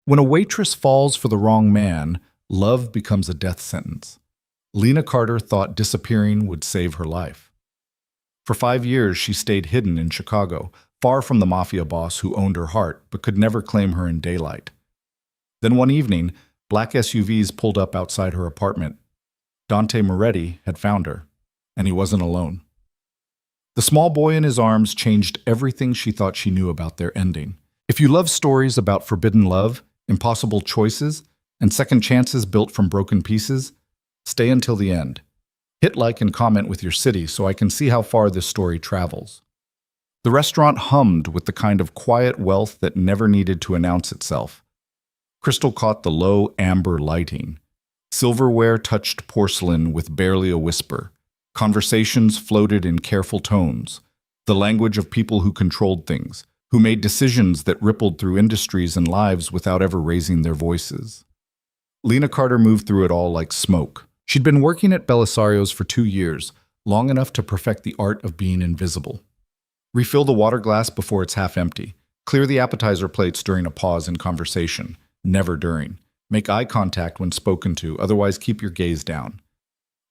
When a waitress falls for the wrong man, love becomes a death sentence. Lena Carter thought disappearing would save her life. For 5 years, she stayed hidden in Chicago, far from the mafia boss who owned her heart but could never claim her in daylight. Then one evening, black SUVs pulled up outside her apartment. Dante Moretti had found her, and he wasn't alone. The small boy in his arms changed everything she thought she knew about their ending. If you love stories about forbidden love, impossible choices, and second chances built from broken pieces, stay until the end. Hit like and comment with your city so I can see how far this story travels. The restaurant hummed with the kind of quiet wealth that never needed to announce itself. Crystal caught the low amber lighting. Silverware touched porcelain with barely a whisper. Conversations floated in careful tones, the language of people who controlled things, who made decisions that rippled through industries and lives without ever raising their voices. Lena Carter moved through it all like smoke. She'd been working at Belisario's for 2 years, long enough to perfect the art of being invisible. Refill the water glass before it's half empty. Clear the appetizer plates during a pause in conversation, never during. Make eye contact when spoken to, otherwise keep your gaze down.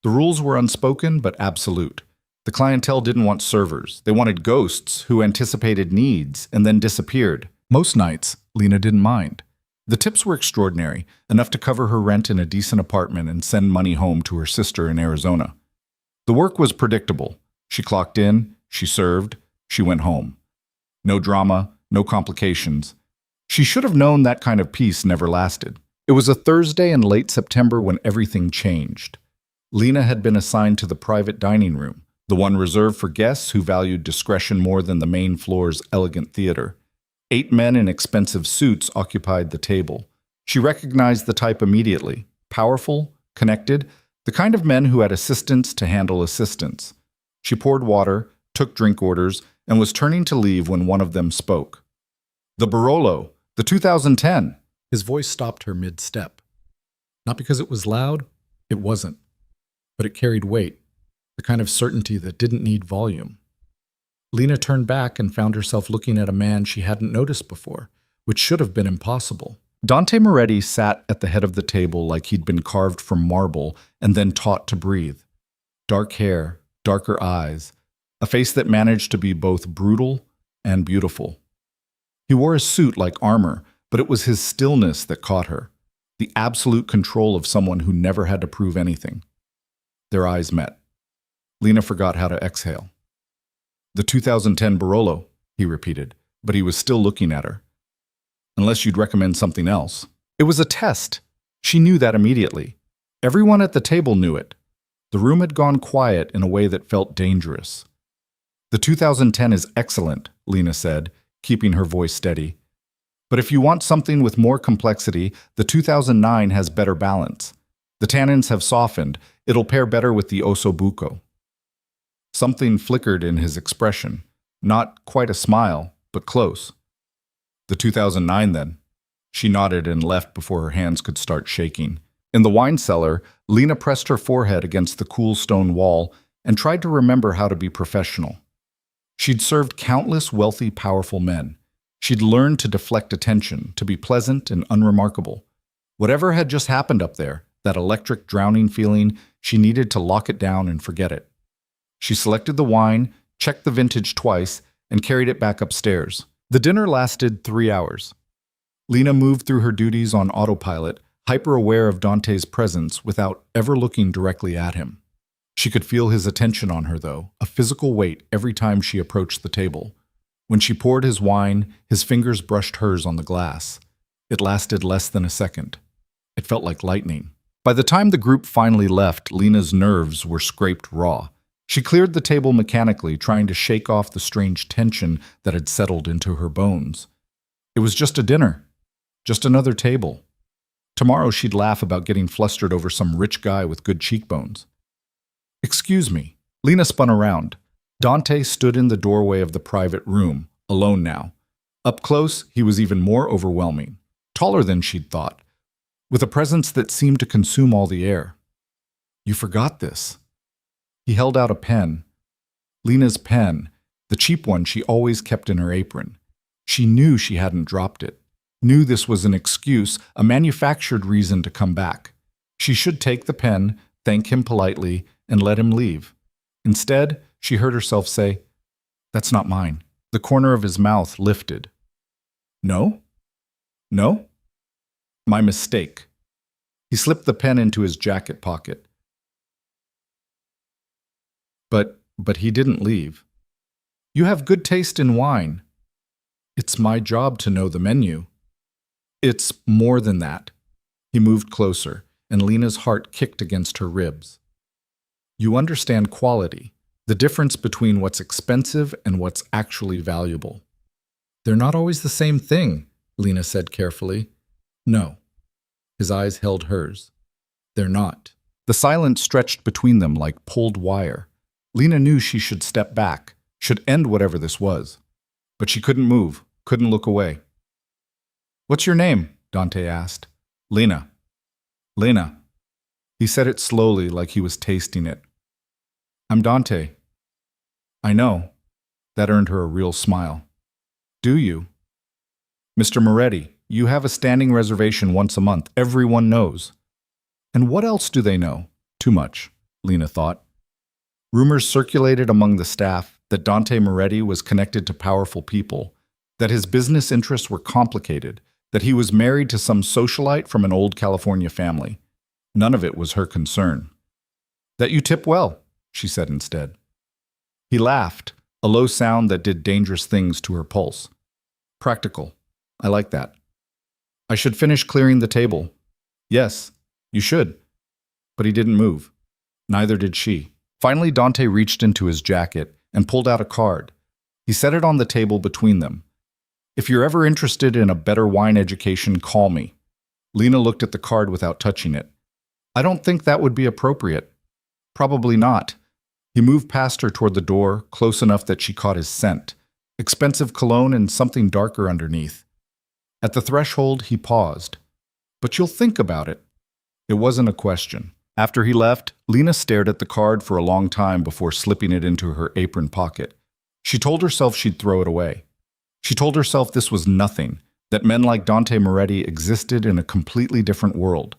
The rules were unspoken but absolute. The clientele didn't want servers. They wanted ghosts who anticipated needs and then disappeared. Most nights, Lena didn't mind. The tips were extraordinary, enough to cover her rent in a decent apartment and send money home to her sister in Arizona. The work was predictable. She clocked in, she served, she went home. No drama, no complications. She should have known that kind of peace never lasted. It was a Thursday in late September when everything changed. Lena had been assigned to the private dining room, the one reserved for guests who valued discretion more than the main floor's elegant theater. 8 men in expensive suits occupied the table. She recognized the type immediately. Powerful, connected, the kind of men who had assistants to handle assistants. She poured water, took drink orders, and was turning to leave when one of them spoke. "The Barolo, the 2010. His voice stopped her mid-step. Not because it was loud, it wasn't. But it carried weight, the kind of certainty that didn't need volume. Lena turned back and found herself looking at a man she hadn't noticed before, which should have been impossible. Dante Moretti sat at the head of the table like he'd been carved from marble and then taught to breathe. Dark hair, darker eyes, a face that managed to be both brutal and beautiful. He wore a suit like armor, but it was his stillness that caught her, the absolute control of someone who never had to prove anything. Their eyes met. Lena forgot how to exhale. "The 2010 Barolo," he repeated, but he was still looking at her. "Unless you'd recommend something else." It was a test. She knew that immediately. Everyone at the table knew it. The room had gone quiet in a way that felt dangerous. "The 2010 is excellent," Lena said, keeping her voice steady. "But if you want something with more complexity, the 2009 has better balance. The tannins have softened. It'll pair better with the ossobuco." Something flickered in his expression. Not quite a smile, but close. "The 2009 then?" She nodded and left before her hands could start shaking. In the wine cellar, Lena pressed her forehead against the cool stone wall and tried to remember how to be professional. She'd served countless wealthy, powerful men. She'd learned to deflect attention, to be pleasant and unremarkable. Whatever had just happened up there, that electric drowning feeling, she needed to lock it down and forget it. She selected the wine, checked the vintage twice, and carried it back upstairs. The dinner lasted 3 hours. Lena moved through her duties on autopilot, hyper-aware of Dante's presence without ever looking directly at him. She could feel his attention on her, though, a physical weight every time she approached the table. When she poured his wine, his fingers brushed hers on the glass. It lasted less than a second. It felt like lightning. By the time the group finally left, Lena's nerves were scraped raw. She cleared the table mechanically, trying to shake off the strange tension that had settled into her bones. It was just a dinner. Just another table. Tomorrow she'd laugh about getting flustered over some rich guy with good cheekbones. "Excuse me." Lena spun around. Dante stood in the doorway of the private room, alone now. Up close, he was even more overwhelming. Taller than she'd thought, with a presence that seemed to consume all the air. "You forgot this." He held out a pen. Lena's pen, the cheap one she always kept in her apron. She knew she hadn't dropped it. knew this was an excuse, a manufactured reason to come back. She should take the pen, thank him politely, and let him leave. Instead, she heard herself say, "That's not mine." The corner of his mouth lifted. "No? No? My mistake." He slipped the pen into his jacket pocket. But he didn't leave. "You have good taste in wine." "It's my job to know the menu." "It's more than that." He moved closer, and Lena's heart kicked against her ribs. "You understand quality, the difference between what's expensive and what's actually valuable." "They're not always the same thing," Lena said carefully. "No." His eyes held hers. "They're not." The silence stretched between them like pulled wire. Lena knew she should step back, should end whatever this was. But she couldn't move, couldn't look away. "What's your name?" Dante asked. "Lena." "Lena." He said it slowly, like he was tasting it. "I'm Dante." "I know." That earned her a real smile. "Do you?" "Mr. Moretti, you have a standing reservation once a month. Everyone knows." And what else do they know? Too much, Lena thought. Rumors circulated among the staff that Dante Moretti was connected to powerful people, that his business interests were complicated, that he was married to some socialite from an old California family. None of it was her concern. "That you tip well," she said instead. He laughed, a low sound that did dangerous things to her pulse. "Practical. I like that." "I should finish clearing the table." "Yes, you should." But he didn't move. Neither did she. Finally, Dante reached into his jacket and pulled out a card. He set it on the table between them. "If you're ever interested in a better wine education, call me." Lena looked at the card without touching it. "I don't think that would be appropriate." "Probably not." He moved past her toward the door, close enough that she caught his scent. Expensive cologne and something darker underneath. At the threshold, he paused. "But you'll think about it." It wasn't a question. After he left, Lena stared at the card for a long time before slipping it into her apron pocket. She told herself she'd throw it away. She told herself this was nothing, that men like Dante Moretti existed in a completely different world.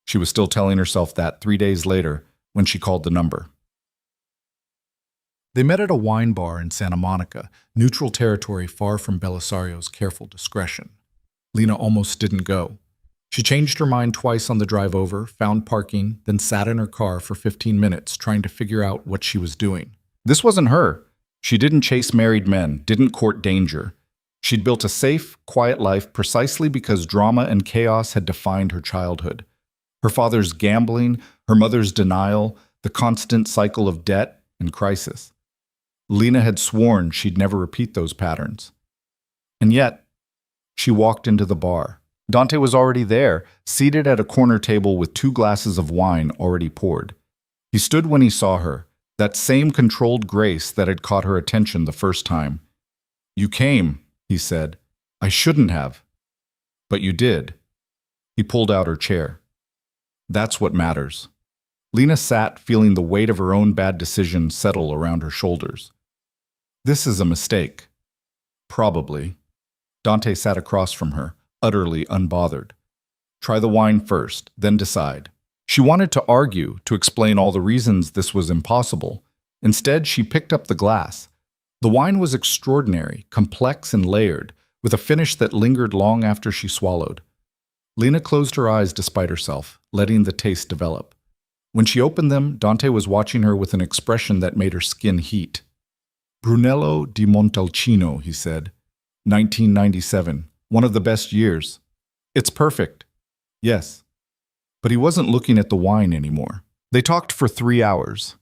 She was still telling herself that 3 days later when she called the number. They met at a wine bar in Santa Monica, neutral territory far from Belisario's careful discretion. Lena almost didn't go. She changed her mind twice on the drive over, found parking, then sat in her car for 15 minutes trying to figure out what she was doing. This wasn't her. She didn't chase married men, didn't court danger. She'd built a safe, quiet life precisely because drama and chaos had defined her childhood. Her father's gambling, her mother's denial, the constant cycle of debt and crisis. Lena had sworn she'd never repeat those patterns. And yet, she walked into the bar. Dante was already there, seated at a corner table with 2 glasses of wine already poured. He stood when he saw her, that same controlled grace that had caught her attention the first time. "You came," he said. "I shouldn't have." "But you did." He pulled out her chair. "That's what matters." Lena sat, feeling the weight of her own bad decisions settle around her shoulders. "This is a mistake." "Probably." Dante sat across from her, utterly unbothered. "Try the wine first, then decide." She wanted to argue, to explain all the reasons this was impossible. Instead, she picked up the glass. The wine was extraordinary, complex and layered, with a finish that lingered long after she swallowed. Lena closed her eyes despite herself, letting the taste develop. When she opened them, Dante was watching her with an expression that made her skin heat. "Brunello di Montalcino," he said. 1997. One of the best years. "It's perfect." "Yes." But he wasn't looking at the wine anymore. They talked for 3 hours.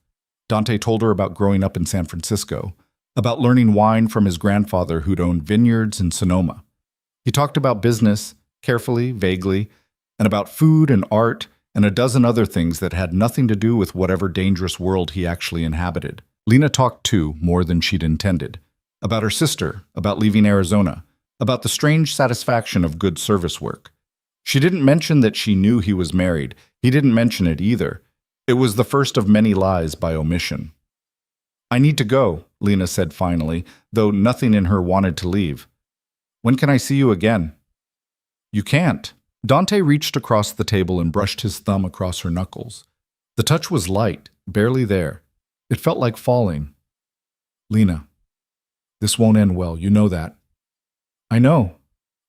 Dante told her about growing up in San Francisco, about learning wine from his grandfather who'd owned vineyards in Sonoma. He talked about business, carefully, vaguely, and about food and art and a dozen other things that had nothing to do with whatever dangerous world he actually inhabited. Lena talked too, more than she'd intended. About her sister, about leaving Arizona, about the strange satisfaction of good service work. She didn't mention that she knew he was married. He didn't mention it either. It was the first of many lies by omission. "I need to go," Lena said finally, though nothing in her wanted to leave. "When can I see you again?" You can't. Dante reached across the table and brushed his thumb across her knuckles. The touch was light, barely there. It felt like falling. Lena, this won't end well, you know that. I know.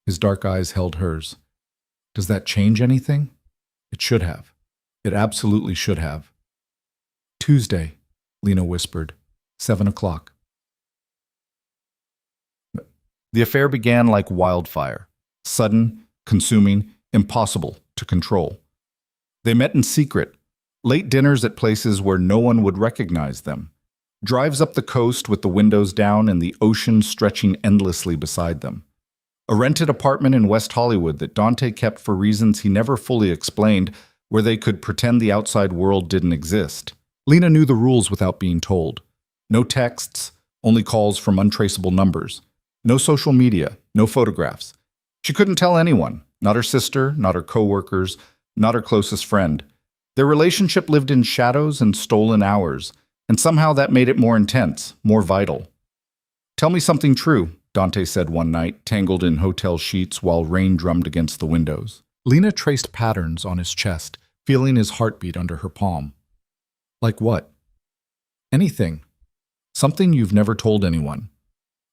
His dark eyes held hers. Does that change anything? It should have. It absolutely should have. Tuesday, Lena whispered. 7 o'clock. The affair began like wildfire. Sudden, consuming, impossible to control. They met in secret. Late dinners at places where no one would recognize them. Drives up the coast with the windows down and the ocean stretching endlessly beside them. A rented apartment in West Hollywood that Dante kept for reasons he never fully explained, where they could pretend the outside world didn't exist. Lena knew the rules without being told. No texts, only calls from untraceable numbers. No social media, no photographs. She couldn't tell anyone, not her sister, not her coworkers, not her closest friend. Their relationship lived in shadows and stolen hours, and somehow that made it more intense, more vital. Tell me something true, Dante said one night, tangled in hotel sheets while rain drummed against the windows. Lena traced patterns on his chest, feeling his heartbeat under her palm. Like what? Anything. Something you've never told anyone.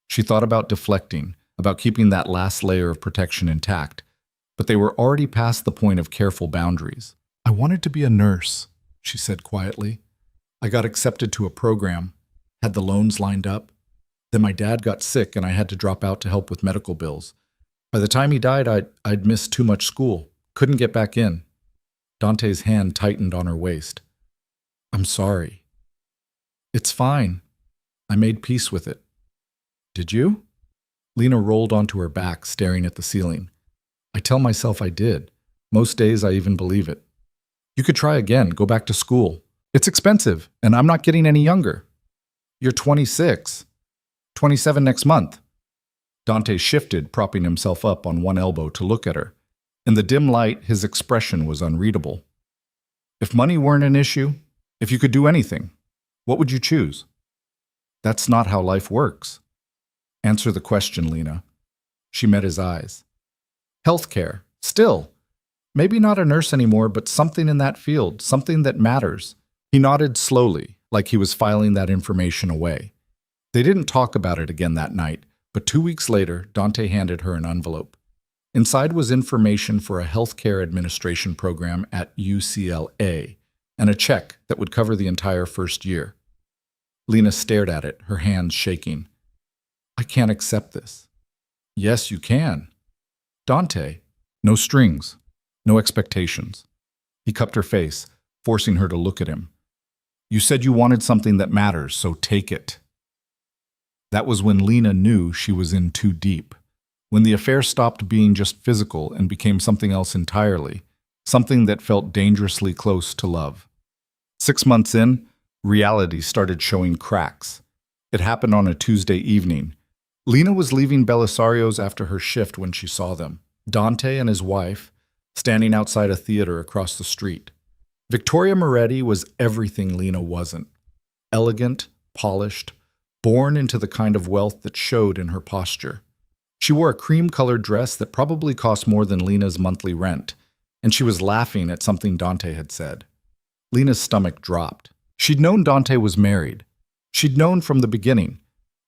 She thought about deflecting, about keeping that last layer of protection intact, but they were already past the point of careful boundaries. I wanted to be a nurse, she said quietly. I got accepted to a program, had the loans lined up. Then my dad got sick and I had to drop out to help with medical bills. By the time he died, I'd missed too much school, couldn't get back in. Dante's hand tightened on her waist. I'm sorry. It's fine. I made peace with it. Did you? Lena rolled onto her back, staring at the ceiling. I tell myself I did. Most days I even believe it. You could try again, go back to school. It's expensive, and I'm not getting any younger. You're 26. 27 next month. Dante shifted, propping himself up on one elbow to look at her. In the dim light, his expression was unreadable. If money weren't an issue, if you could do anything, what would you choose? That's not how life works. Answer the question, Lena. She met his eyes. Healthcare, still. Maybe not a nurse anymore, but something in that field, something that matters. He nodded slowly, like he was filing that information away. They didn't talk about it again that night, but 2 weeks later, Dante handed her an envelope. Inside was information for a healthcare administration program at UCLA, and a check that would cover the entire first year. Lena stared at it, her hands shaking. I can't accept this. Yes, you can. Dante, no strings, no expectations. He cupped her face, forcing her to look at him. You said you wanted something that matters, so take it. That was when Lena knew she was in too deep. When the affair stopped being just physical and became something else entirely, something that felt dangerously close to love. 6 months in, reality started showing cracks. It happened on a Tuesday evening. Lena was leaving Belisario's after her shift when she saw them. Dante and his wife, standing outside a theater across the street. Victoria Moretti was everything Lena wasn't. Elegant, polished, born into the kind of wealth that showed in her posture. She wore a cream-colored dress that probably cost more than Lena's monthly rent, and she was laughing at something Dante had said. Lena's stomach dropped. She'd known Dante was married. She'd known from the beginning,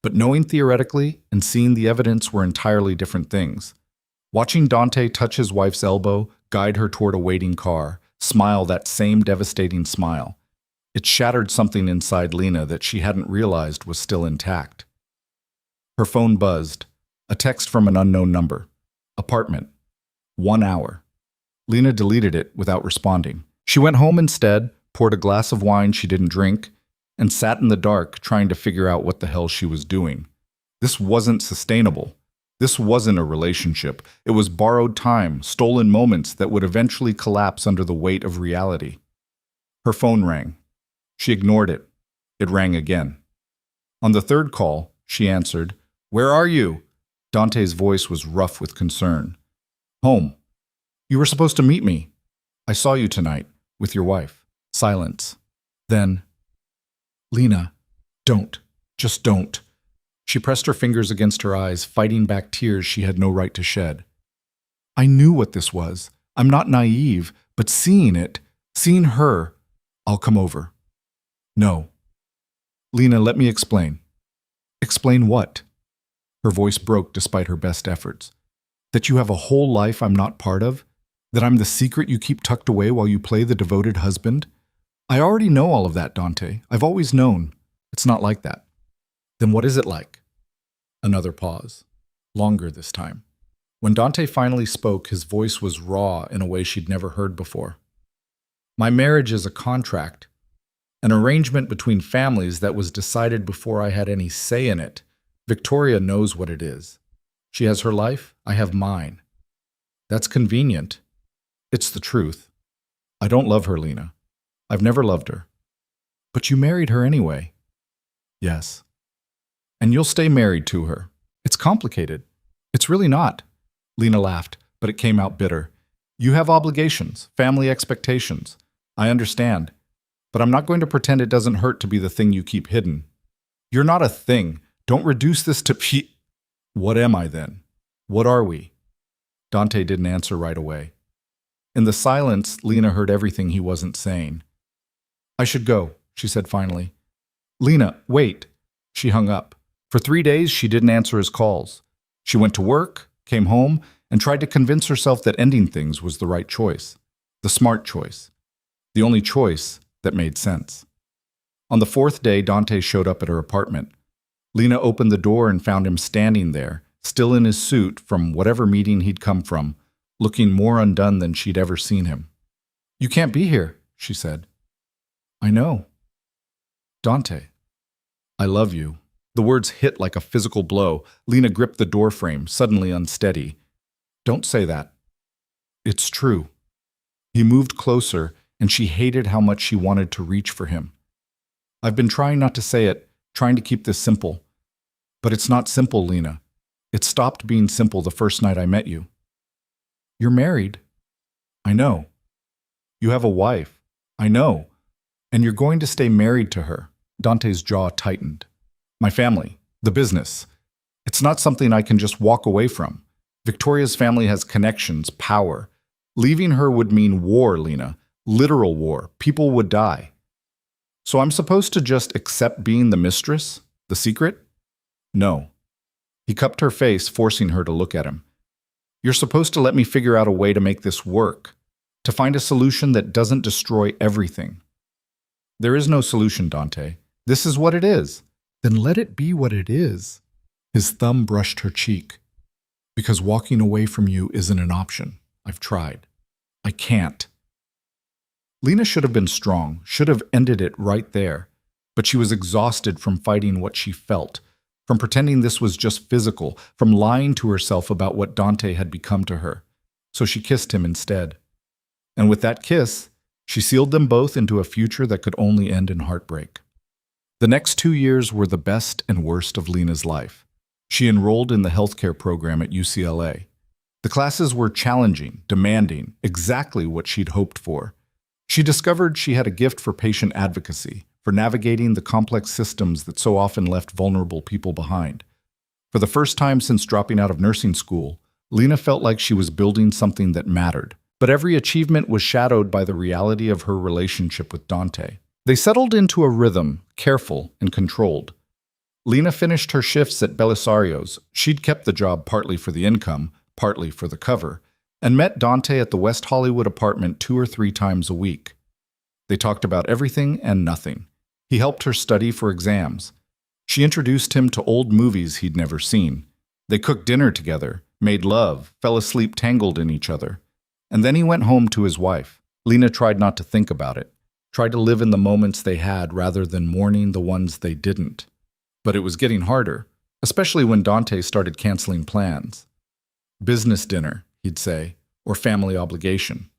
but knowing theoretically and seeing the evidence were entirely different things. Watching Dante touch his wife's elbow, guide her toward a waiting car, smile that same devastating smile. It shattered something inside Lena that she hadn't realized was still intact. Her phone buzzed. A text from an unknown number. Apartment. 1 hour. Lena deleted it without responding. She went home instead, poured a glass of wine she didn't drink, and sat in the dark trying to figure out what the hell she was doing. This wasn't sustainable. This wasn't a relationship. It was borrowed time, stolen moments that would eventually collapse under the weight of reality. Her phone rang. She ignored it. It rang again. On the third call, she answered, "Where are you?" Dante's voice was rough with concern. "Home. You were supposed to meet me. I saw you tonight, with your wife." Silence. Then, "Lena, don't. Just don't." She pressed her fingers against her eyes, fighting back tears she had no right to shed. I knew what this was. I'm not naive, but seeing her, I'll come over. No. Lena, let me explain. Explain what? Her voice broke despite her best efforts. That you have a whole life I'm not part of? That I'm the secret you keep tucked away while you play the devoted husband? I already know all of that, Dante. I've always known. It's not like that. Then what is it like? Another pause. Longer this time. When Dante finally spoke, his voice was raw in a way she'd never heard before. My marriage is a contract, an arrangement between families that was decided before I had any say in it. Victoria knows what it is. She has her life, I have mine. That's convenient. It's the truth. I don't love her, Lena. I've never loved her. But you married her anyway. Yes. And you'll stay married to her. It's complicated. It's really not. Lena laughed, but it came out bitter. You have obligations, family expectations. I understand. But I'm not going to pretend it doesn't hurt to be the thing you keep hidden. You're not a thing. Don't reduce this to What am I then? What are we? Dante didn't answer right away. In the silence, Lena heard everything he wasn't saying. I should go, she said finally. Lena, wait. She hung up. For 3 days, she didn't answer his calls. She went to work, came home, and tried to convince herself that ending things was the right choice, the smart choice, the only choice that made sense. On the 4th day, Dante showed up at her apartment. Lena opened the door and found him standing there, still in his suit from whatever meeting he'd come from, looking more undone than she'd ever seen him. You can't be here, she said. I know. Dante, I love you. The words hit like a physical blow. Lena gripped the doorframe, suddenly unsteady. Don't say that. It's true. He moved closer, and she hated how much she wanted to reach for him. I've been trying not to say it, trying to keep this simple. But it's not simple, Lena. It stopped being simple the first night I met you. You're married. I know. You have a wife. I know. And you're going to stay married to her. Dante's jaw tightened. My family. The business. It's not something I can just walk away from. Victoria's family has connections, power. Leaving her would mean war, Lena. Literal war. People would die. So I'm supposed to just accept being the mistress? The secret? No. He cupped her face, forcing her to look at him. You're supposed to let me figure out a way to make this work, to find a solution that doesn't destroy everything. There is no solution, Dante. This is what it is. Then let it be what it is. His thumb brushed her cheek. Because walking away from you isn't an option. I've tried. I can't. Lena should have been strong, should have ended it right there. But she was exhausted from fighting what she felt, from pretending this was just physical, from lying to herself about what Dante had become to her. So she kissed him instead. And with that kiss, she sealed them both into a future that could only end in heartbreak. The next 2 years were the best and worst of Lena's life. She enrolled in the healthcare program at UCLA. The classes were challenging, demanding, exactly what she'd hoped for. She discovered she had a gift for patient advocacy, for navigating the complex systems that so often left vulnerable people behind. For the first time since dropping out of nursing school, Lena felt like she was building something that mattered. But every achievement was shadowed by the reality of her relationship with Dante. They settled into a rhythm, careful and controlled. Lena finished her shifts at Belisario's. She'd kept the job partly for the income, partly for the cover, and met Dante at the West Hollywood apartment 2 or 3 times a week. They talked about everything and nothing. He helped her study for exams. She introduced him to old movies he'd never seen. They cooked dinner together, made love, fell asleep tangled in each other. And then he went home to his wife. Lena tried not to think about it, tried to live in the moments they had rather than mourning the ones they didn't. But it was getting harder, especially when Dante started canceling plans. Business dinner, he'd say, or family obligation.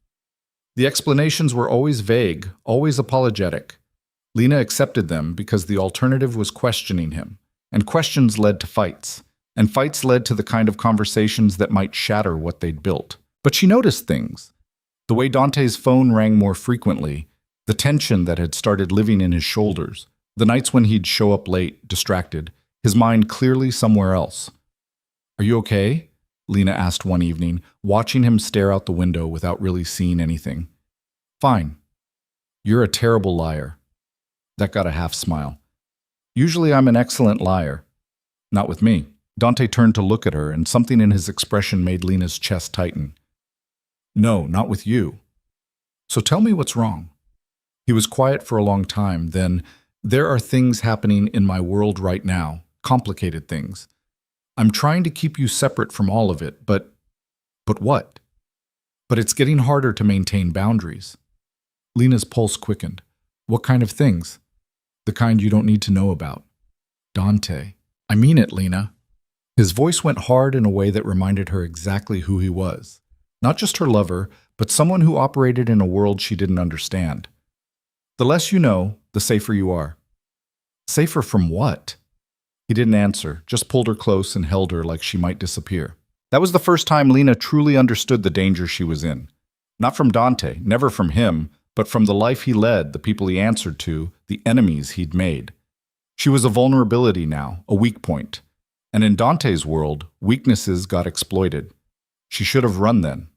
The explanations were always vague, always apologetic. Lena accepted them because the alternative was questioning him, and questions led to fights, and fights led to the kind of conversations that might shatter what they'd built. But she noticed things. The way Dante's phone rang more frequently, the tension that had started living in his shoulders, the nights when he'd show up late, distracted, his mind clearly somewhere else. Are you okay? Lena asked one evening, watching him stare out the window without really seeing anything. Fine. You're a terrible liar. That got a half smile. Usually I'm an excellent liar. Not with me. Dante turned to look at her, and something in his expression made Lena's chest tighten. No, not with you. So tell me what's wrong. He was quiet for a long time, then, there are things happening in my world right now, complicated things. I'm trying to keep you separate from all of it, but what? But it's getting harder to maintain boundaries. Lena's pulse quickened. What kind of things? The kind you don't need to know about. Dante. I mean it, Lena. His voice went hard in a way that reminded her exactly who he was. Not just her lover, but someone who operated in a world she didn't understand. The less you know, the safer you are. Safer from what? He didn't answer, just pulled her close and held her like she might disappear. That was the first time Lena truly understood the danger she was in. Not from Dante, never from him, but from the life he led, the people he answered to, the enemies he'd made. She was a vulnerability now, a weak point. And in Dante's world, weaknesses got exploited. She should have run then.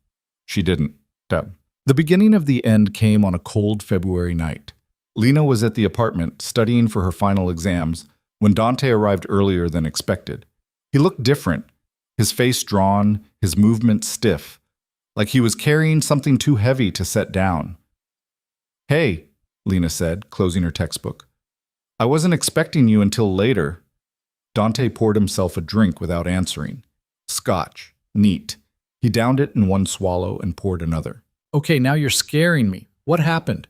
She didn't. The beginning of the end came on a cold February night. Lena was at the apartment, studying for her final exams, when Dante arrived earlier than expected. He looked different, his face drawn, his movements stiff, like he was carrying something too heavy to set down. Hey, Lena said, closing her textbook. I wasn't expecting you until later. Dante poured himself a drink without answering. Scotch. Neat. He downed it in one swallow and poured another. Okay, now you're scaring me. What happened?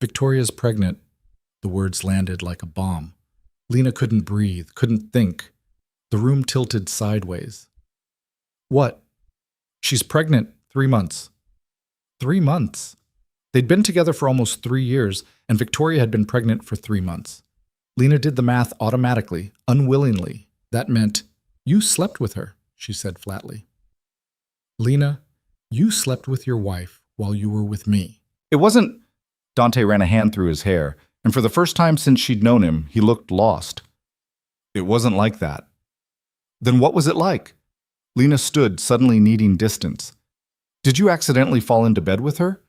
Victoria's pregnant. The words landed like a bomb. Lena couldn't breathe, couldn't think. The room tilted sideways. What? She's pregnant 3 months. 3 months? They'd been together for almost 3 years, and Victoria had been pregnant for 3 months. Lena did the math automatically, unwillingly. That meant, you slept with her, she said flatly. Lena, you slept with your wife while you were with me. It wasn't. Dante ran a hand through his hair, and for the first time since she'd known him, he looked lost. It wasn't like that. Then what was it like? Lena stood, suddenly needing distance. Did you accidentally fall into bed with her?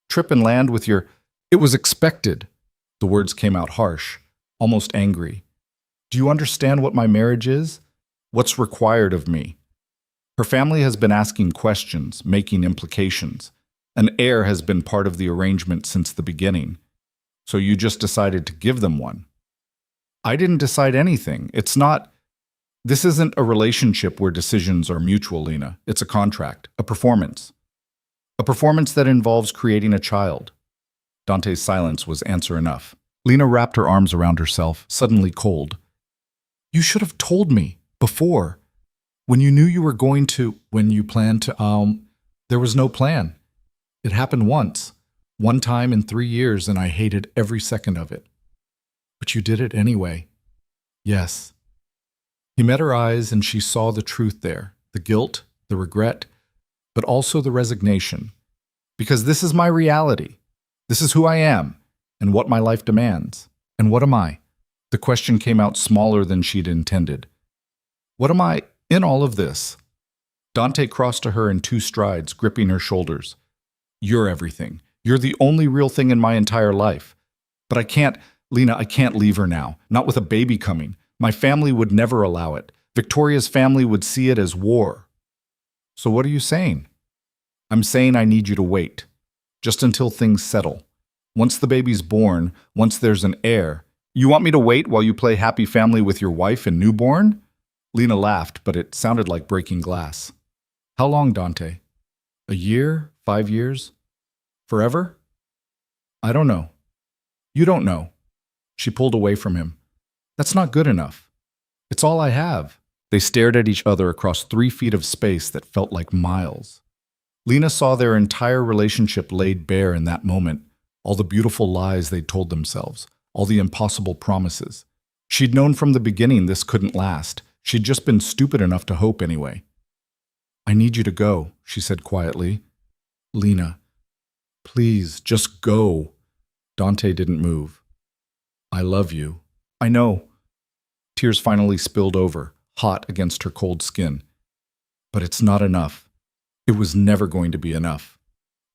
Trip and land with your... It was expected. The words came out harsh, almost angry. Do you understand what my marriage is? What's required of me? Her family has been asking questions, making implications. An heir has been part of the arrangement since the beginning. So you just decided to give them one. I didn't decide anything. It's not... This isn't a relationship where decisions are mutual, Lena. It's a contract, a performance. A performance that involves creating a child. Dante's silence was answer enough. Lena wrapped her arms around herself, suddenly cold. You should have told me, before. When you knew you were going to, when you planned to, there was no plan. It happened once. One time in 3 years, and I hated every second of it. But you did it anyway. Yes. He met her eyes, and she saw the truth there, the guilt, the regret, but also the resignation. Because this is my reality. This is who I am, and what my life demands. And what am I? The question came out smaller than she'd intended. What am I in all of this? Dante crossed to her in 2 strides, gripping her shoulders. You're everything. You're the only real thing in my entire life. But I can't, Lena, I can't leave her now. Not with a baby coming. My family would never allow it. Victoria's family would see it as war. So what are you saying? I'm saying I need you to wait. Just until things settle. Once the baby's born, once there's an heir. You want me to wait while you play happy family with your wife and newborn? Lena laughed, but it sounded like breaking glass. How long, Dante? A year? 5 years? Forever? I don't know. You don't know. She pulled away from him. That's not good enough. It's all I have. They stared at each other across 3 feet of space that felt like miles. Lena saw their entire relationship laid bare in that moment, all the beautiful lies they'd told themselves, all the impossible promises. She'd known from the beginning this couldn't last. She'd just been stupid enough to hope anyway. I need you to go, she said quietly. Lena, please, just go. Dante didn't move. I love you. I know. Tears finally spilled over, hot against her cold skin. But it's not enough. It was never going to be enough.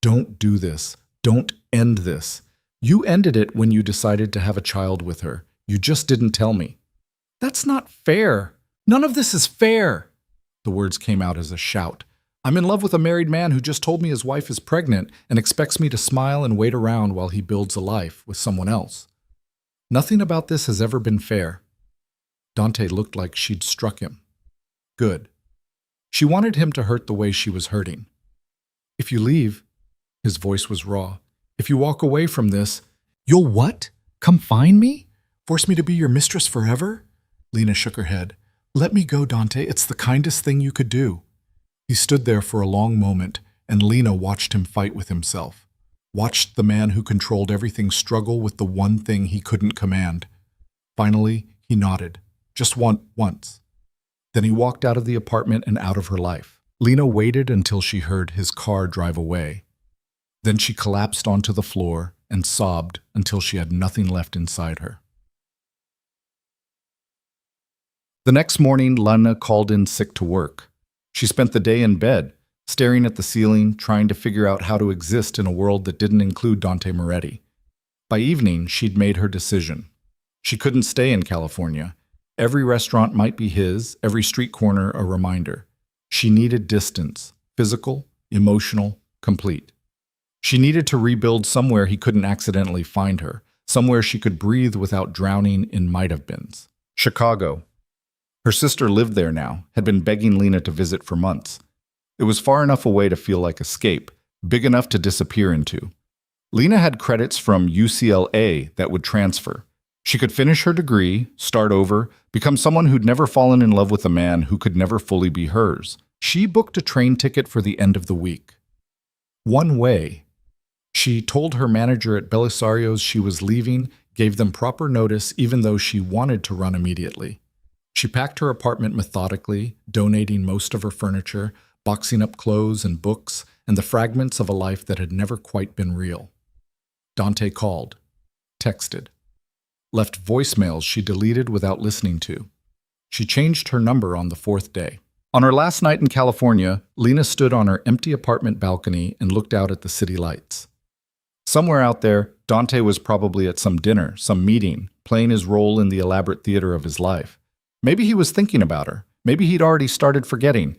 Don't do this. Don't end this. You ended it when you decided to have a child with her. You just didn't tell me. That's not fair. None of this is fair. The words came out as a shout. I'm in love with a married man who just told me his wife is pregnant and expects me to smile and wait around while he builds a life with someone else. Nothing about this has ever been fair. Dante looked like she'd struck him. Good. She wanted him to hurt the way she was hurting. If you leave, his voice was raw. If you walk away from this, you'll what? Come find me? Force me to be your mistress forever? Lena shook her head. Let me go, Dante. It's the kindest thing you could do. He stood there for a long moment, and Lena watched him fight with himself. Watched the man who controlled everything struggle with the one thing he couldn't command. Finally, he nodded. Just once. Then he walked out of the apartment and out of her life. Lena waited until she heard his car drive away. Then she collapsed onto the floor and sobbed until she had nothing left inside her. The next morning, Lena called in sick to work. She spent the day in bed, staring at the ceiling, trying to figure out how to exist in a world that didn't include Dante Moretti. By evening, she'd made her decision. She couldn't stay in California. Every restaurant might be his, every street corner a reminder. She needed distance, physical, emotional, complete. She needed to rebuild somewhere he couldn't accidentally find her, somewhere she could breathe without drowning in might-have-beens. Chicago. Her sister lived there now, had been begging Lena to visit for months. It was far enough away to feel like escape, big enough to disappear into. Lena had credits from UCLA that would transfer. She could finish her degree, start over, become someone who'd never fallen in love with a man who could never fully be hers. She booked a train ticket for the end of the week. One way. She told her manager at Belisario's she was leaving, gave them proper notice even though she wanted to run immediately. She packed her apartment methodically, donating most of her furniture, boxing up clothes and books, and the fragments of a life that had never quite been real. Dante called, texted, left voicemails she deleted without listening to. She changed her number on the fourth day. On her last night in California, Lena stood on her empty apartment balcony and looked out at the city lights. Somewhere out there, Dante was probably at some dinner, some meeting, playing his role in the elaborate theater of his life. Maybe he was thinking about her. Maybe he'd already started forgetting.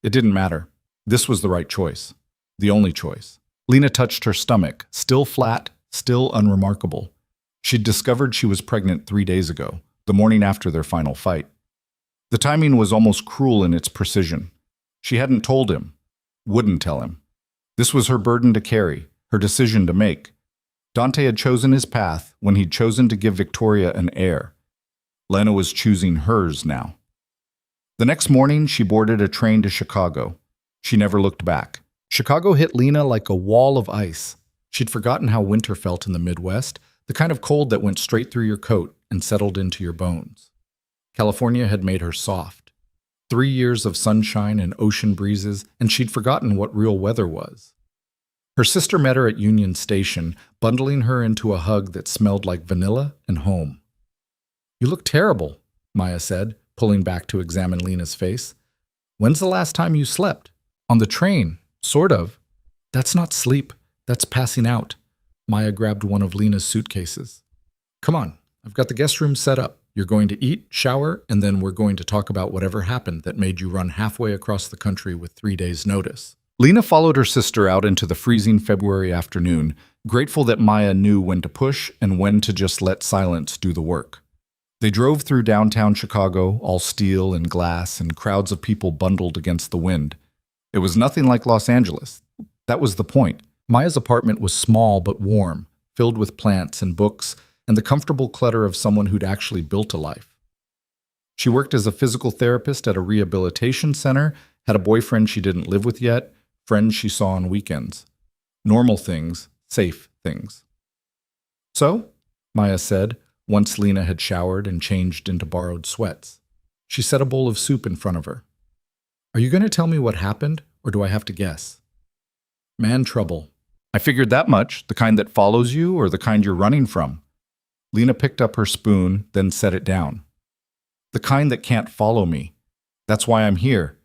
It didn't matter. This was the right choice. The only choice. Lena touched her stomach, still flat, still unremarkable. She'd discovered she was pregnant 3 days ago, the morning after their final fight. The timing was almost cruel in its precision. She hadn't told him, wouldn't tell him. This was her burden to carry, her decision to make. Dante had chosen his path when he'd chosen to give Victoria an heir. Lena was choosing hers now. The next morning, she boarded a train to Chicago. She never looked back. Chicago hit Lena like a wall of ice. She'd forgotten how winter felt in the Midwest, the kind of cold that went straight through your coat and settled into your bones. California had made her soft. 3 years of sunshine and ocean breezes, and she'd forgotten what real weather was. Her sister met her at Union Station, bundling her into a hug that smelled like vanilla and home. You look terrible, Maya said, pulling back to examine Lena's face. When's the last time you slept? On the train, sort of. That's not sleep, that's passing out. Maya grabbed one of Lena's suitcases. Come on, I've got the guest room set up. You're going to eat, shower, and then we're going to talk about whatever happened that made you run halfway across the country with 3 days' notice. Lena followed her sister out into the freezing February afternoon, grateful that Maya knew when to push and when to just let silence do the work. They drove through downtown Chicago, all steel and glass, and crowds of people bundled against the wind. It was nothing like Los Angeles. That was the point. Maya's apartment was small but warm, filled with plants and books, and the comfortable clutter of someone who'd actually built a life. She worked as a physical therapist at a rehabilitation center, had a boyfriend she didn't live with yet, friends she saw on weekends. Normal things, safe things. So, Maya said, once Lena had showered and changed into borrowed sweats. She set a bowl of soup in front of her. Are you going to tell me what happened, or do I have to guess? Man trouble. I figured that much, the kind that follows you or the kind you're running from. Lena picked up her spoon, then set it down. The kind that can't follow me. That's why I'm here.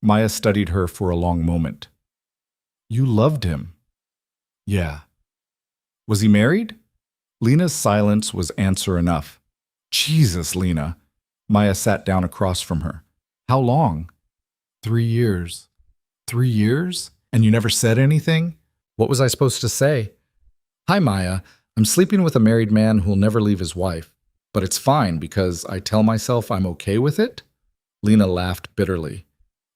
Maya studied her for a long moment. You loved him. Yeah. Was he married? Lena's silence was answer enough. Jesus, Lena. Maya sat down across from her. How long? 3 years. 3 years? And you never said anything? What was I supposed to say? Hi, Maya. I'm sleeping with a married man who'll never leave his wife. But it's fine because I tell myself I'm okay with it? Lena laughed bitterly.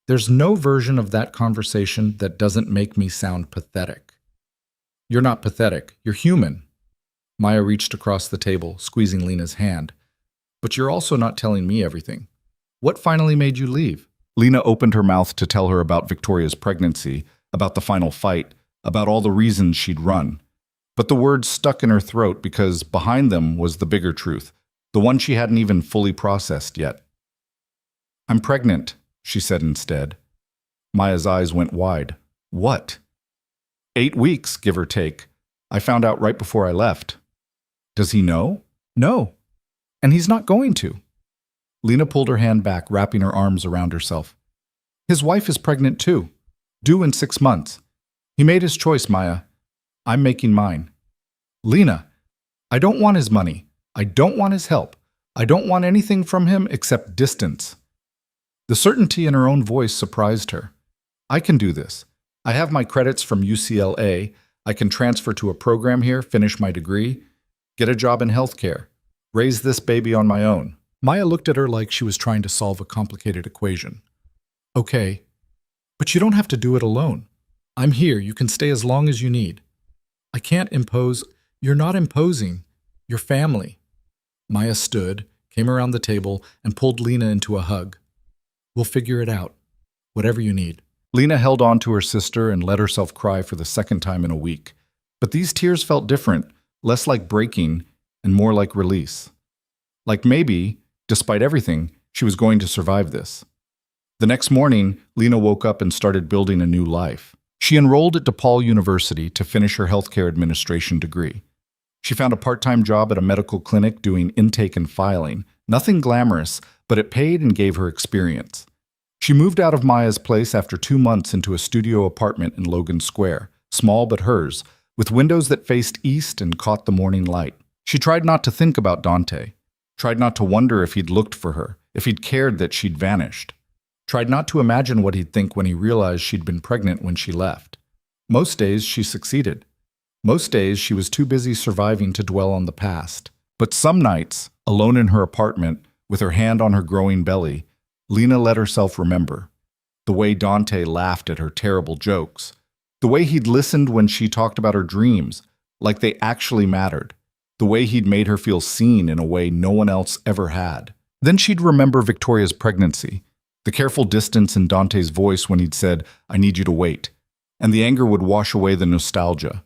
There's no version of that conversation that doesn't make me sound pathetic. You're not pathetic. You're human. Maya reached across the table, squeezing Lena's hand. But you're also not telling me everything. What finally made you leave? Lena opened her mouth to tell her about Victoria's pregnancy, about the final fight, about all the reasons she'd run. But the words stuck in her throat because behind them was the bigger truth, the one she hadn't even fully processed yet. I'm pregnant, she said instead. Maya's eyes went wide. What? 8 weeks, give or take. I found out right before I left. Does he know? No. And he's not going to. Lena pulled her hand back, wrapping her arms around herself. His wife is pregnant too, due in 6 months. He made his choice, Maya. I'm making mine. Lena, I don't want his money. I don't want his help. I don't want anything from him except distance. The certainty in her own voice surprised her. I can do this. I have my credits from UCLA. I can transfer to a program here, finish my degree, get a job in healthcare, raise this baby on my own. Maya looked at her like she was trying to solve a complicated equation. Okay, but you don't have to do it alone. I'm here. You can stay as long as you need. I can't impose. You're not imposing. You're family. Maya stood, came around the table, and pulled Lena into a hug. We'll figure it out. Whatever you need. Lena held on to her sister and let herself cry for the second time in a week. But these tears felt different, less like breaking and more like release. Like maybe, despite everything, she was going to survive this. The next morning, Lena woke up and started building a new life. She enrolled at DePaul University to finish her healthcare administration degree. She found a part-time job at a medical clinic doing intake and filing. Nothing glamorous, but it paid and gave her experience. She moved out of Maya's place after 2 months into a studio apartment in Logan Square, small but hers, with windows that faced east and caught the morning light. She tried not to think about Dante, tried not to wonder if he'd looked for her, if he'd cared that she'd vanished, tried not to imagine what he'd think when he realized she'd been pregnant when she left. Most days she succeeded. Most days she was too busy surviving to dwell on the past. But some nights, alone in her apartment, with her hand on her growing belly, Lena let herself remember. The way Dante laughed at her terrible jokes. The way he'd listened when she talked about her dreams, like they actually mattered. The way he'd made her feel seen in a way no one else ever had. Then she'd remember Victoria's pregnancy, the careful distance in Dante's voice when he'd said, I need you to wait. And the anger would wash away the nostalgia.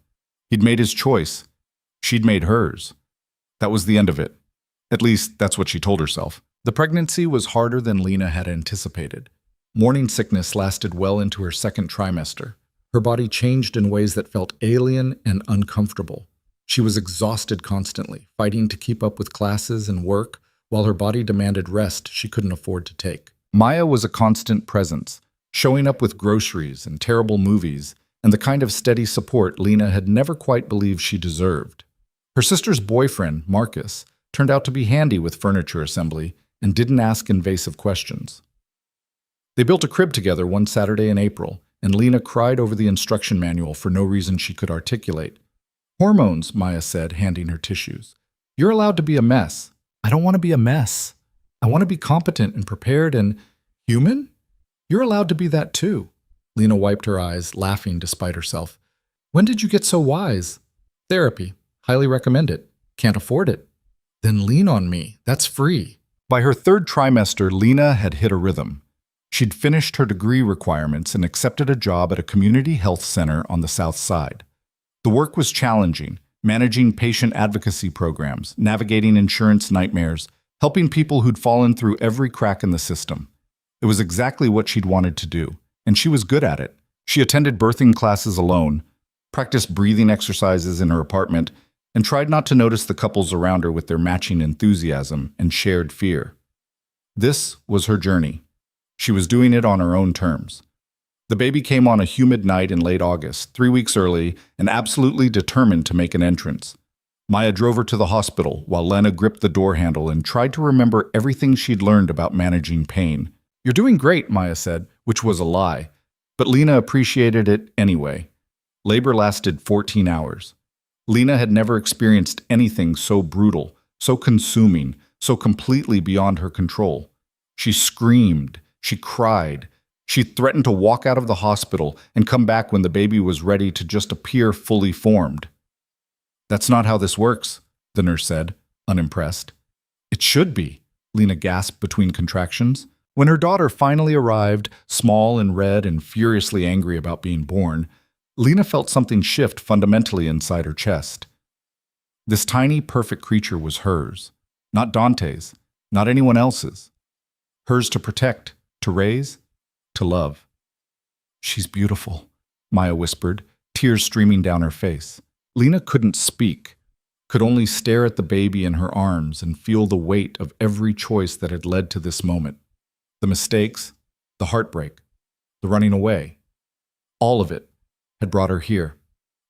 He'd made his choice. She'd made hers. That was the end of it. At least, that's what she told herself. The pregnancy was harder than Lena had anticipated. Morning sickness lasted well into her second trimester. Her body changed in ways that felt alien and uncomfortable. She was exhausted constantly, fighting to keep up with classes and work, while her body demanded rest she couldn't afford to take. Maya was a constant presence, showing up with groceries and terrible movies, and the kind of steady support Lena had never quite believed she deserved. Her sister's boyfriend, Marcus, turned out to be handy with furniture assembly and didn't ask invasive questions. They built a crib together one Saturday in April, and Lena cried over the instruction manual for no reason she could articulate. Hormones, Maya said, handing her tissues. You're allowed to be a mess. I don't want to be a mess. I want to be competent and prepared and human? You're allowed to be that too. Lena wiped her eyes, laughing despite herself. When did you get so wise? Therapy. Highly recommend it. Can't afford it. Then lean on me. That's free. By her third trimester, Lena had hit a rhythm. She'd finished her degree requirements and accepted a job at a community health center on the South Side. The work was challenging, managing patient advocacy programs, navigating insurance nightmares, helping people who'd fallen through every crack in the system. It was exactly what she'd wanted to do, and she was good at it. She attended birthing classes alone, practiced breathing exercises in her apartment, and tried not to notice the couples around her with their matching enthusiasm and shared fear. This was her journey. She was doing it on her own terms. The baby came on a humid night in late August, 3 weeks early, and absolutely determined to make an entrance. Maya drove her to the hospital while Lena gripped the door handle and tried to remember everything she'd learned about managing pain. "You're doing great," Maya said, which was a lie. But Lena appreciated it anyway. Labor lasted 14 hours. Lena had never experienced anything so brutal, so consuming, so completely beyond her control. She screamed, she cried, she threatened to walk out of the hospital and come back when the baby was ready to just appear fully formed. "That's not how this works," the nurse said, unimpressed. "It should be," Lena gasped between contractions. When her daughter finally arrived, small and red and furiously angry about being born, Lena felt something shift fundamentally inside her chest. This tiny, perfect creature was hers, not Dante's, not anyone else's. Hers to protect, to raise, to love. "She's beautiful," Maya whispered, tears streaming down her face. Lena couldn't speak, could only stare at the baby in her arms and feel the weight of every choice that had led to this moment. The mistakes, the heartbreak, the running away, all of it had brought her here,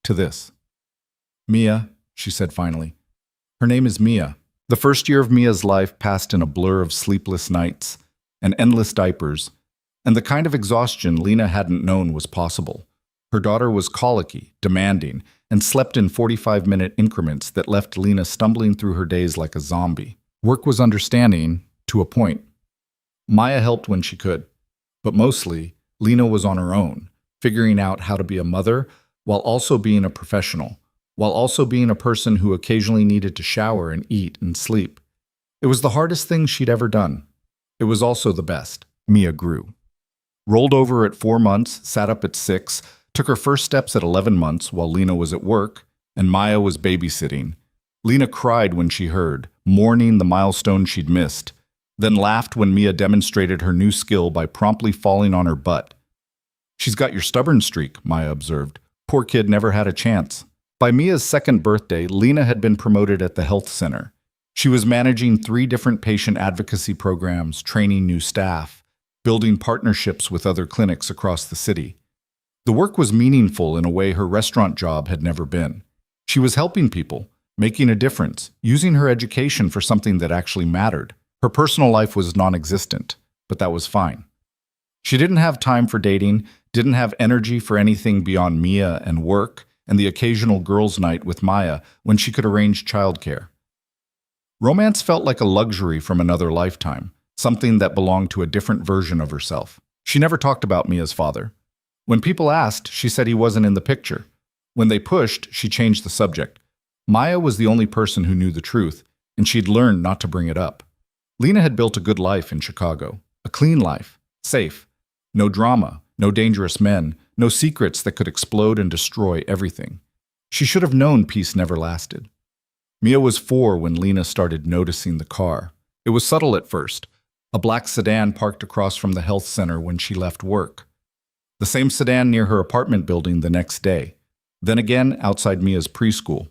to this. "Mia," she said finally. Her name is Mia. The first year of Mia's life passed in a blur of sleepless nights and endless diapers, and the kind of exhaustion Lena hadn't known was possible. Her daughter was colicky, demanding, and slept in 45-minute increments that left Lena stumbling through her days like a zombie. Work was understanding, to a point. Maya helped when she could, but mostly, Lena was on her own, figuring out how to be a mother while also being a professional, while also being a person who occasionally needed to shower and eat and sleep. It was the hardest thing she'd ever done. It was also the best. Mia grew. Rolled over at 4 months, sat up at 6, took her first steps at 11 months while Lena was at work, and Maya was babysitting. Lena cried when she heard, mourning the milestone she'd missed, then laughed when Mia demonstrated her new skill by promptly falling on her butt. "She's got your stubborn streak," Maya observed. "Poor kid never had a chance." By Mia's second birthday, Lena had been promoted at the health center. She was managing 3 different patient advocacy programs, training new staff, building partnerships with other clinics across the city. The work was meaningful in a way her restaurant job had never been. She was helping people, making a difference, using her education for something that actually mattered. Her personal life was non-existent, but that was fine. She didn't have time for dating, didn't have energy for anything beyond Mia and work, and the occasional girls' night with Maya when she could arrange childcare. Romance felt like a luxury from another lifetime, something that belonged to a different version of herself. She never talked about Mia's father. When people asked, she said he wasn't in the picture. When they pushed, she changed the subject. Maya was the only person who knew the truth, and she'd learned not to bring it up. Lena had built a good life in Chicago, a clean life, safe. No drama, no dangerous men, no secrets that could explode and destroy everything. She should have known peace never lasted. Mia was 4 when Lena started noticing the car. It was subtle at first, a black sedan parked across from the health center when she left work. The same sedan near her apartment building the next day. Then again outside Mia's preschool.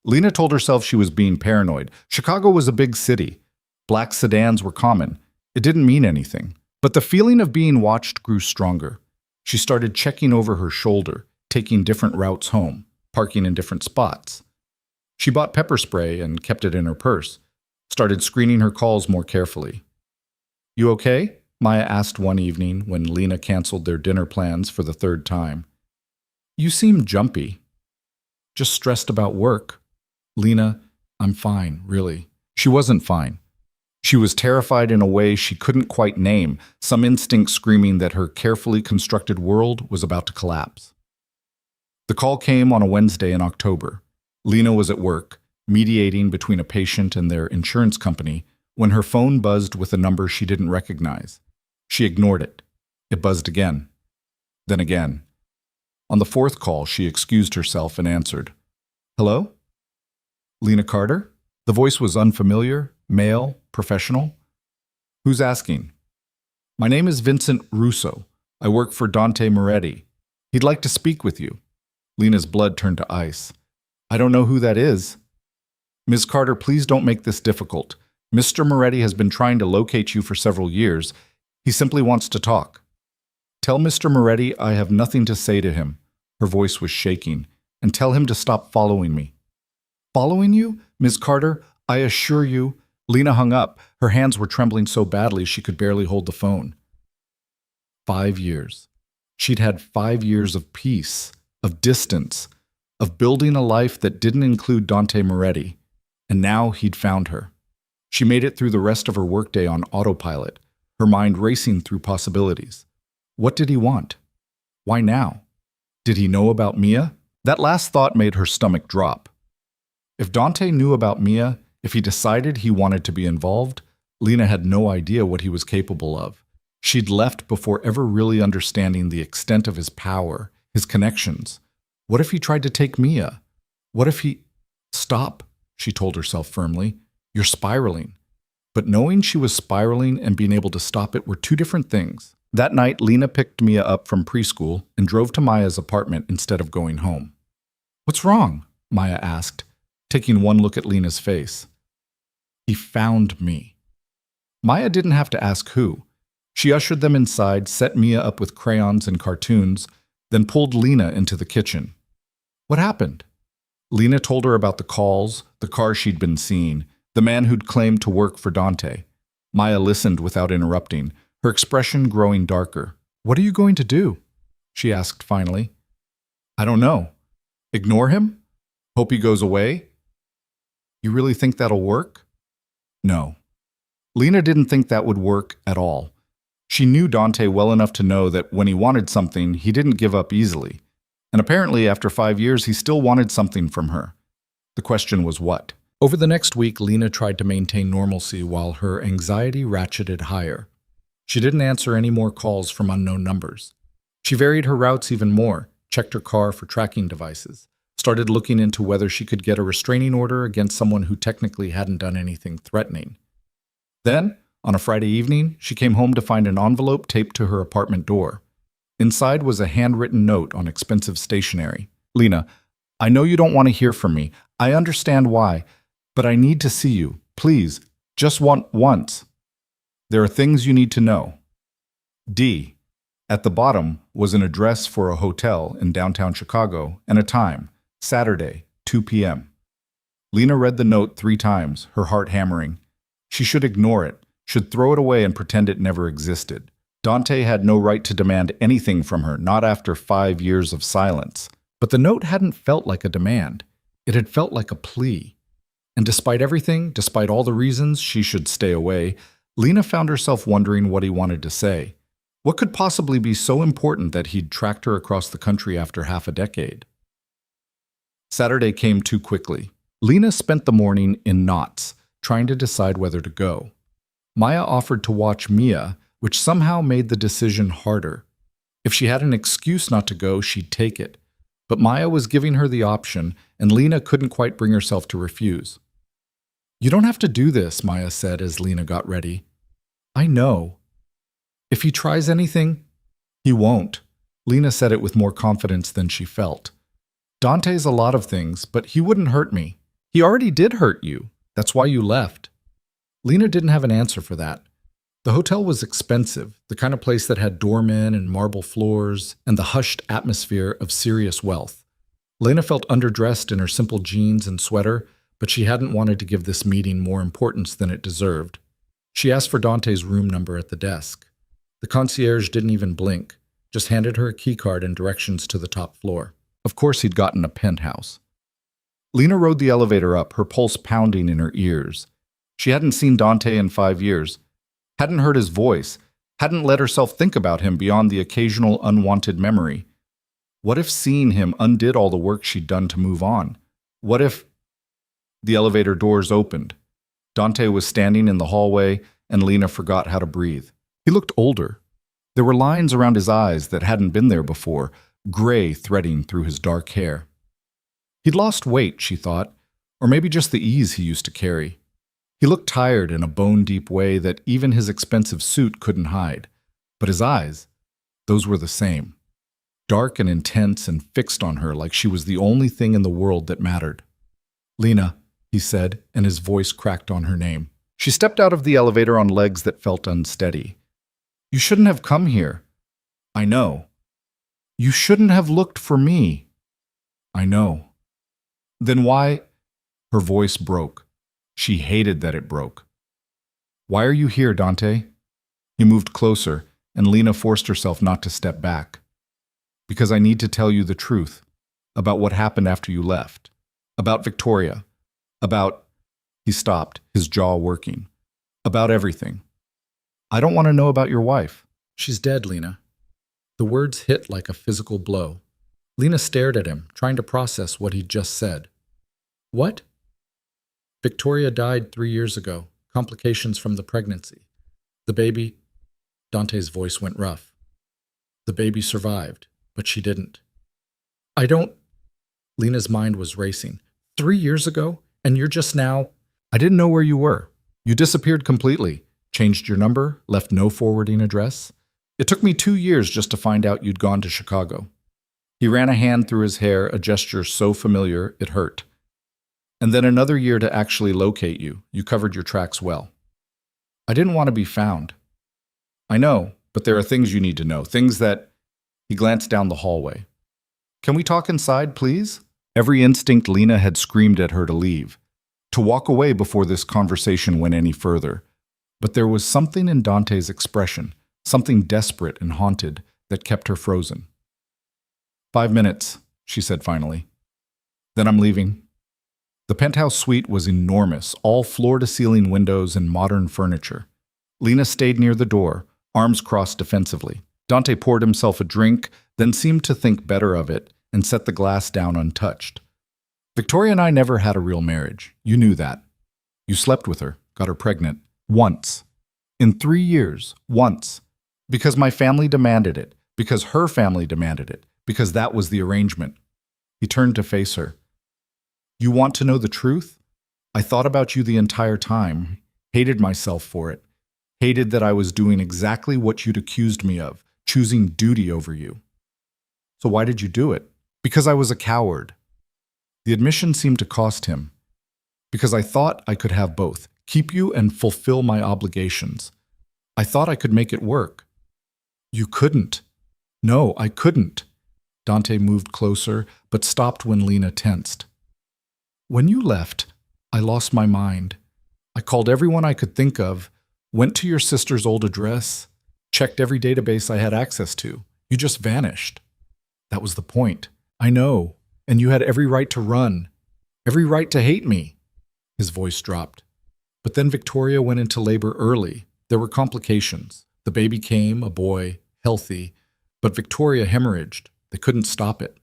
Lena told herself she was being paranoid. Chicago was a big city. Black sedans were common. It didn't mean anything. But the feeling of being watched grew stronger. She started checking over her shoulder, taking different routes home, parking in different spots. She bought pepper spray and kept it in her purse, started screening her calls more carefully. "You okay?" Maya asked one evening when Lena canceled their dinner plans for the 3rd time. "You seem jumpy." "Just stressed about work." "Lena, I'm fine, really." She wasn't fine. She was terrified in a way she couldn't quite name, some instinct screaming that her carefully constructed world was about to collapse. The call came on a Wednesday in October. Lena was at work, mediating between a patient and their insurance company, when her phone buzzed with a number she didn't recognize. She ignored it. It buzzed again. Then again. On the 4th call, she excused herself and answered. "Hello? Lena Carter?" The voice was unfamiliar, male, professional. "Who's asking?" "My name is Vincent Russo. I work for Dante Moretti. He'd like to speak with you." Lena's blood turned to ice. "I don't know who that is." "Ms. Carter, please don't make this difficult. Mr. Moretti has been trying to locate you for several years. He simply wants to talk. Tell Mr. Moretti I have nothing to say to him. Her voice was shaking. And tell him to stop following me. Following you? Ms. Carter, I assure you. Lena hung up. Her hands were trembling so badly she could barely hold the phone. 5 years. She'd had 5 years of peace, of distance, of building a life that didn't include Dante Moretti. And now he'd found her. She made it through the rest of her workday on autopilot, her mind racing through possibilities. What did he want? Why now? Did he know about Mia? That last thought made her stomach drop. If Dante knew about Mia, if he decided he wanted to be involved, Lena had no idea what he was capable of. She'd left before ever really understanding the extent of his power, his connections. What if he tried to take Mia? What if he… Stop, she told herself firmly. You're spiraling. But knowing she was spiraling and being able to stop it were two different things. That night, Lena picked Mia up from preschool and drove to Maya's apartment instead of going home. What's wrong? Maya asked, taking one look at Lena's face. He found me. Maya didn't have to ask who. She ushered them inside, set Mia up with crayons and cartoons, then pulled Lena into the kitchen. What happened? Lena told her about the calls, the car she'd been seeing, the man who'd claimed to work for Dante. Maya listened without interrupting, her expression growing darker. What are you going to do? She asked finally. I don't know. Ignore him? Hope he goes away? You really think that'll work? No. Lena didn't think that would work at all. She knew Dante well enough to know that when he wanted something, he didn't give up easily. And apparently, after 5 years, he still wanted something from her. The question was what? Over the next week, Lena tried to maintain normalcy while her anxiety ratcheted higher. She didn't answer any more calls from unknown numbers. She varied her routes even more, checked her car for tracking devices, started looking into whether she could get a restraining order against someone who technically hadn't done anything threatening. Then, on a Friday evening, she came home to find an envelope taped to her apartment door. Inside was a handwritten note on expensive stationery. Lena, I know you don't want to hear from me. I understand why, but I need to see you. Please, just once. There are things you need to know. D. At the bottom was an address for a hotel in downtown Chicago and a time, Saturday, 2 p.m. Lena read the note 3 times, her heart hammering. She should ignore it, should throw it away and pretend it never existed. Dante had no right to demand anything from her, not after 5 years of silence. But the note hadn't felt like a demand. It had felt like a plea. And despite everything, despite all the reasons she should stay away, Lena found herself wondering what he wanted to say. What could possibly be so important that he'd tracked her across the country after half a decade? Saturday came too quickly. Lena spent the morning in knots, trying to decide whether to go. Maya offered to watch Mia, which somehow made the decision harder. If she had an excuse not to go, she'd take it. But Maya was giving her the option, and Lena couldn't quite bring herself to refuse. You don't have to do this, Maya said as Lena got ready. I know. If he tries anything, he won't. Lena said it with more confidence than she felt. Dante's a lot of things, but he wouldn't hurt me. He already did hurt you. That's why you left. Lena didn't have an answer for that. The hotel was expensive, the kind of place that had doormen and marble floors and the hushed atmosphere of serious wealth. Lena felt underdressed in her simple jeans and sweater, but she hadn't wanted to give this meeting more importance than it deserved. She asked for Dante's room number at the desk. The concierge didn't even blink, just handed her a keycard and directions to the top floor. Of course he'd gotten a penthouse. Lena rode the elevator up, her pulse pounding in her ears. She hadn't seen Dante in 5 years, hadn't heard his voice, hadn't let herself think about him beyond the occasional unwanted memory. What if seeing him undid all the work she'd done to move on? What if… The elevator doors opened. Dante was standing in the hallway, and Lena forgot how to breathe. He looked older. There were lines around his eyes that hadn't been there before, gray threading through his dark hair. He'd lost weight, she thought, or maybe just the ease he used to carry. He looked tired in a bone-deep way that even his expensive suit couldn't hide. But his eyes, those were the same. Dark and intense and fixed on her like she was the only thing in the world that mattered. Lena, he said, and his voice cracked on her name. She stepped out of the elevator on legs that felt unsteady. You shouldn't have come here. I know. You shouldn't have looked for me. I know. Then why? Her voice broke. She hated that it broke. Why are you here, Dante? He moved closer, and Lena forced herself not to step back. Because I need to tell you the truth about what happened after you left. About Victoria. About... He stopped, his jaw working. About everything. I don't want to know about your wife. She's dead, Lena. The words hit like a physical blow. Lena stared at him, trying to process what he'd just said. What? Victoria died 3 years ago. Complications from the pregnancy. The baby... Dante's voice went rough. The baby survived, but she didn't. I don't... Lena's mind was racing. 3 years ago? And you're just now... I didn't know where you were. You disappeared completely. Changed your number, left no forwarding address. It took me 2 years just to find out you'd gone to Chicago. He ran a hand through his hair, a gesture so familiar it hurt. And then another year to actually locate you. You covered your tracks well. I didn't want to be found. I know, but there are things you need to know, things that... He glanced down the hallway. Can we talk inside, please? Every instinct Lena had screamed at her to leave, to walk away before this conversation went any further. But there was something in Dante's expression, something desperate and haunted, that kept her frozen. 5 minutes, she said finally. Then I'm leaving. The penthouse suite was enormous, all floor-to-ceiling windows and modern furniture. Lena stayed near the door, arms crossed defensively. Dante poured himself a drink, then seemed to think better of it and set the glass down untouched. Victoria and I never had a real marriage. You knew that. You slept with her, got her pregnant. Once. In 3 years. Once. Because my family demanded it. Because her family demanded it. Because that was the arrangement. He turned to face her. You want to know the truth? I thought about you the entire time. Hated myself for it. Hated that I was doing exactly what you'd accused me of, choosing duty over you. So why did you do it? Because I was a coward. The admission seemed to cost him. Because I thought I could have both, keep you and fulfill my obligations. I thought I could make it work. You couldn't. No, I couldn't. Dante moved closer, but stopped when Lena tensed. When you left, I lost my mind. I called everyone I could think of, went to your sister's old address, checked every database I had access to. You just vanished. That was the point. I know, and you had every right to run, every right to hate me. His voice dropped. But then Victoria went into labor early. There were complications. The baby came, a boy, healthy, but Victoria hemorrhaged. They couldn't stop it.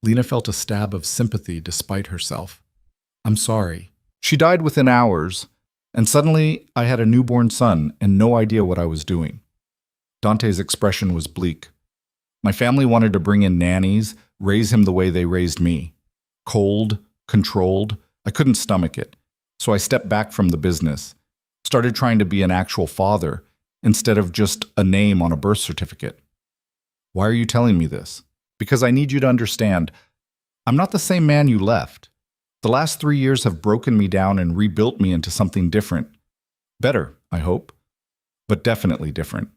Lena felt a stab of sympathy despite herself. I'm sorry. She died within hours, and suddenly I had a newborn son and no idea what I was doing. Dante's expression was bleak. My family wanted to bring in nannies, raise him the way they raised me. Cold, controlled. I couldn't stomach it. So I stepped back from the business, started trying to be an actual father instead of just a name on a birth certificate. Why are you telling me this? Because I need you to understand, I'm not the same man you left. The last 3 years have broken me down and rebuilt me into something different. Better, I hope, but definitely different.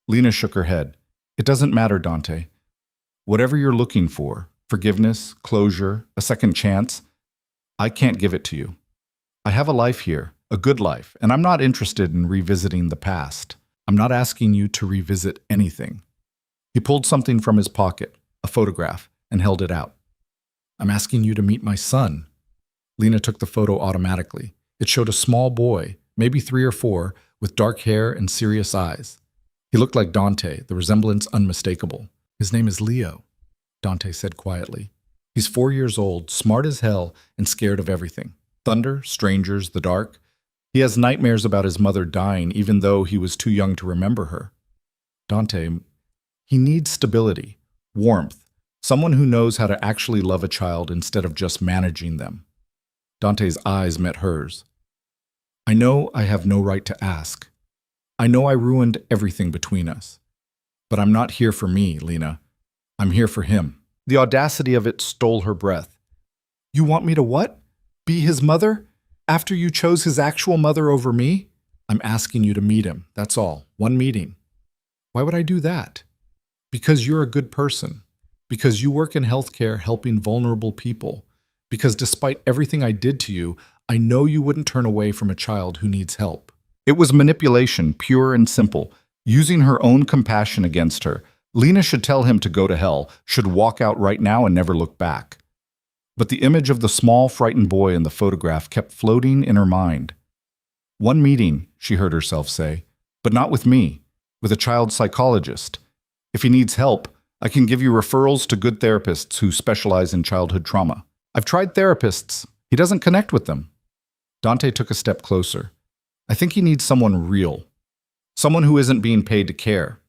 Lena shook her head. It doesn't matter, Dante. Whatever you're looking for, forgiveness, closure, a second chance, I can't give it to you. I have a life here, a good life, and I'm not interested in revisiting the past. I'm not asking you to revisit anything. He pulled something from his pocket, a photograph, and held it out. I'm asking you to meet my son. Lena took the photo automatically. It showed a small boy, maybe 3 or 4, with dark hair and serious eyes. He looked like Dante, the resemblance unmistakable. His name is Leo, Dante said quietly. He's 4 years old, smart as hell, and scared of everything. Thunder, strangers, the dark. He has nightmares about his mother dying, even though he was too young to remember her. Dante, he needs stability, warmth, someone who knows how to actually love a child instead of just managing them. Dante's eyes met hers. I know I have no right to ask. I know I ruined everything between us. But I'm not here for me, Lena. I'm here for him. The audacity of it stole her breath. You want me to what? Be his mother? After you chose his actual mother over me? I'm asking you to meet him, that's all. One meeting. Why would I do that? Because you're a good person. Because you work in healthcare helping vulnerable people. Because despite everything I did to you, I know you wouldn't turn away from a child who needs help. It was manipulation, pure and simple, using her own compassion against her. Lena should tell him to go to hell, should walk out right now and never look back. But the image of the small, frightened boy in the photograph kept floating in her mind. One meeting, she heard herself say, but not with me, with a child psychologist. If he needs help, I can give you referrals to good therapists who specialize in childhood trauma. I've tried therapists. He doesn't connect with them. Dante took a step closer. I think he needs someone real. Someone who isn't being paid to care.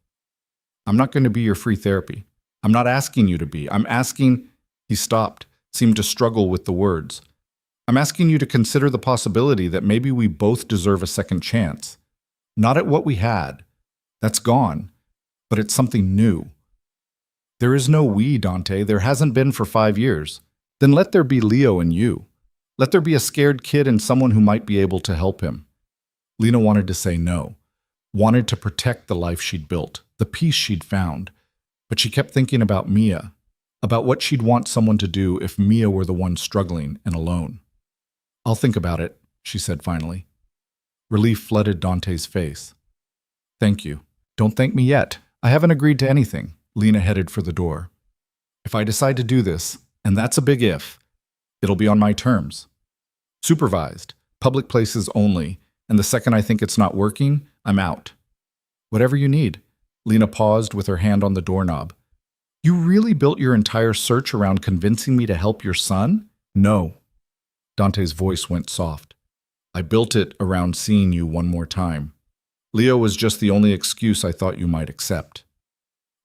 I'm not going to be your free therapy. I'm not asking you to be. I'm asking... He stopped, seemed to struggle with the words. I'm asking you to consider the possibility that maybe we both deserve a second chance. Not at what we had. That's gone. But it's something new. There is no we, Dante. There hasn't been for 5 years. Then let there be Leo and you. Let there be a scared kid and someone who might be able to help him. Lena wanted to say no. Wanted to protect the life she'd built, the peace she'd found. But she kept thinking about Mia, about what she'd want someone to do if Mia were the one struggling and alone. I'll think about it, she said finally. Relief flooded Dante's face. Thank you. Don't thank me yet. I haven't agreed to anything. Lena headed for the door. If I decide to do this, and that's a big if, it'll be on my terms. Supervised, public places only, and the second I think it's not working, I'm out. Whatever you need. Lena paused with her hand on the doorknob. You really built your entire search around convincing me to help your son? No. Dante's voice went soft. I built it around seeing you one more time. Leo was just the only excuse I thought you might accept.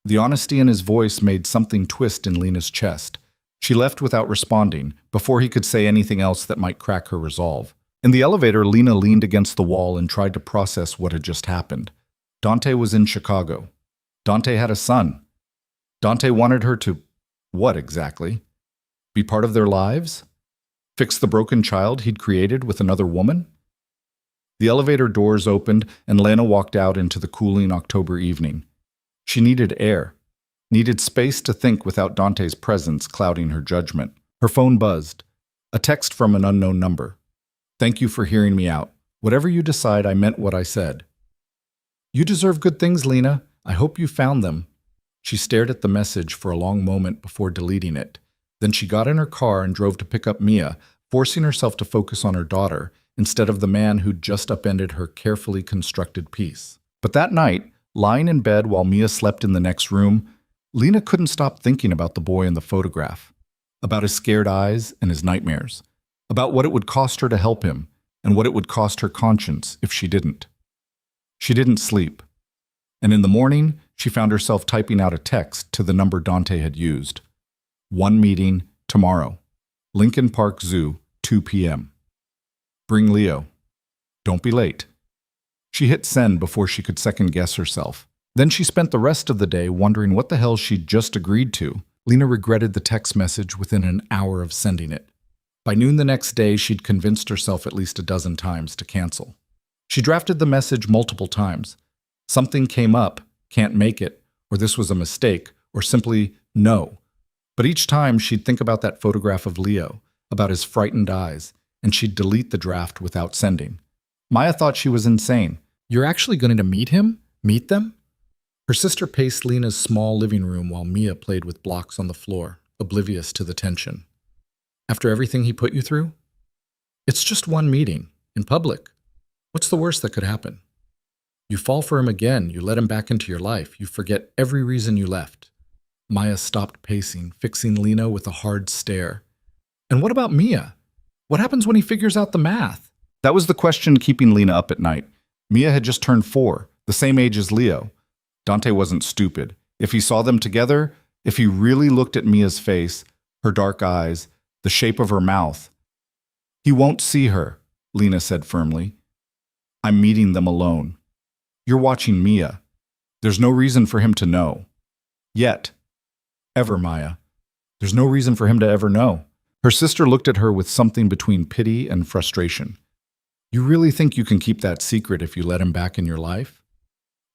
The honesty in his voice made something twist in Lena's chest. She left without responding, before he could say anything else that might crack her resolve. In the elevator, Lena leaned against the wall and tried to process what had just happened. Dante was in Chicago. Dante had a son. Dante wanted her to... what exactly? Be part of their lives? Fix the broken child he'd created with another woman? The elevator doors opened and Lena walked out into the cooling October evening. She needed air, needed space to think without Dante's presence clouding her judgment. Her phone buzzed. A text from an unknown number. Thank you for hearing me out. Whatever you decide, I meant what I said. You deserve good things, Lena. I hope you found them. She stared at the message for a long moment before deleting it. Then she got in her car and drove to pick up Mia, forcing herself to focus on her daughter instead of the man who'd just upended her carefully constructed peace. But that night, lying in bed while Mia slept in the next room, Lena couldn't stop thinking about the boy in the photograph, about his scared eyes and his nightmares, about what it would cost her to help him and what it would cost her conscience if she didn't. She didn't sleep, and in the morning, she found herself typing out a text to the number Dante had used. 1 meeting tomorrow. Lincoln Park Zoo, 2 p.m. Bring Leo. Don't be late. She hit send before she could second-guess herself. Then she spent the rest of the day wondering what the hell she'd just agreed to. Lena regretted the text message within an hour of sending it. By noon the next day, she'd convinced herself at least a dozen times to cancel. She drafted the message multiple times. Something came up, can't make it, or this was a mistake, or simply no. But each time she'd think about that photograph of Leo, about his frightened eyes, and she'd delete the draft without sending. Maya thought she was insane. You're actually going to meet him? Meet them? Her sister paced Lena's small living room while Mia played with blocks on the floor, oblivious to the tension. After everything he put you through? It's just one meeting, in public. What's the worst that could happen? You fall for him again, you let him back into your life, you forget every reason you left. Maya stopped pacing, fixing Lena with a hard stare. And what about Mia? What happens when he figures out the math? That was the question keeping Lena up at night. Mia had just turned 4, the same age as Leo. Dante wasn't stupid. If he saw them together, if he really looked at Mia's face, her dark eyes, the shape of her mouth. He won't see her, Lena said firmly. I'm meeting them alone. You're watching Mia. There's no reason for him to know. Yet. Ever, Maya. There's no reason for him to ever know. Her sister looked at her with something between pity and frustration. You really think you can keep that secret if you let him back in your life?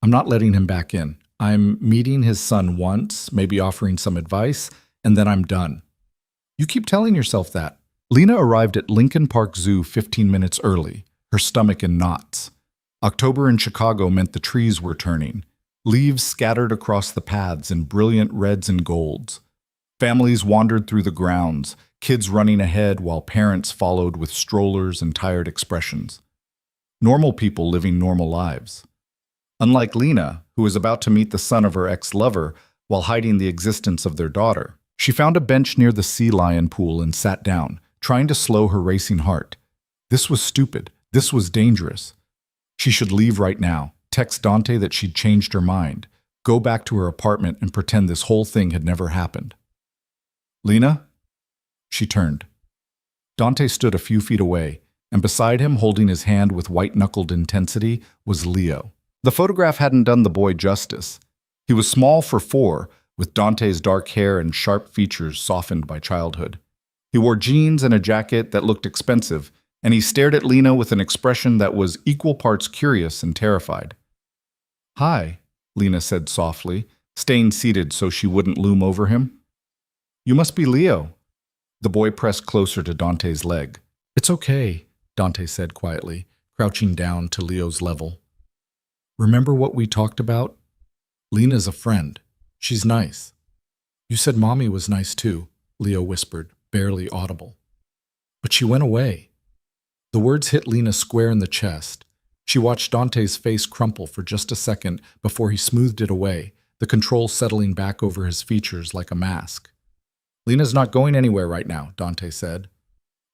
I'm not letting him back in. I'm meeting his son once, maybe offering some advice, and then I'm done. You keep telling yourself that. Lena arrived at Lincoln Park Zoo 15 minutes early, her stomach in knots. October in Chicago meant the trees were turning. Leaves scattered across the paths in brilliant reds and golds. Families wandered through the grounds, kids running ahead while parents followed with strollers and tired expressions. Normal people living normal lives. Unlike Lena, who was about to meet the son of her ex-lover while hiding the existence of their daughter, she found a bench near the sea lion pool and sat down, trying to slow her racing heart. This was stupid. This was dangerous. She should leave right now, text Dante that she'd changed her mind, go back to her apartment and pretend this whole thing had never happened. Lena? She turned. Dante stood a few feet away, and beside him, holding his hand with white-knuckled intensity, was Leo. The photograph hadn't done the boy justice. He was small for 4, with Dante's dark hair and sharp features softened by childhood. He wore jeans and a jacket that looked expensive, and he stared at Lena with an expression that was equal parts curious and terrified. "Hi," Lena said softly, staying seated so she wouldn't loom over him. "You must be Leo." The boy pressed closer to Dante's leg. "It's okay," Dante said quietly, crouching down to Leo's level. "Remember what we talked about? Lena's a friend. She's nice." "You said Mommy was nice too," Leo whispered, barely audible. "But she went away." The words hit Lena square in the chest. She watched Dante's face crumple for just a second before he smoothed it away, the control settling back over his features like a mask. "Lena's not going anywhere right now," Dante said.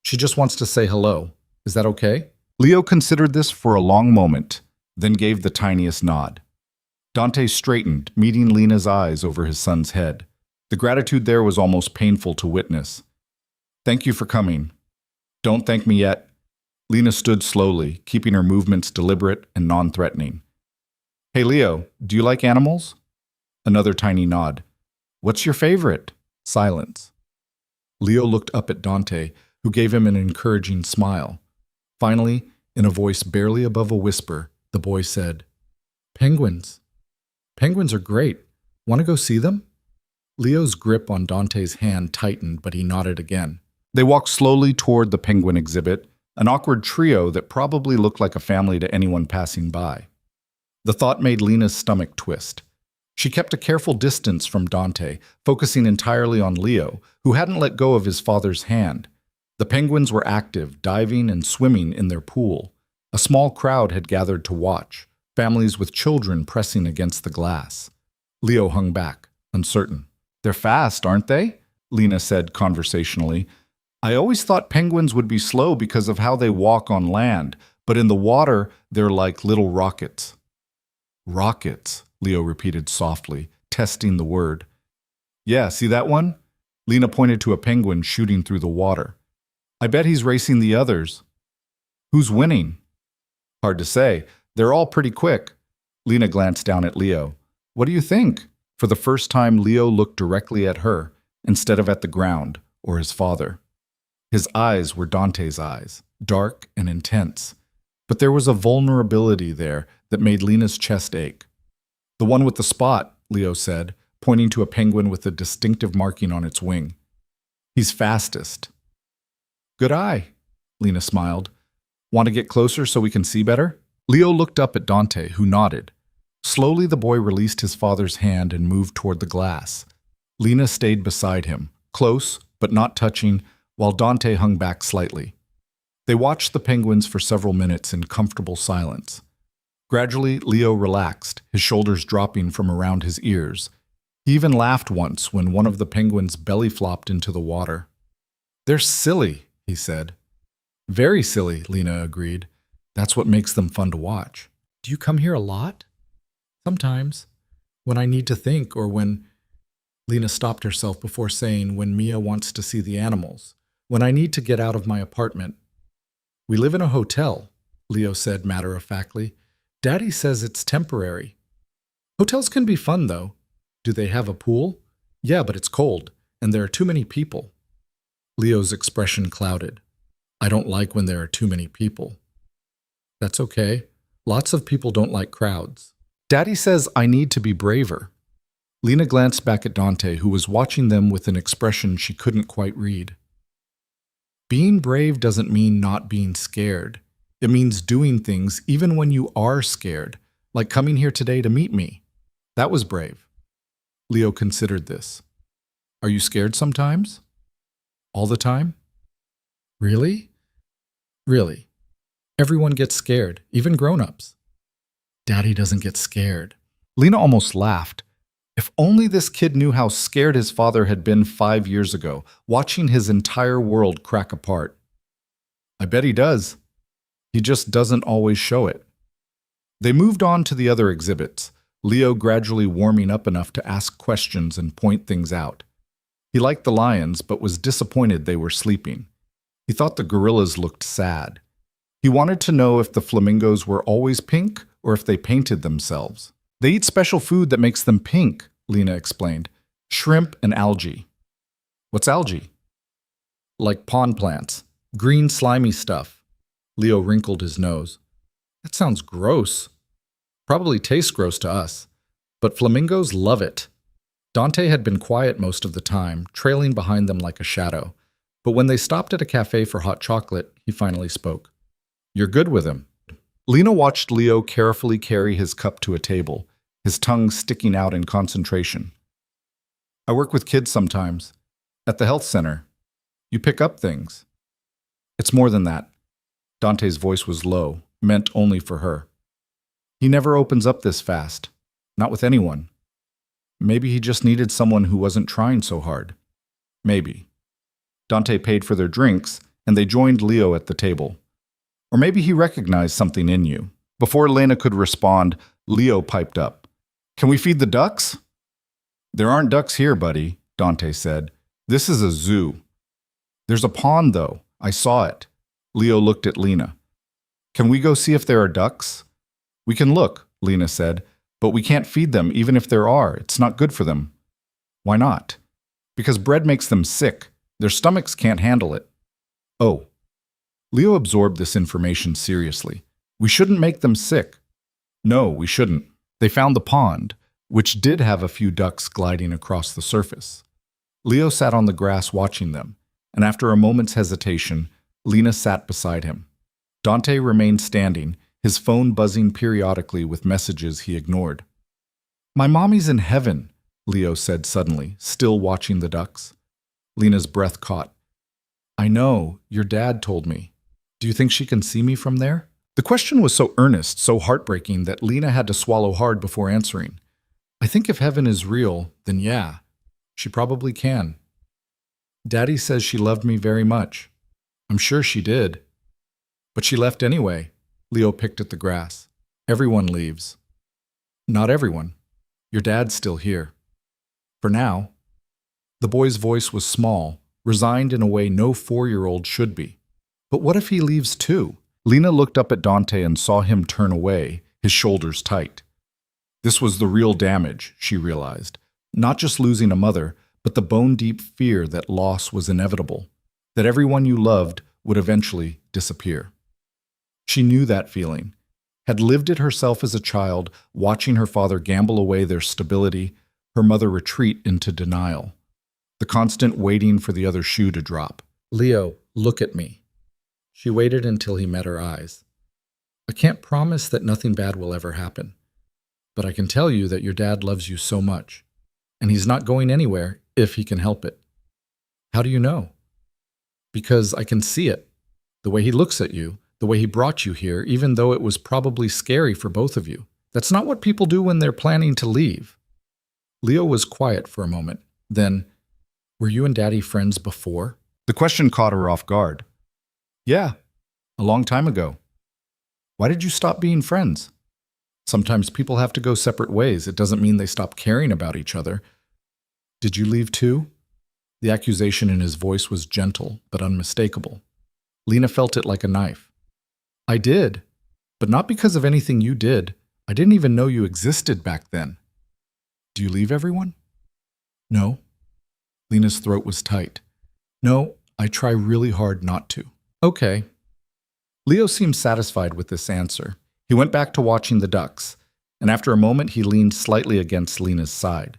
"She just wants to say hello. Is that okay?" Leo considered this for a long moment, then gave the tiniest nod. Dante straightened, meeting Lena's eyes over his son's head. The gratitude there was almost painful to witness. "Thank you for coming." "Don't thank me yet." Lena stood slowly, keeping her movements deliberate and non-threatening. "Hey Leo, do you like animals?" Another tiny nod. "What's your favorite?" Silence. Leo looked up at Dante, who gave him an encouraging smile. Finally, in a voice barely above a whisper, the boy said, "Penguins. Penguins are great. Want to go see them?" Leo's grip on Dante's hand tightened, but he nodded again. They walked slowly toward the penguin exhibit, an awkward trio that probably looked like a family to anyone passing by. The thought made Lena's stomach twist. She kept a careful distance from Dante, focusing entirely on Leo, who hadn't let go of his father's hand. The penguins were active, diving and swimming in their pool. A small crowd had gathered to watch, families with children pressing against the glass. Leo hung back, uncertain. "They're fast, aren't they?" Lena said conversationally. "I always thought penguins would be slow because of how they walk on land, but in the water, they're like little rockets." "Rockets," Leo repeated softly, testing the word. "Yeah, see that one?" Lena pointed to a penguin shooting through the water. "I bet he's racing the others." "Who's winning?" "Hard to say. They're all pretty quick." Lena glanced down at Leo. "What do you think?" For the first time, Leo looked directly at her, instead of at the ground or his father. His eyes were Dante's eyes, dark and intense. But there was a vulnerability there that made Lena's chest ache. "The one with the spot," Leo said, pointing to a penguin with a distinctive marking on its wing. "He's fastest." "Good eye," Lena smiled. "Want to get closer so we can see better?" Leo looked up at Dante, who nodded. Slowly the boy released his father's hand and moved toward the glass. Lena stayed beside him, close but not touching, while Dante hung back slightly. They watched the penguins for several minutes in comfortable silence. Gradually, Leo relaxed, his shoulders dropping from around his ears. He even laughed once when one of the penguins belly flopped into the water. "They're silly," he said. "Very silly," Lena agreed. "That's what makes them fun to watch." "Do you come here a lot?" "Sometimes. When I need to think or when—" Lena stopped herself before saying, "when Mia wants to see the animals. When I need to get out of my apartment." "We live in a hotel," Leo said matter-of-factly. "Daddy says it's temporary." "Hotels can be fun, though." "Do they have a pool?" "Yeah, but it's cold, and there are too many people." Leo's expression clouded. "I don't like when there are too many people." "That's okay. Lots of people don't like crowds." Daddy says I need to be braver. Lena glanced back at Dante, who was watching them with an expression she couldn't quite read. Being brave doesn't mean not being scared. It means doing things even when you are scared, like coming here today to meet me. That was brave. Leo considered this. Are you scared sometimes? All the time? Really? Really. Everyone gets scared, even grown-ups. Daddy doesn't get scared. Lena almost laughed. If only this kid knew how scared his father had been 5 years ago, watching his entire world crack apart. I bet he does. He just doesn't always show it. They moved on to the other exhibits, Leo gradually warming up enough to ask questions and point things out. He liked the lions, but was disappointed they were sleeping. He thought the gorillas looked sad. He wanted to know if the flamingos were always pink or if they painted themselves. They eat special food that makes them pink, Lena explained. Shrimp and algae. What's algae? Like pond plants. Green slimy stuff. Leo wrinkled his nose. That sounds gross. Probably tastes gross to us. But flamingos love it. Dante had been quiet most of the time, trailing behind them like a shadow. But when they stopped at a cafe for hot chocolate, he finally spoke. You're good with him. Lena watched Leo carefully carry his cup to a table, his tongue sticking out in concentration. I work with kids sometimes. At the health center. You pick up things. It's more than that. Dante's voice was low, meant only for her. He never opens up this fast. Not with anyone. Maybe he just needed someone who wasn't trying so hard. Maybe. Dante paid for their drinks, and they joined Leo at the table. Or maybe he recognized something in you. Before Lena could respond, Leo piped up. Can we feed the ducks? There aren't ducks here, buddy, Dante said. This is a zoo. There's a pond, though. I saw it. Leo looked at Lena. Can we go see if there are ducks? We can look, Lena said, but we can't feed them even if there are. It's not good for them. Why not? Because bread makes them sick. Their stomachs can't handle it. Oh. Leo absorbed this information seriously. We shouldn't make them sick. No, we shouldn't. They found the pond, which did have a few ducks gliding across the surface. Leo sat on the grass watching them, and after a moment's hesitation, Lena sat beside him. Dante remained standing, his phone buzzing periodically with messages he ignored. My mommy's in heaven, Leo said suddenly, still watching the ducks. Lena's breath caught. I know, your dad told me. Do you think she can see me from there? The question was so earnest, so heartbreaking that Lena had to swallow hard before answering. I think if heaven is real, then yeah, she probably can. Daddy says she loved me very much. I'm sure she did. But she left anyway. Leo picked at the grass. Everyone leaves. Not everyone. Your dad's still here. For now. The boy's voice was small, resigned in a way no 4-year-old should be. But what if he leaves too? Lena looked up at Dante and saw him turn away, his shoulders tight. This was the real damage, she realized. Not just losing a mother, but the bone-deep fear that loss was inevitable, that everyone you loved would eventually disappear. She knew that feeling, had lived it herself as a child, watching her father gamble away their stability, her mother retreat into denial, the constant waiting for the other shoe to drop. Leo, look at me. She waited until he met her eyes. I can't promise that nothing bad will ever happen, but I can tell you that your dad loves you so much, and he's not going anywhere if he can help it. How do you know? Because I can see it. The way he looks at you, the way he brought you here, even though it was probably scary for both of you. That's not what people do when they're planning to leave. Leo was quiet for a moment. Then, were you and Daddy friends before? The question caught her off guard. Yeah, a long time ago. Why did you stop being friends? Sometimes people have to go separate ways. It doesn't mean they stop caring about each other. Did you leave too? The accusation in his voice was gentle, but unmistakable. Lena felt it like a knife. I did, but not because of anything you did. I didn't even know you existed back then. Do you leave everyone? No. Lena's throat was tight. No, I try really hard not to. Okay. Leo seemed satisfied with this answer. He went back to watching the ducks. and after a moment he leaned slightly against Lena's side.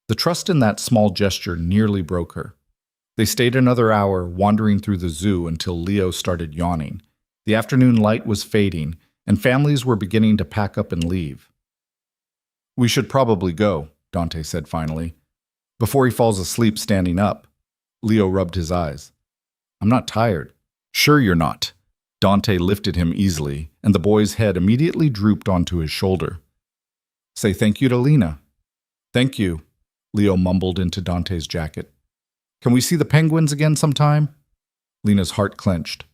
The trust in that small gesture nearly broke her. They stayed another hour, wandering through the zoo until Leo started yawning. The afternoon light was fading, and families were beginning to pack up and leave. "We should probably go," Dante said finally. Before he falls asleep standing up, Leo rubbed his eyes. "I'm not tired." "Sure you're not." Dante lifted him easily, and the boy's head immediately drooped onto his shoulder. "Say thank you to Lena." "Thank you," Leo mumbled into Dante's jacket. "Can we see the penguins again sometime?" Lena's heart clenched.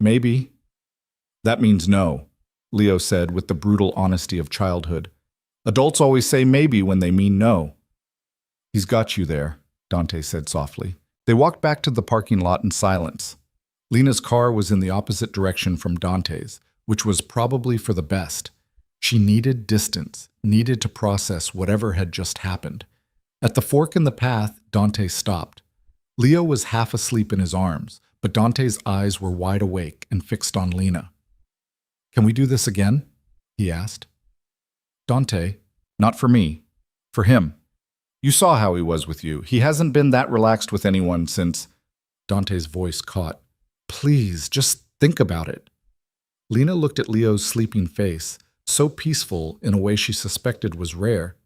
"Maybe." "That means no," Leo said with the brutal honesty of childhood. "Adults always say maybe when they mean no." "He's got you there," Dante said softly. They walked back to the parking lot in silence. Lena's car was in the opposite direction from Dante's, which was probably for the best. She needed distance, needed to process whatever had just happened. At the fork in the path, Dante stopped. Leo was half asleep in his arms, but Dante's eyes were wide awake and fixed on Lena. "Can we do this again?" he asked. "Dante, not for me. For him. You saw how he was with you. He hasn't been that relaxed with anyone since—" Dante's voice caught. "Please, just think about it." Lena looked at Leo's sleeping face, so peaceful in a way she suspected was rare.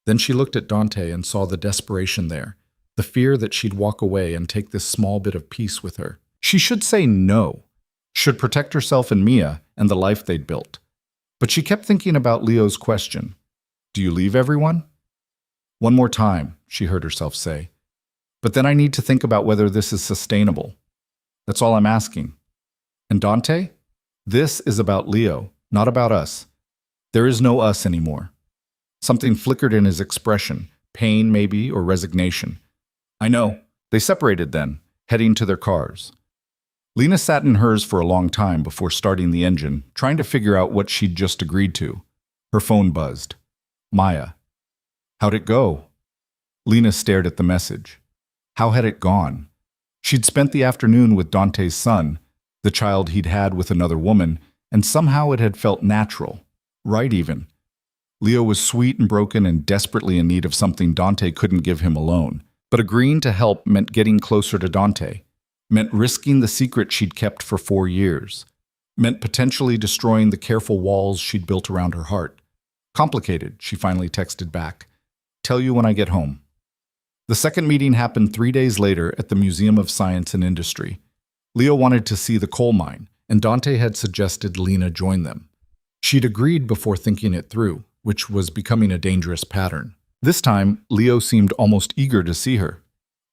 Then she looked at Dante and saw the desperation there, the fear that she'd walk away and take this small bit of peace with her. She should say no, should protect herself and Mia and the life they'd built. But she kept thinking about Leo's question. "Do you leave everyone?" "One more time," she heard herself say. "But then I need to think about whether this is sustainable. That's all I'm asking. And Dante? This is about Leo, not about us. There is no us anymore." Something flickered in his expression, pain maybe, or resignation. "I know." They separated then, heading to their cars. Lena sat in hers for a long time before starting the engine, trying to figure out what she'd just agreed to. Her phone buzzed. Maya. "How'd it go?" Lena stared at the message. How had it gone? She'd spent the afternoon with Dante's son, the child he'd had with another woman, and somehow it had felt natural, right even. Leo was sweet and broken and desperately in need of something Dante couldn't give him alone. But agreeing to help meant getting closer to Dante, meant risking the secret she'd kept for 4 years, meant potentially destroying the careful walls she'd built around her heart. "Complicated," she finally texted back. "Tell you when I get home." The second meeting happened 3 days later at the Museum of Science and Industry. Leo wanted to see the coal mine, and Dante had suggested Lena join them. She'd agreed before thinking it through, which was becoming a dangerous pattern. This time, Leo seemed almost eager to see her.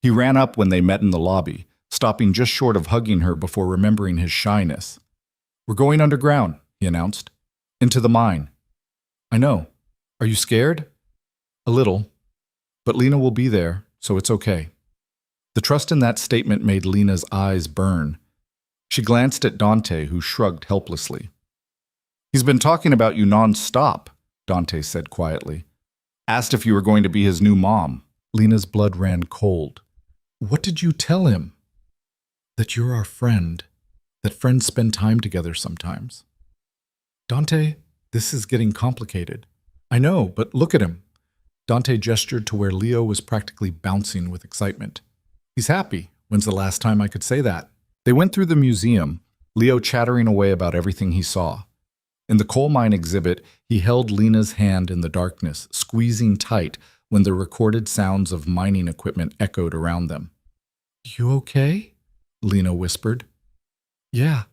He ran up when they met in the lobby, stopping just short of hugging her before remembering his shyness. "We're going underground," he announced. "Into the mine." "I know. Are you scared?" "A little. But Lena will be there, so it's okay." The trust in that statement made Lena's eyes burn. She glanced at Dante, who shrugged helplessly. "He's been talking about you non-stop," Dante said quietly. "Asked if you were going to be his new mom." Lena's blood ran cold. "What did you tell him?" "That you're our friend. That friends spend time together sometimes." "Dante, this is getting complicated." "I know, but look at him." Dante gestured to where Leo was practically bouncing with excitement. "He's happy. When's the last time I could say that?" They went through the museum, Leo chattering away about everything he saw. In the coal mine exhibit, he held Lena's hand in the darkness, squeezing tight when the recorded sounds of mining equipment echoed around them. "You okay?" Lena whispered. "Yeah.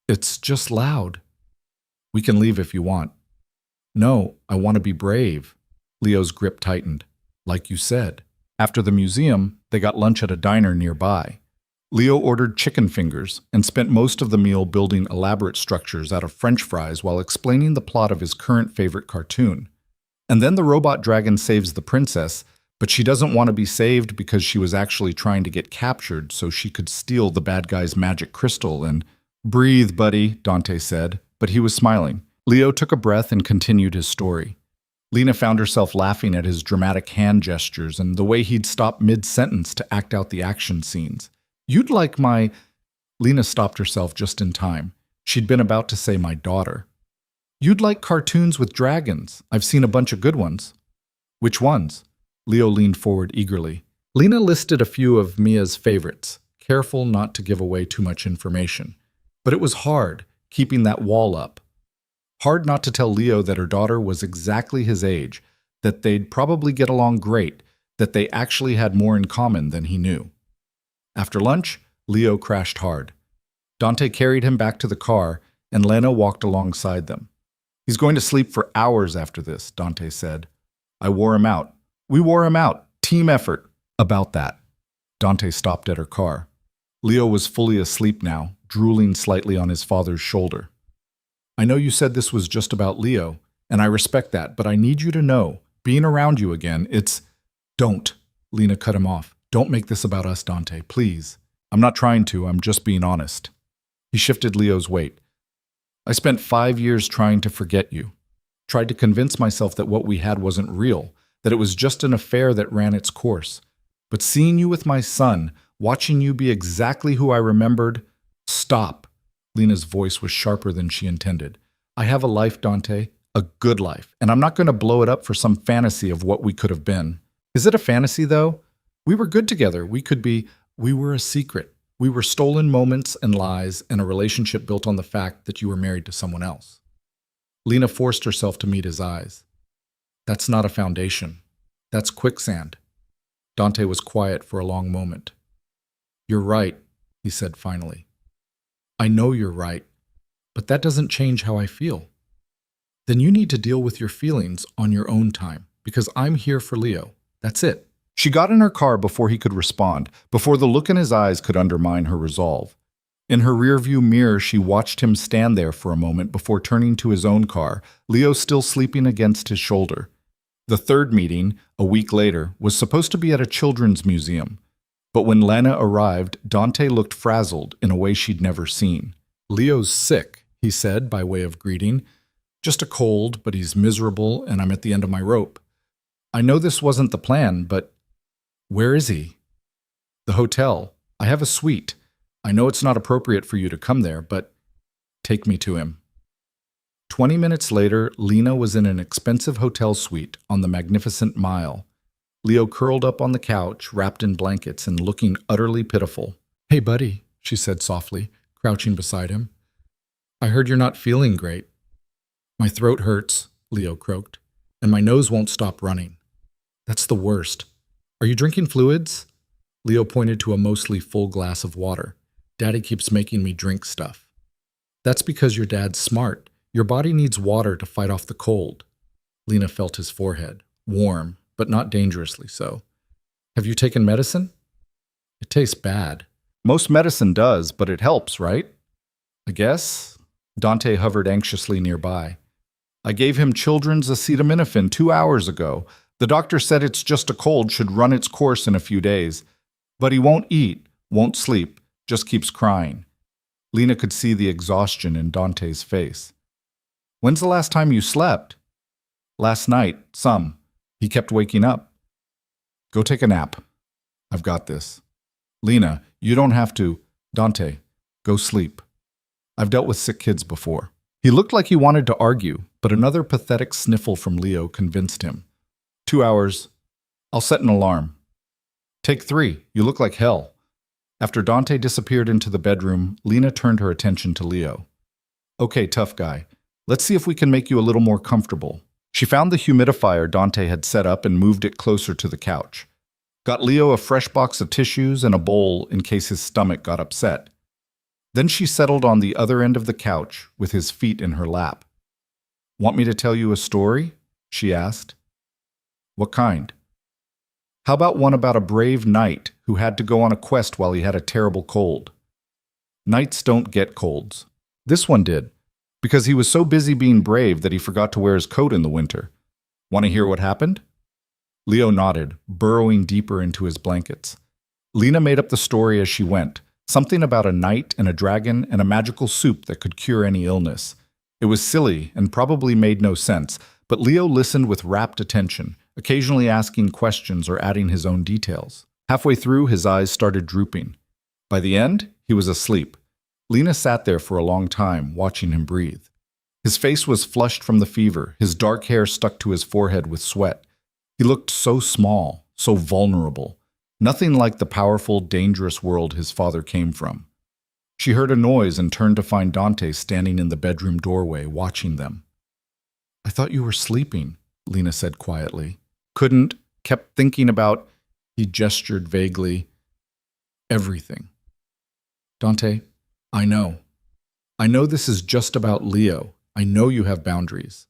It's just loud." "We can leave if you want." "No, I want to be brave." Leo's grip tightened. "Like you said." After the museum, they got lunch at a diner nearby. Leo ordered chicken fingers and spent most of the meal building elaborate structures out of French fries while explaining the plot of his current favorite cartoon. And then the robot dragon saves the princess, but she doesn't want to be saved because she was actually trying to get captured so she could steal the bad guy's magic crystal and— "Breathe, buddy," Dante said, but he was smiling. Leo took a breath and continued his story. Lena found herself laughing at his dramatic hand gestures and the way he'd stop mid-sentence to act out the action scenes. "You'd like my—" Lena stopped herself just in time. She'd been about to say my daughter. You'd like cartoons with dragons. I've seen a bunch of good ones. Which ones? Leo leaned forward eagerly. Lena listed a few of Mia's favorites, careful not to give away too much information. But it was hard, keeping that wall up. Hard not to tell Leo that her daughter was exactly his age, that they'd probably get along great, that they actually had more in common than he knew. After lunch, Leo crashed hard. Dante carried him back to the car, and Lena walked alongside them. He's going to sleep for hours after this, Dante said. I wore him out. We wore him out. Team effort. About that. Dante stopped at her car. Leo was fully asleep now, drooling slightly on his father's shoulder. I know you said this was just about Leo, and I respect that, but I need you to know, being around you again, it's... Don't. Lena cut him off. Don't make this about us, Dante, please. I'm not trying to, I'm just being honest. He shifted Leo's weight. I spent 5 years trying to forget you. Tried to convince myself that what we had wasn't real, that it was just an affair that ran its course. But seeing you with my son, watching you be exactly who I remembered... Stop. Lena's voice was sharper than she intended. I have a life, Dante, a good life, and I'm not going to blow it up for some fantasy of what we could have been. Is it a fantasy, though? We were good together. We were a secret. We were stolen moments and lies and a relationship built on the fact that you were married to someone else. Lena forced herself to meet his eyes. That's not a foundation. That's quicksand. Dante was quiet for a long moment. You're right, he said finally. I know you're right, but that doesn't change how I feel. Then you need to deal with your feelings on your own time, because I'm here for Leo. That's it. She got in her car before he could respond, before the look in his eyes could undermine her resolve. In her rearview mirror, she watched him stand there for a moment before turning to his own car, Leo still sleeping against his shoulder. The third meeting, a week later, was supposed to be at a children's museum. But when Lena arrived, Dante looked frazzled in a way she'd never seen. Leo's sick, he said by way of greeting. Just a cold, but he's miserable and I'm at the end of my rope. I know this wasn't the plan, but where is he? The hotel. I have a suite. I know it's not appropriate for you to come there, but take me to him. 20 minutes later, Lena was in an expensive hotel suite on the Magnificent Mile. Leo curled up on the couch, wrapped in blankets and looking utterly pitiful. Hey, buddy, she said softly, crouching beside him. I heard you're not feeling great. My throat hurts, Leo croaked, and my nose won't stop running. That's the worst. Are you drinking fluids? Leo pointed to a mostly full glass of water. Daddy keeps making me drink stuff. That's because your dad's smart. Your body needs water to fight off the cold. Lena felt his forehead, warm, but not dangerously so. Have you taken medicine? It tastes bad. Most medicine does, but it helps, right? I guess. Dante hovered anxiously nearby. I gave him children's acetaminophen 2 hours ago. The doctor said it's just a cold, should run its course in a few days. But he won't eat, won't sleep, just keeps crying. Lena could see the exhaustion in Dante's face. When's the last time you slept? Last night, some. He kept waking up. Go take a nap. I've got this. Lena, you don't have to. Dante, go sleep. I've dealt with sick kids before. He looked like he wanted to argue, but another pathetic sniffle from Leo convinced him. 2 hours. I'll set an alarm. Take 3. You look like hell. After Dante disappeared into the bedroom, Lena turned her attention to Leo. Okay, tough guy. Let's see if we can make you a little more comfortable. She found the humidifier Dante had set up and moved it closer to the couch. Got Leo a fresh box of tissues and a bowl in case his stomach got upset. Then she settled on the other end of the couch with his feet in her lap. Want me to tell you a story? She asked. What kind? How about one about a brave knight who had to go on a quest while he had a terrible cold? Knights don't get colds. This one did, because he was so busy being brave that he forgot to wear his coat in the winter. Want to hear what happened? Leo nodded, burrowing deeper into his blankets. Lena made up the story as she went, something about a knight and a dragon and a magical soup that could cure any illness. It was silly and probably made no sense, but Leo listened with rapt attention, occasionally asking questions or adding his own details. Halfway through, his eyes started drooping. By the end, he was asleep. Lena sat there for a long time, watching him breathe. His face was flushed from the fever, his dark hair stuck to his forehead with sweat. He looked so small, so vulnerable, nothing like the powerful, dangerous world his father came from. She heard a noise and turned to find Dante standing in the bedroom doorway, watching them. "I thought you were sleeping," Lena said quietly. "Couldn't, kept thinking about," he gestured vaguely, "everything." "Dante, I know. I know this is just about Leo. I know you have boundaries."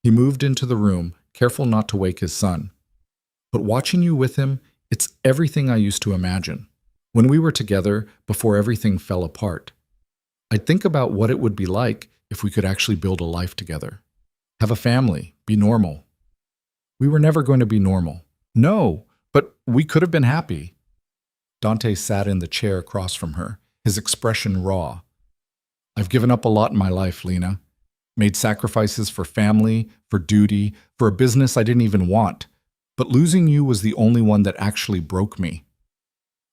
He moved into the room, careful not to wake his son. "But watching you with him, it's everything I used to imagine. When we were together, before everything fell apart. I'd think about what it would be like if we could actually build a life together. Have a family, be normal. We were never going to be normal. No, but we could have been happy." Dante sat in the chair across from her, his expression raw. "I've given up a lot in my life, Lena. Made sacrifices for family, for duty, for a business I didn't even want. But losing you was the only one that actually broke me.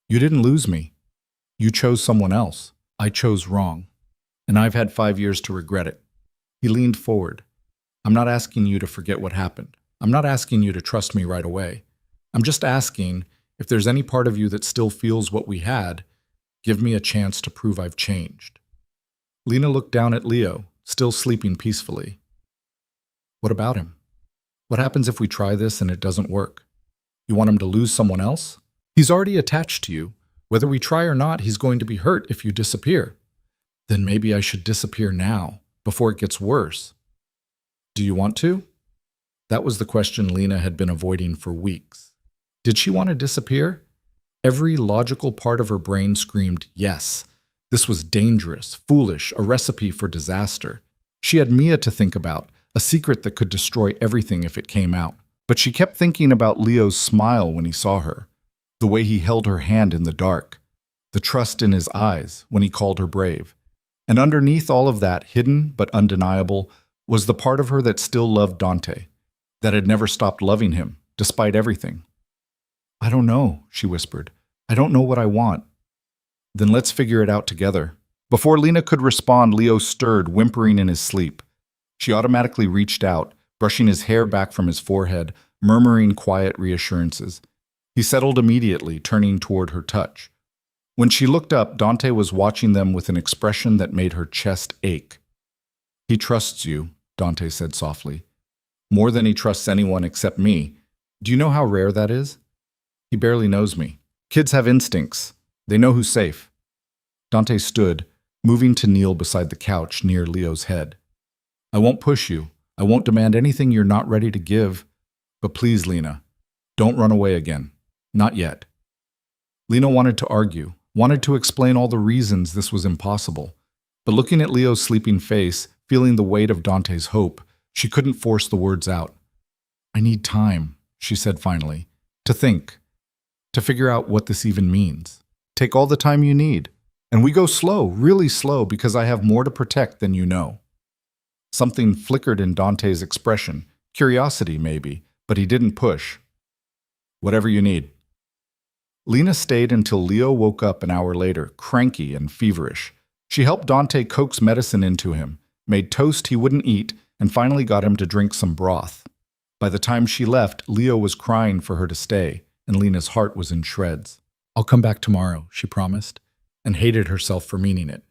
You didn't lose me. You chose someone else. I chose wrong. And I've had 5 years to regret it." He leaned forward. "I'm not asking you to forget what happened. I'm not asking you to trust me right away. I'm just asking, if there's any part of you that still feels what we had, give me a chance to prove I've changed." Lena looked down at Leo, still sleeping peacefully. "What about him? What happens if we try this and it doesn't work? You want him to lose someone else? He's already attached to you. Whether we try or not, he's going to be hurt if you disappear. Then maybe I should disappear now, before it gets worse. Do you want to?" That was the question Lena had been avoiding for weeks. Did she want to disappear? Every logical part of her brain screamed yes. This was dangerous, foolish, a recipe for disaster. She had Mia to think about, a secret that could destroy everything if it came out. But she kept thinking about Leo's smile when he saw her, the way he held her hand in the dark, the trust in his eyes when he called her brave. And underneath all of that, hidden but undeniable, was the part of her that still loved Dante, that had never stopped loving him, despite everything. "I don't know," she whispered. "I don't know what I want." "Then let's figure it out together." Before Lena could respond, Leo stirred, whimpering in his sleep. She automatically reached out, brushing his hair back from his forehead, murmuring quiet reassurances. He settled immediately, turning toward her touch. When she looked up, Dante was watching them with an expression that made her chest ache. "He trusts you," Dante said softly. "More than he trusts anyone except me. Do you know how rare that is? He barely knows me. Kids have instincts. They know who's safe." Dante stood, moving to kneel beside the couch near Leo's head. "I won't push you. I won't demand anything you're not ready to give. But please, Lena, don't run away again. Not yet." Lena wanted to argue, wanted to explain all the reasons this was impossible. But looking at Leo's sleeping face, feeling the weight of Dante's hope, she couldn't force the words out. "I need time," she said finally, "to think, to figure out what this even means. Take all the time you need. And we go slow, really slow, because I have more to protect than you know." Something flickered in Dante's expression, curiosity maybe, but he didn't push. "Whatever you need." Lena stayed until Leo woke up an hour later, cranky and feverish. She helped Dante coax medicine into him, made toast he wouldn't eat, and finally got him to drink some broth. By the time she left, Leo was crying for her to stay, and Lena's heart was in shreds. "I'll come back tomorrow," she promised, and hated herself for meaning it.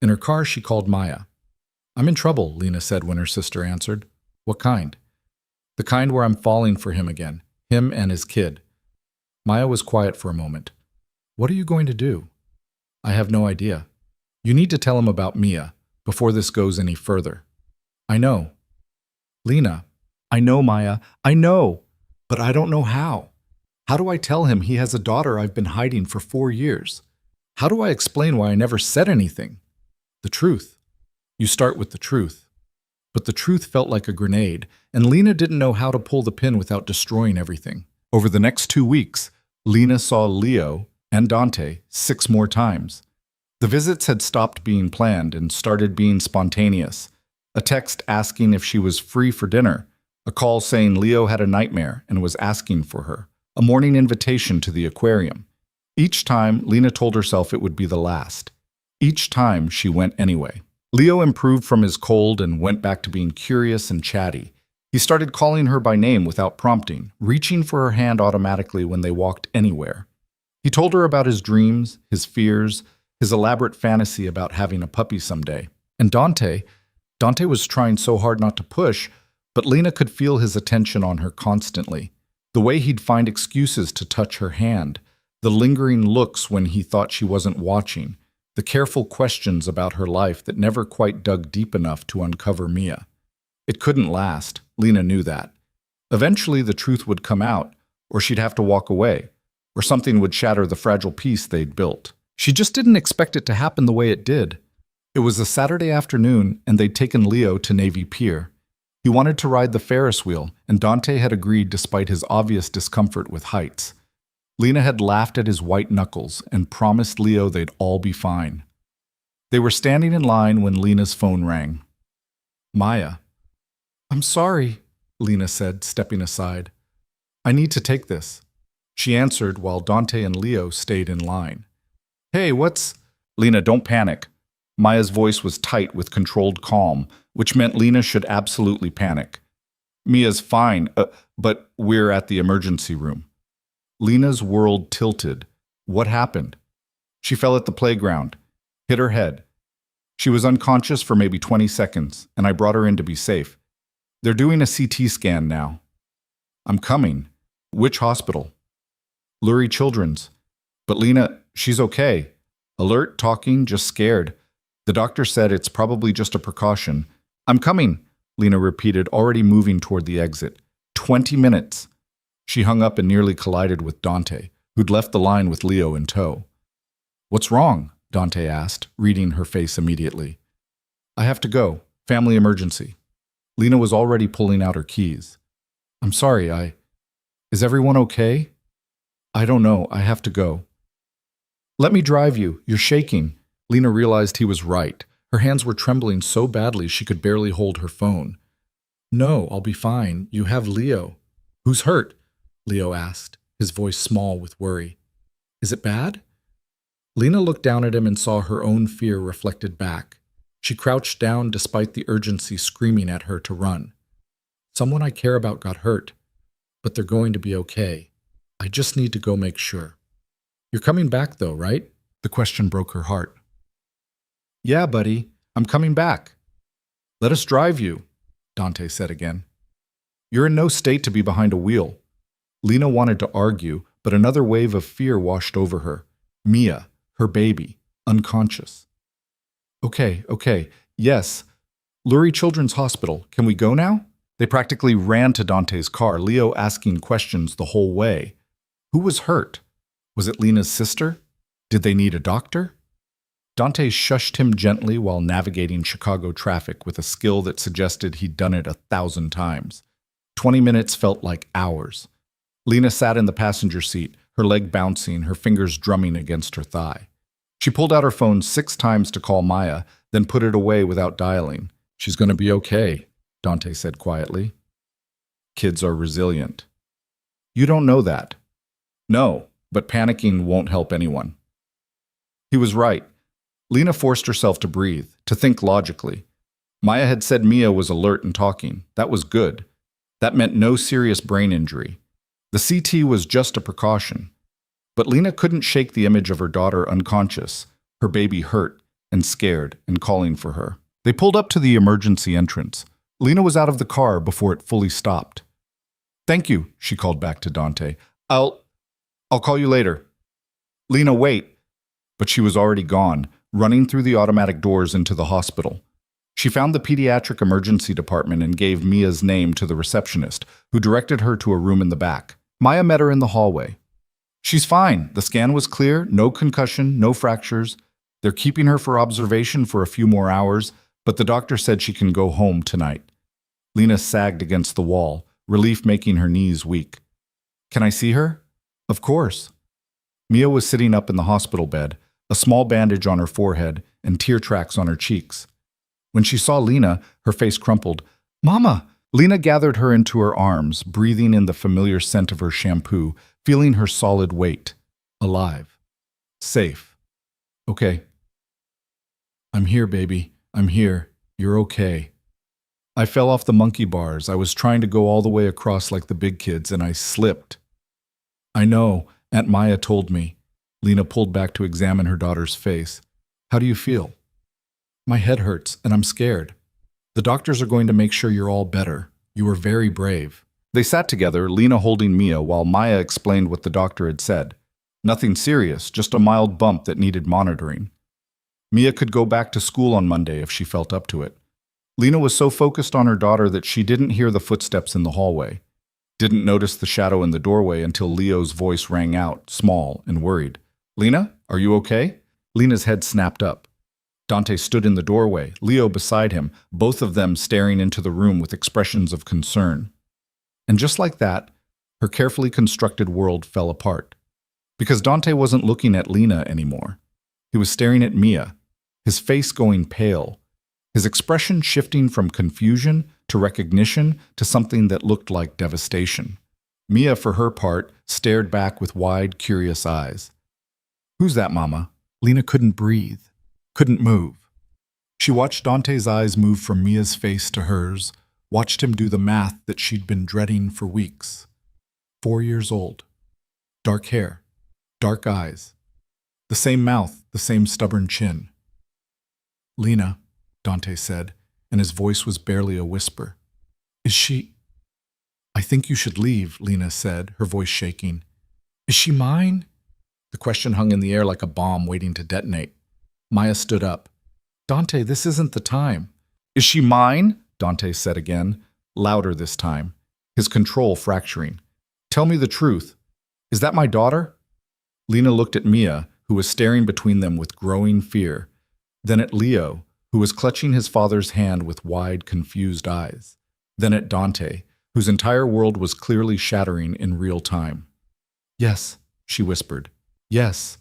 In her car, she called Maya. "I'm in trouble," Lena said when her sister answered. "What kind?" "The kind where I'm falling for him again, him and his kid." Maya was quiet for a moment. "What are you going to do?" "I have no idea. You need to tell him about Mia, before this goes any further." "I know." "Lena." "I know, Maya. I know. But I don't know how. How do I tell him he has a daughter I've been hiding for 4 years? How do I explain why I never said anything? The truth. You start with the truth." But the truth felt like a grenade, and Lena didn't know how to pull the pin without destroying everything. Over the next 2 weeks, Lena saw Leo and Dante 6 more times. The visits had stopped being planned and started being spontaneous. A text asking if she was free for dinner, a call saying Leo had a nightmare and was asking for her, a morning invitation to the aquarium. Each time, Lena told herself it would be the last. Each time, she went anyway. Leo improved from his cold and went back to being curious and chatty. He started calling her by name without prompting, reaching for her hand automatically when they walked anywhere. He told her about his dreams, his fears, his elaborate fantasy about having a puppy someday. And Dante was trying so hard not to push, but Lena could feel his attention on her constantly. The way he'd find excuses to touch her hand, the lingering looks when he thought she wasn't watching, the careful questions about her life that never quite dug deep enough to uncover Mia. It couldn't last, Lena knew that. Eventually the truth would come out, or she'd have to walk away, or something would shatter the fragile peace they'd built. She just didn't expect it to happen the way it did. It was a Saturday afternoon, and they'd taken Leo to Navy Pier. He wanted to ride the Ferris wheel, and Dante had agreed despite his obvious discomfort with heights. Lena had laughed at his white knuckles and promised Leo they'd all be fine. They were standing in line when Lena's phone rang. Maya. "I'm sorry," Lena said, stepping aside. "I need to take this." She answered while Dante and Leo stayed in line. "Hey, what's—" "Lena, don't panic." Maya's voice was tight with controlled calm, which meant Lena should absolutely panic. "Mia's fine, but we're at the emergency room." Lena's world tilted. What happened? She fell at the playground, hit her head. She was unconscious for maybe 20 seconds, and I brought her in to be safe. They're doing a CT scan now. "I'm coming." "Which hospital?" "Lurie Children's." "But Lena, she's okay. Alert, talking, just scared. The doctor said it's probably just a precaution." "I'm coming," Lena repeated, already moving toward the exit. 20 minutes. She hung up and nearly collided with Dante, who'd left the line with Leo in tow. "What's wrong?" Dante asked, reading her face immediately. "I have to go. Family emergency." Lena was already pulling out her keys. "I'm sorry, Is everyone okay?" "I don't know. I have to go." "Let me drive you. You're shaking." Lena realized he was right. Her hands were trembling so badly she could barely hold her phone. "No, I'll be fine. You have Leo." "Who's hurt?" Leo asked, his voice small with worry. "Is it bad?" Lena looked down at him and saw her own fear reflected back. She crouched down despite the urgency screaming at her to run. "Someone I care about got hurt, but they're going to be okay. I just need to go make sure." "You're coming back though, right?" The question broke her heart. "Yeah, buddy, I'm coming back." "Let us drive you," Dante said again. "You're in no state to be behind a wheel." Lena wanted to argue, but another wave of fear washed over her. Mia, her baby, unconscious. Okay, yes. Lurie Children's Hospital, can we go now?" They practically ran to Dante's car, Leo asking questions the whole way. Who was hurt? Was it Lena's sister? Did they need a doctor? Dante shushed him gently while navigating Chicago traffic with a skill that suggested he'd done it 1,000 times. 20 minutes felt like hours. Lena sat in the passenger seat, her leg bouncing, her fingers drumming against her thigh. She pulled out her phone 6 times to call Maya, then put it away without dialing. "She's going to be okay," Dante said quietly. "Kids are resilient." "You don't know that." "No, but panicking won't help anyone." He was right. Lena forced herself to breathe, to think logically. Maya had said Mia was alert and talking. That was good. That meant no serious brain injury. The CT was just a precaution. But Lena couldn't shake the image of her daughter unconscious, her baby hurt and scared and calling for her. They pulled up to the emergency entrance. Lena was out of the car before it fully stopped. "Thank you," she called back to Dante. I'll call you later." "Lena, wait." But she was already gone, running through the automatic doors into the hospital. She found the pediatric emergency department and gave Mia's name to the receptionist, who directed her to a room in the back. Maya met her in the hallway. "She's fine. The scan was clear, no concussion, no fractures. They're keeping her for observation for a few more hours, but the doctor said she can go home tonight." Lena sagged against the wall, relief making her knees weak. "Can I see her?" "Of course." Mia was sitting up in the hospital bed, a small bandage on her forehead and tear tracks on her cheeks. When she saw Lena, her face crumpled. "Mama!" Lena gathered her into her arms, breathing in the familiar scent of her shampoo, feeling her solid weight. Alive. Safe. "Okay." "I'm here, baby." I'm here. You're okay. I fell off the monkey bars. I was trying to go all the way across like the big kids, and I slipped. I know, Aunt Maya told me. Lena pulled back to examine her daughter's face. How do you feel? My head hurts, and I'm scared. The doctors are going to make sure you're all better. You were very brave. They sat together, Lena holding Mia, while Maya explained what the doctor had said. Nothing serious, just a mild bump that needed monitoring. Mia could go back to school on Monday if she felt up to it. Lena was so focused on her daughter that she didn't hear the footsteps in the hallway. Didn't notice the shadow in the doorway until Leo's voice rang out, small and worried. Lena, are you okay? Lena's head snapped up. Dante stood in the doorway, Leo beside him, both of them staring into the room with expressions of concern. And just like that, her carefully constructed world fell apart. Because Dante wasn't looking at Lena anymore. He was staring at Mia, his face going pale, his expression shifting from confusion to recognition to something that looked like devastation. Mia, for her part, stared back with wide, curious eyes. Who's that, Mama? Lena couldn't breathe, couldn't move. She watched Dante's eyes move from Mia's face to hers, watched him do the math that she'd been dreading for weeks. 4 years old. Dark hair, dark eyes. The same mouth, the same stubborn chin. Lena, Dante said, and his voice was barely a whisper. Is she... I think you should leave, Lena said, her voice shaking. Is she mine? The question hung in the air like a bomb waiting to detonate. Maya stood up. Dante, this isn't the time. Is she mine? Dante said again, louder this time, his control fracturing. Tell me the truth. Is that my daughter? Lena looked at Mia, who was staring between them with growing fear, then at Leo, who was clutching his father's hand with wide, confused eyes, then at Dante, whose entire world was clearly shattering in real time. Yes, she whispered. Yes,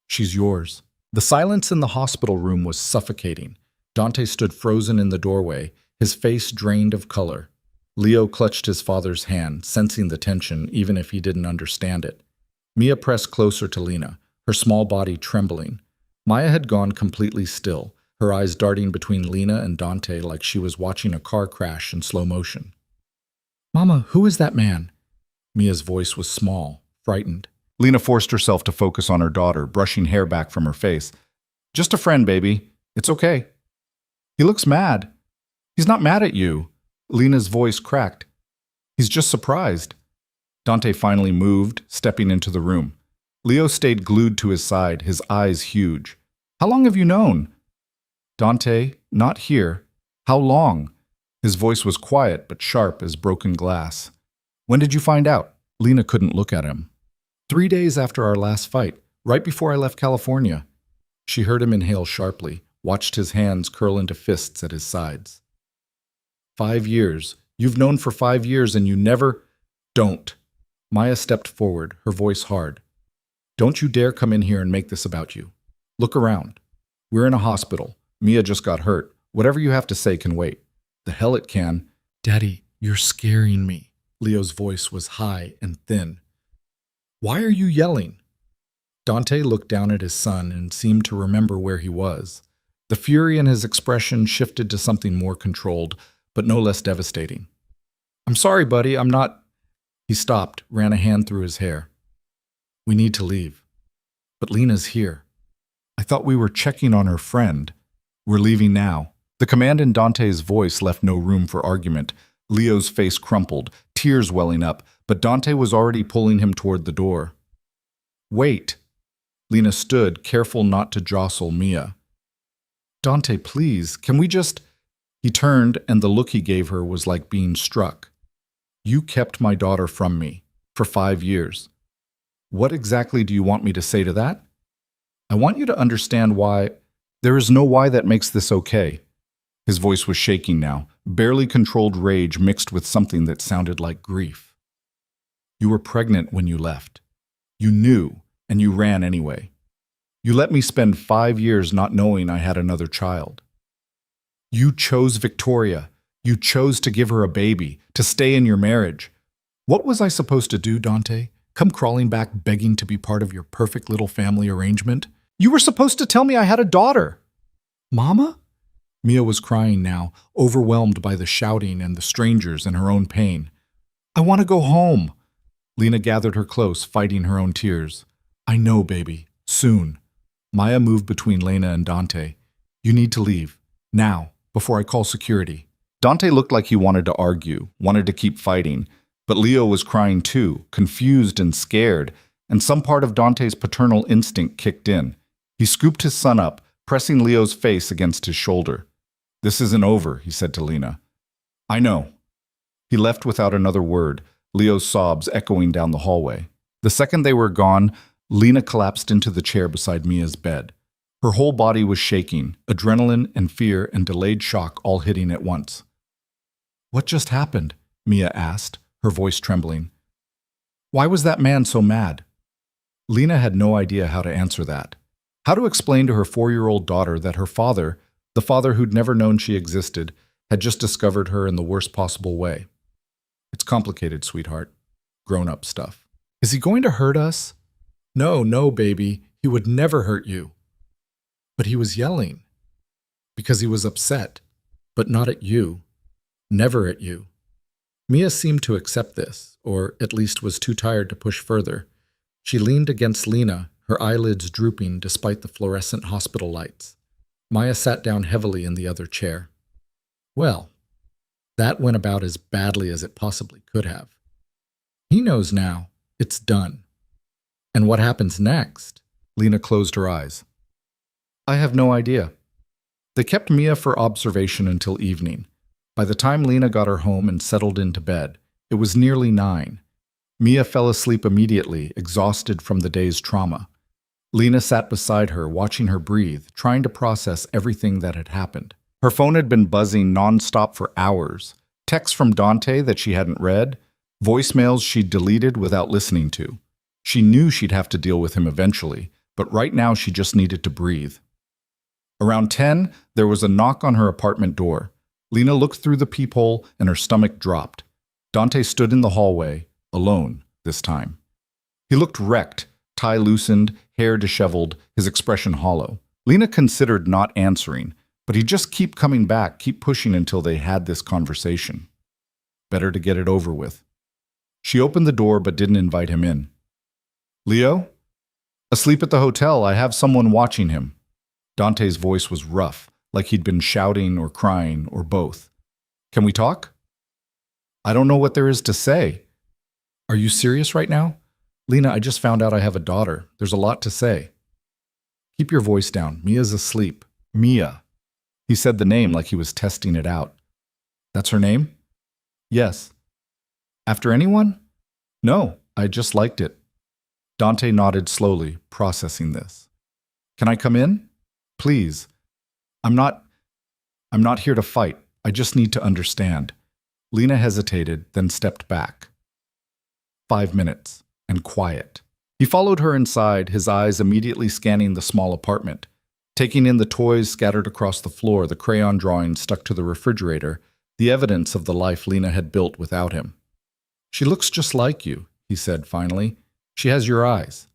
she's yours. The silence in the hospital room was suffocating. Dante stood frozen in the doorway, his face drained of color. Leo clutched his father's hand, sensing the tension even if he didn't understand it. Mia pressed closer to Lena, her small body trembling. Maya had gone completely still, her eyes darting between Lena and Dante like she was watching a car crash in slow motion. Mama, who is that man? Mia's voice was small, frightened. Lena forced herself to focus on her daughter, brushing hair back from her face. Just a friend, baby. It's okay. He looks mad. He's not mad at you. Lena's voice cracked. He's just surprised. Dante finally moved, stepping into the room. Leo stayed glued to his side, his eyes huge. How long have you known? Dante, not here. How long? His voice was quiet but sharp as broken glass. When did you find out? Lena couldn't look at him. 3 days after our last fight, right before I left California. She heard him inhale sharply, watched his hands curl into fists at his sides. 5 years. You've known for 5 years and you never... Don't. Maya stepped forward, her voice hard. Don't you dare come in here and make this about you. Look around. We're in a hospital. Mia just got hurt. Whatever you have to say can wait. The hell it can. Daddy, you're scaring me. Leo's voice was high and thin. Why are you yelling? Dante looked down at his son and seemed to remember where he was. The fury in his expression shifted to something more controlled, but no less devastating. I'm sorry, buddy, I'm not... He stopped, ran a hand through his hair. We need to leave. But Lena's here. I thought we were checking on her friend. We're leaving now. The command in Dante's voice left no room for argument. Leo's face crumpled, tears welling up, but Dante was already pulling him toward the door. Wait. Lena stood, careful not to jostle Mia. Dante, please, can we just... He turned, and the look he gave her was like being struck. You kept my daughter from me for 5 years. What exactly do you want me to say to that? I want you to understand why... There is no why that makes this okay. His voice was shaking now, barely controlled rage mixed with something that sounded like grief. You were pregnant when you left. You knew, and you ran anyway. You let me spend 5 years not knowing I had another child. You chose Victoria. You chose to give her a baby, to stay in your marriage. What was I supposed to do, Dante? Come crawling back begging to be part of your perfect little family arrangement? You were supposed to tell me I had a daughter. Mama? Mia was crying now, overwhelmed by the shouting and the strangers and her own pain. I want to go home. Lena gathered her close, fighting her own tears. I know, baby. Soon. Maya moved between Lena and Dante. You need to leave. Now, before I call security. Dante looked like he wanted to argue, wanted to keep fighting, but Leo was crying too, confused and scared, and some part of Dante's paternal instinct kicked in. He scooped his son up, pressing Leo's face against his shoulder. This isn't over, he said to Lena. I know. He left without another word, Leo's sobs echoing down the hallway. The second they were gone, Lena collapsed into the chair beside Mia's bed. Her whole body was shaking, adrenaline and fear and delayed shock all hitting at once. What just happened? Mia asked, her voice trembling. Why was that man so mad? Lena had no idea how to answer that. How to explain to her 4-year-old daughter that her father, the father who'd never known she existed, had just discovered her in the worst possible way. It's complicated, sweetheart. Grown-up stuff. Is he going to hurt us? No, baby. He would never hurt you. But he was yelling. Because he was upset. But not at you. Never at you. Mia seemed to accept this, or at least was too tired to push further. She leaned against Lena, her eyelids drooping despite the fluorescent hospital lights. Maya sat down heavily in the other chair. Well, that went about as badly as it possibly could have. He knows now. It's done. And what happens next? Lena closed her eyes. I have no idea. They kept Mia for observation until evening. By the time Lena got her home and settled into bed, it was nearly 9. Mia fell asleep immediately, exhausted from the day's trauma. Lena sat beside her, watching her breathe, trying to process everything that had happened. Her phone had been buzzing nonstop for hours. Texts from Dante that she hadn't read, voicemails she'd deleted without listening to. She knew she'd have to deal with him eventually, but right now she just needed to breathe. Around 10, there was a knock on her apartment door. Lena looked through the peephole and her stomach dropped. Dante stood in the hallway, alone this time. He looked wrecked, tie loosened, hair disheveled, his expression hollow. Lena considered not answering, but he'd just keep coming back, keep pushing until they had this conversation. Better to get it over with. She opened the door but didn't invite him in. Leo? Asleep at the hotel. I have someone watching him. Dante's voice was rough, like he'd been shouting or crying or both. Can we talk? I don't know what there is to say. Are you serious right now? Lena, I just found out I have a daughter. There's a lot to say. Keep your voice down. Mia's asleep. Mia. He said the name like he was testing it out. That's her name? Yes. After anyone? No, I just liked it. Dante nodded slowly, processing this. Can I come in? Please. I'm not here to fight. I just need to understand. Lena hesitated, then stepped back. 5 minutes, and quiet. He followed her inside, his eyes immediately scanning the small apartment. Taking in the toys scattered across the floor, the crayon drawings stuck to the refrigerator, the evidence of the life Lena had built without him. She looks just like you, he said finally. She has your eyes,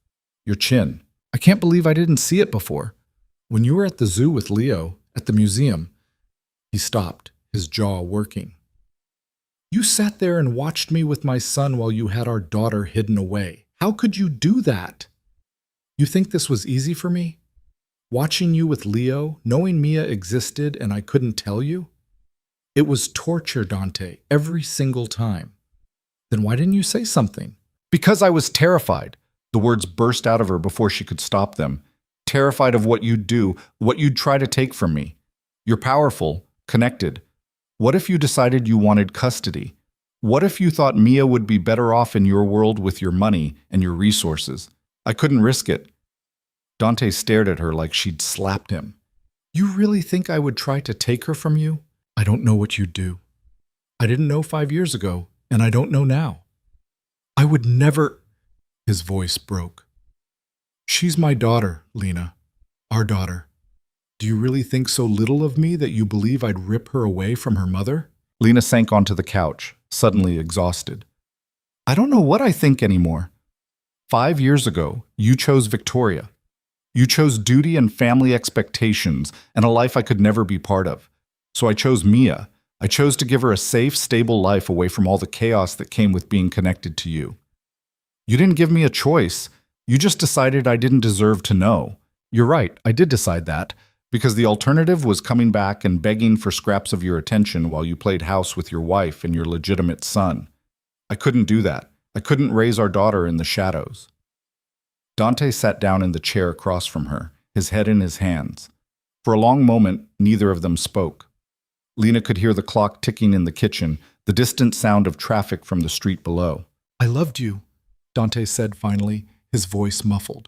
your chin. I can't believe I didn't see it before. When you were at the zoo with Leo, at the museum, he stopped, his jaw working. You sat there and watched me with my son while you had our daughter hidden away. How could you do that? You think this was easy for me? Watching you with Leo, knowing Mia existed and I couldn't tell you? It was torture, Dante, every single time. Then why didn't you say something? Because I was terrified. The words burst out of her before she could stop them. Terrified of what you'd do, what you'd try to take from me. You're powerful, connected. What if you decided you wanted custody? What if you thought Mia would be better off in your world with your money and your resources? I couldn't risk it. Dante stared at her like she'd slapped him. You really think I would try to take her from you? I don't know what you'd do. I didn't know 5 years ago, and I don't know now. I would never... His voice broke. She's my daughter, Lena. Our daughter. Do you really think so little of me that you believe I'd rip her away from her mother? Lena sank onto the couch, suddenly exhausted. I don't know what I think anymore. 5 years ago, you chose Victoria. You chose duty and family expectations and a life I could never be part of. So I chose Mia. I chose to give her a safe, stable life away from all the chaos that came with being connected to you. You didn't give me a choice. You just decided I didn't deserve to know. You're right, I did decide that, because the alternative was coming back and begging for scraps of your attention while you played house with your wife and your legitimate son. I couldn't do that. I couldn't raise our daughter in the shadows. Dante sat down in the chair across from her, his head in his hands. For a long moment, neither of them spoke. Lena could hear the clock ticking in the kitchen, the distant sound of traffic from the street below. I loved you, Dante said finally, his voice muffled.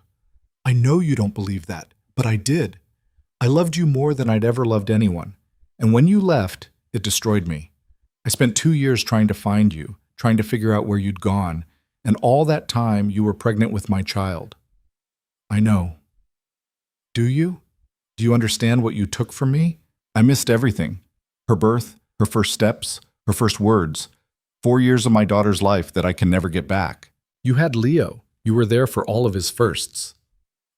I know you don't believe that, but I did. I loved you more than I'd ever loved anyone. And when you left, it destroyed me. I spent 2 years trying to find you, trying to figure out where you'd gone, and all that time you were pregnant with my child. I know. Do you? Do you understand what you took from me? I missed everything. Her birth, her first steps, her first words. 4 years of my daughter's life that I can never get back. You had Leo. You were there for all of his firsts.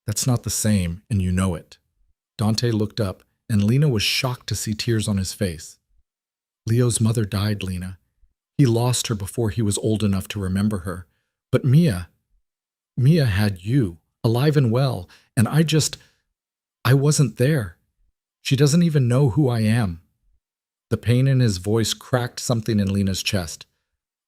That's not the same, and you know it. Dante looked up, and Lena was shocked to see tears on his face. Leo's mother died, Lena. He lost her before he was old enough to remember her. But Mia had you, alive and well, and I wasn't there. She doesn't even know who I am. The pain in his voice cracked something in Lena's chest.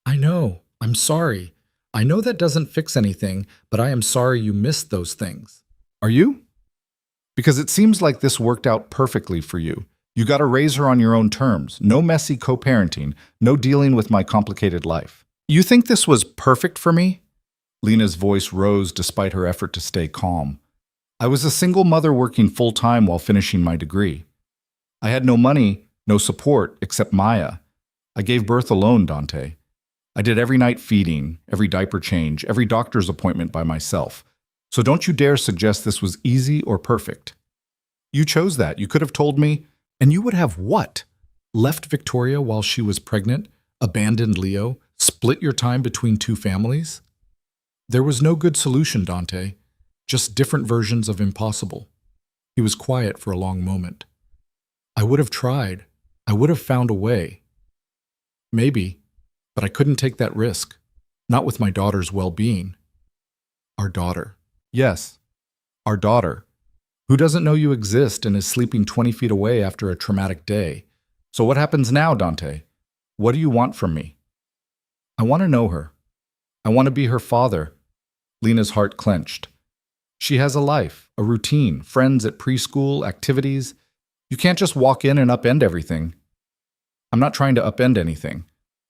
I know. I'm sorry. I know that doesn't fix anything, but I am sorry you missed those things. Are you? Because it seems like this worked out perfectly for you. You got to raise her on your own terms. No messy co-parenting, no dealing with my complicated life. You think this was perfect for me? Lena's voice rose despite her effort to stay calm. I was a single mother working full-time while finishing my degree. I had no money, no support, except Maya. I gave birth alone, Dante. I did every night feeding, every diaper change, every doctor's appointment by myself. So don't you dare suggest this was easy or perfect. You chose that. You could have told me, and you would have what? Left Victoria while she was pregnant, abandoned Leo, split your time between two families? There was no good solution, Dante. Just different versions of impossible. He was quiet for a long moment. I would have tried. I would have found a way. Maybe, but I couldn't take that risk. Not with my daughter's well-being. Our daughter. Yes, our daughter, who doesn't know you exist and is sleeping 20 feet away after a traumatic day. So what happens now, Dante? What do you want from me? I want to know her. I want to be her father. Lena's heart clenched. She has a life, a routine, friends at preschool, activities. You can't just walk in and upend everything. I'm not trying to upend anything.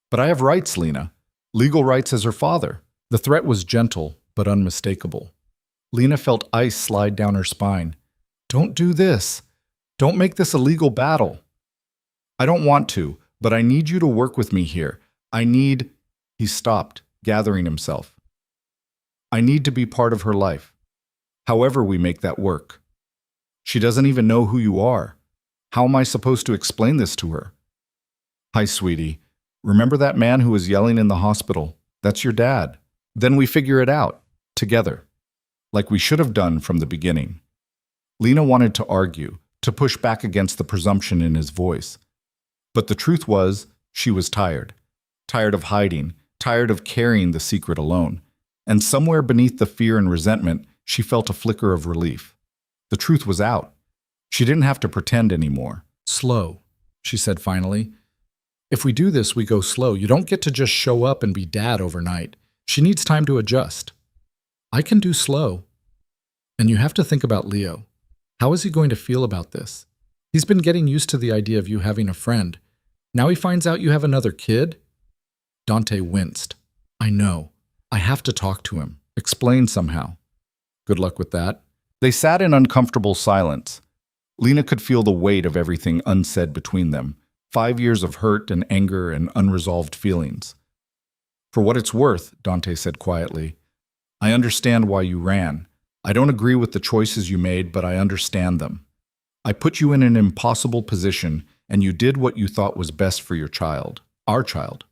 But I have rights, Lena. Legal rights as her father. The threat was gentle, but unmistakable. Lena felt ice slide down her spine. Don't do this. Don't make this a legal battle. I don't want to, but I need you to work with me here. He stopped, gathering himself. I need to be part of her life. However we make that work. She doesn't even know who you are. How am I supposed to explain this to her? Hi, sweetie. Remember that man who was yelling in the hospital? That's your dad. Then we figure it out, together. Like we should have done from the beginning. Lena wanted to argue, to push back against the presumption in his voice. But the truth was, she was tired. Tired of hiding, tired of carrying the secret alone. And somewhere beneath the fear and resentment, she felt a flicker of relief. The truth was out. She didn't have to pretend anymore. Slow, she said finally. If we do this, we go slow. You don't get to just show up and be dad overnight. She needs time to adjust. I can do slow. And you have to think about Leo. How is he going to feel about this? He's been getting used to the idea of you having a friend. Now he finds out you have another kid? Dante winced. I know. I have to talk to him. Explain somehow. Good luck with that. They sat in uncomfortable silence. Lena could feel the weight of everything unsaid between them. 5 years of hurt and anger and unresolved feelings. For what it's worth, Dante said quietly, I understand why you ran. I don't agree with the choices you made, but I understand them. I put you in an impossible position, and you did what you thought was best for your child. Our child.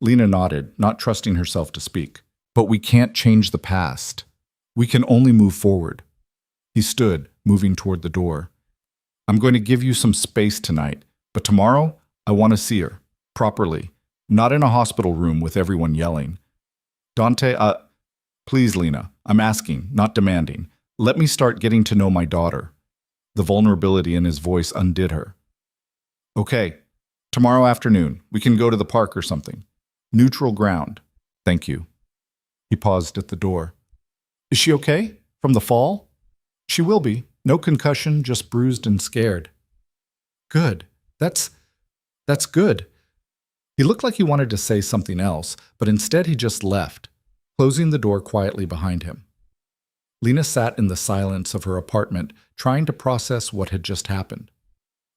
Lena nodded, not trusting herself to speak. But we can't change the past. We can only move forward. He stood, moving toward the door. I'm going to give you some space tonight. But tomorrow, I want to see her, properly, not in a hospital room with everyone yelling. Dante, please, Lena, I'm asking, not demanding. Let me start getting to know my daughter. The vulnerability in his voice undid her. Okay, tomorrow afternoon, we can go to the park or something. Neutral ground. Thank you. He paused at the door. Is she okay? From the fall? She will be. No concussion, just bruised and scared. Good. That's good. He looked like he wanted to say something else, but instead he just left, closing the door quietly behind him. Lena sat in the silence of her apartment, trying to process what had just happened.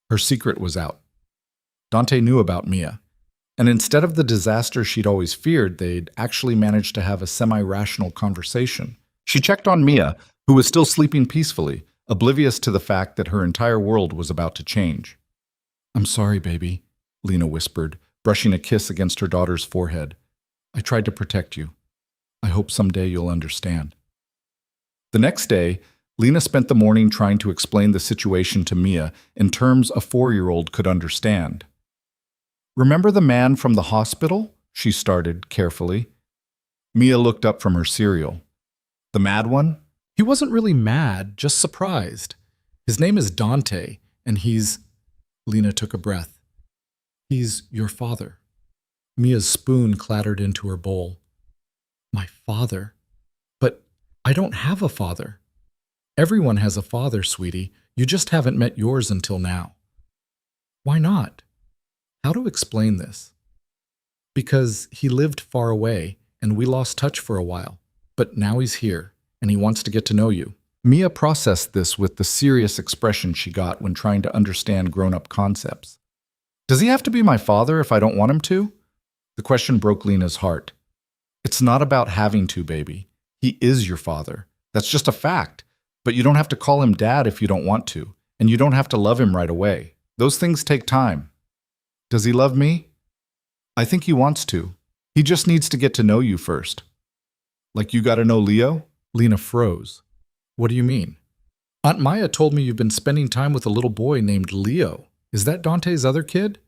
Her secret was out. Dante knew about Mia, and instead of the disaster she'd always feared, they'd actually managed to have a semi-rational conversation. She checked on Mia, who was still sleeping peacefully, oblivious to the fact that her entire world was about to change. I'm sorry, baby, Lena whispered, brushing a kiss against her daughter's forehead. I tried to protect you. I hope someday you'll understand. The next day, Lena spent the morning trying to explain the situation to Mia in terms a 4-year-old could understand. Remember the man from the hospital? She started carefully. Mia looked up from her cereal. The mad one? He wasn't really mad, just surprised. His name is Dante, and he's... Lena took a breath. He's your father. Mia's spoon clattered into her bowl. My father? But I don't have a father. Everyone has a father, sweetie. You just haven't met yours until now. Why not? How to explain this? Because he lived far away, and we lost touch for a while. But now he's here, and he wants to get to know you. Mia processed this with the serious expression she got when trying to understand grown-up concepts. Does he have to be my father if I don't want him to? The question broke Lena's heart. It's not about having to, baby. He is your father. That's just a fact. But you don't have to call him dad if you don't want to, and you don't have to love him right away. Those things take time. Does he love me? I think he wants to. He just needs to get to know you first. Like you got to know Leo? Lena froze. What do you mean? Aunt Maya told me you've been spending time with a little boy named Leo. Is that Dante's other kid?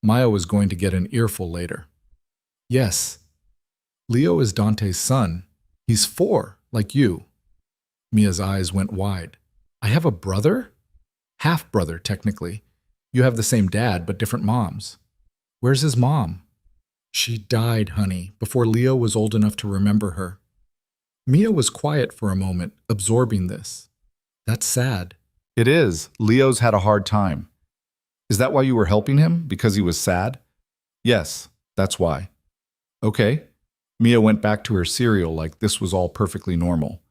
Maya was going to get an earful later. Yes. Leo is Dante's son. He's 4, like you. Mia's eyes went wide. I have a brother? Half-brother, technically. You have the same dad, but different moms. Where's his mom? She died, honey, before Leo was old enough to remember her. Mia was quiet for a moment, absorbing this. That's sad. It is. Leo's had a hard time. Is that why you were helping him? Because he was sad? Yes, that's why. Okay. Mia went back to her cereal like this was all perfectly normal.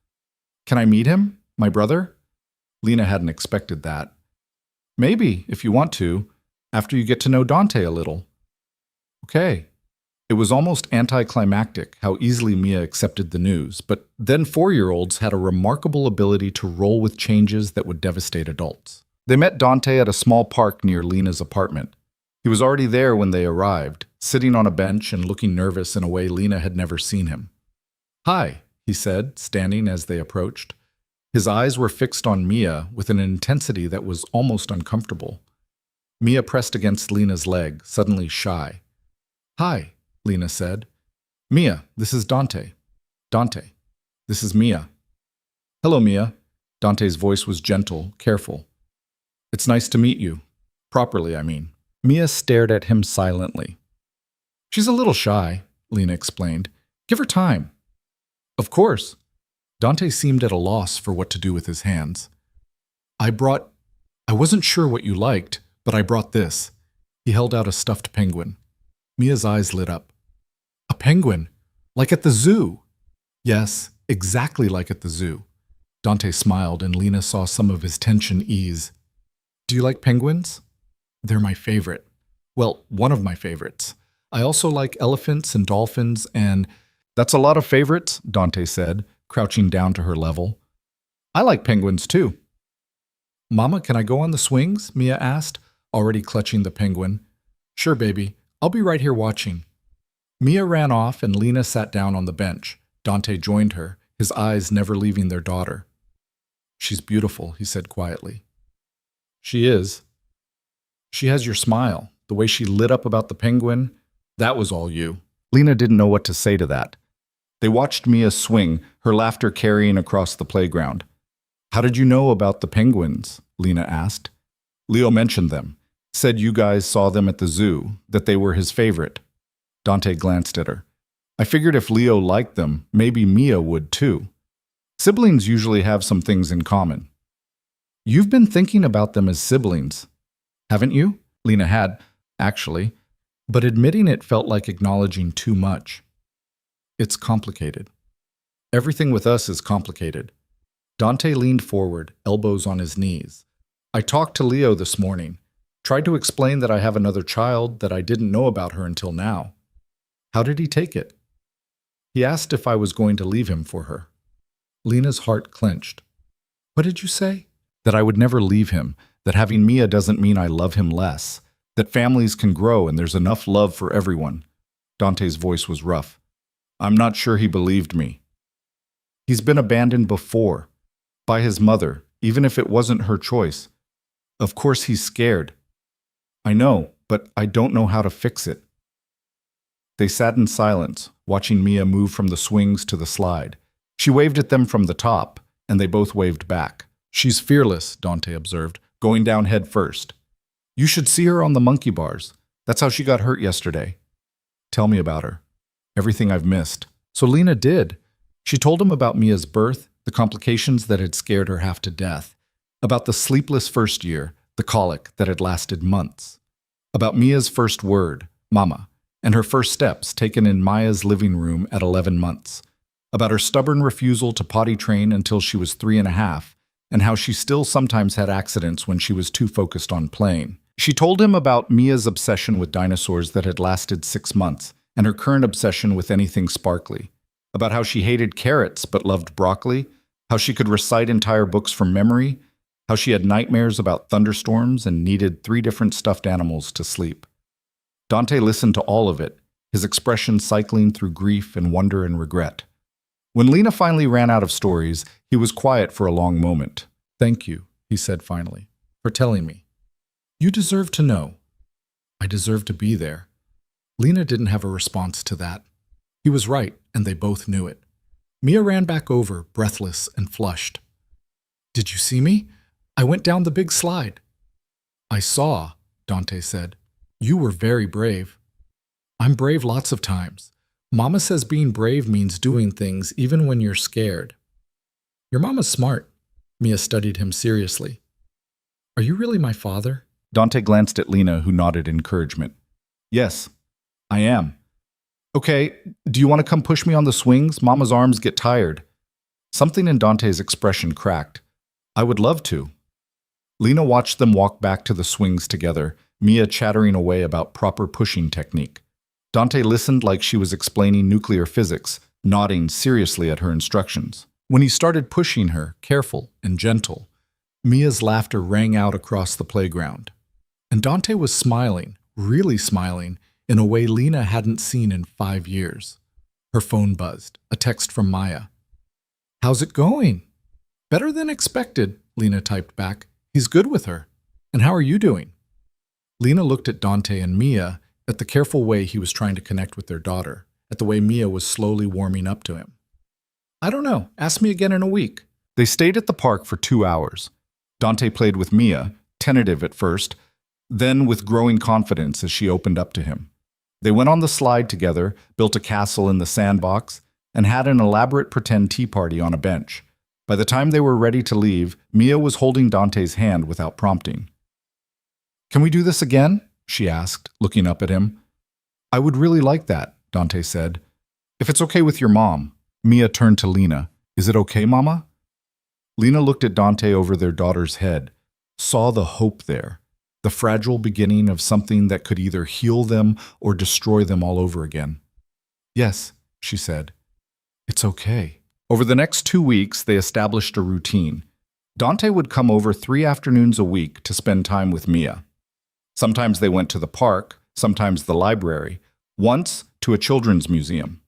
Can I meet him? My brother? Lena hadn't expected that. Maybe, if you want to, after you get to know Dante a little. Okay. It was almost anticlimactic how easily Mia accepted the news, but then 4-year-olds had a remarkable ability to roll with changes that would devastate adults. They met Dante at a small park near Lena's apartment. He was already there when they arrived, sitting on a bench and looking nervous in a way Lena had never seen him. Hi, he said, standing as they approached. His eyes were fixed on Mia with an intensity that was almost uncomfortable. Mia pressed against Lena's leg, suddenly shy. Hi, Lena said. Mia, this is Dante. Dante, this is Mia. Hello, Mia. Dante's voice was gentle, careful. It's nice to meet you. Properly, I mean. Mia stared at him silently. She's a little shy, Lena explained. Give her time. Of course. Dante seemed at a loss for what to do with his hands. I wasn't sure what you liked, but I brought this. He held out a stuffed penguin. Mia's eyes lit up. A penguin? Like at the zoo? Yes, exactly like at the zoo. Dante smiled and Lena saw some of his tension ease. Do you like penguins? They're my favorite. Well, one of my favorites. I also like elephants and dolphins and... That's a lot of favorites, Dante said, crouching down to her level. I like penguins too. Mama, can I go on the swings? Mia asked, already clutching the penguin. Sure, baby. I'll be right here watching. Mia ran off and Lena sat down on the bench. Dante joined her, his eyes never leaving their daughter. She's beautiful, he said quietly. She is. She has your smile, the way she lit up about the penguin. That was all you." Lena didn't know what to say to that. They watched Mia swing, her laughter carrying across the playground. "How did you know about the penguins?" Lena asked. "Leo mentioned them. Said you guys saw them at the zoo, that they were his favorite." Dante glanced at her. "I figured if Leo liked them, maybe Mia would too. Siblings usually have some things in common." "You've been thinking about them as siblings, haven't you?" Lena had, actually, but admitting it felt like acknowledging too much. "It's complicated. Everything with us is complicated." Dante leaned forward, elbows on his knees. "I talked to Leo this morning. Tried to explain that I have another child, that I didn't know about her until now." "How did he take it?" "He asked if I was going to leave him for her." Lena's heart clenched. "What did you say?" "That I would never leave him, that having Mia doesn't mean I love him less, that families can grow and there's enough love for everyone." Dante's voice was rough. "I'm not sure he believed me. He's been abandoned before, by his mother, even if it wasn't her choice. Of course he's scared. I know, but I don't know how to fix it." They sat in silence, watching Mia move from the swings to the slide. She waved at them from the top, and they both waved back. "She's fearless," Dante observed, "going down head first. You should see her on the monkey bars. That's how she got hurt yesterday." "Tell me about her." "Everything I've missed." So Lena did. She told him about Mia's birth, the complications that had scared her half to death, about the sleepless first year, the colic that had lasted months, about Mia's first word, mama, and her first steps taken in Maya's living room at 11 months, about her stubborn refusal to potty train until she was 3.5, and how she still sometimes had accidents when she was too focused on playing. She told him about Mia's obsession with dinosaurs that had lasted 6 months, and her current obsession with anything sparkly, about how she hated carrots but loved broccoli, how she could recite entire books from memory, how she had nightmares about thunderstorms and needed 3 different stuffed animals to sleep. Dante listened to all of it, his expression cycling through grief and wonder and regret. When Lena finally ran out of stories, he was quiet for a long moment. "Thank you," he said finally, "for telling me. You deserve to know. I deserve to be there." Lena didn't have a response to that. He was right, and they both knew it. Mia ran back over, breathless and flushed. "Did you see me? I went down the big slide." "I saw," Dante said. "You were very brave." "I'm brave lots of times. Mama says being brave means doing things even when you're scared." "Your mama's smart." Mia studied him seriously. "Are you really my father?" Dante glanced at Lena, who nodded encouragement. "Yes, I am." "Okay, do you want to come push me on the swings? Mama's arms get tired." Something in Dante's expression cracked. "I would love to." Lena watched them walk back to the swings together, Mia chattering away about proper pushing technique. Dante listened like she was explaining nuclear physics, nodding seriously at her instructions. When he started pushing her, careful and gentle, Mia's laughter rang out across the playground. And Dante was smiling, really smiling, in a way Lena hadn't seen in 5 years. Her phone buzzed, a text from Maya. "How's it going?" "Better than expected," Lena typed back. "He's good with her. And how are you doing?" Lena looked at Dante and Mia, at the careful way he was trying to connect with their daughter, at the way Mia was slowly warming up to him. "I don't know. Ask me again in a week." They stayed at the park for 2 hours. Dante played with Mia, tentative at first, then with growing confidence as she opened up to him. They went on the slide together, built a castle in the sandbox, and had an elaborate pretend tea party on a bench. By the time they were ready to leave, Mia was holding Dante's hand without prompting. "Can we do this again?" she asked, looking up at him. "I would really like that," Dante said. "If it's okay with your mom." Mia turned to Lena. "Is it okay, Mama?" Lena looked at Dante over their daughter's head, saw the hope there, the fragile beginning of something that could either heal them or destroy them all over again. "Yes," she said. "It's okay." Over the next 2 weeks, they established a routine. Dante would come over 3 afternoons a week to spend time with Mia. Sometimes they went to the park, sometimes the library, once to a children's museum.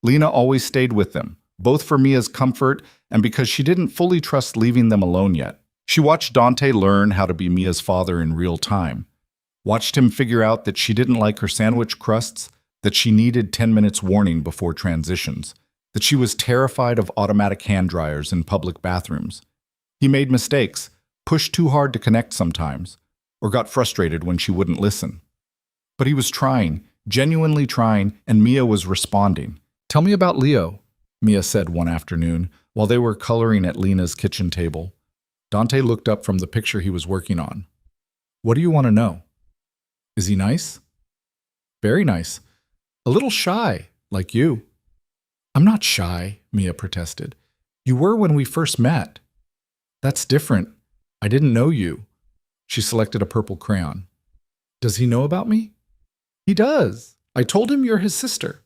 Lena always stayed with them, both for Mia's comfort and because she didn't fully trust leaving them alone yet. She watched Dante learn how to be Mia's father in real time. Watched him figure out that she didn't like her sandwich crusts, that she needed 10 minutes warning before transitions, that she was terrified of automatic hand dryers in public bathrooms. He made mistakes, pushed too hard to connect sometimes, or got frustrated when she wouldn't listen. But he was trying, genuinely trying, and Mia was responding. "Tell me about Leo," Mia said one afternoon while they were coloring at Lena's kitchen table. Dante looked up from the picture he was working on. "What do you want to know?" "Is he nice?" "Very nice. A little shy, like you." "I'm not shy," Mia protested. "You were when we first met." "That's different. I didn't know you." She selected a purple crayon. "Does he know about me?" "He does. I told him you're his sister."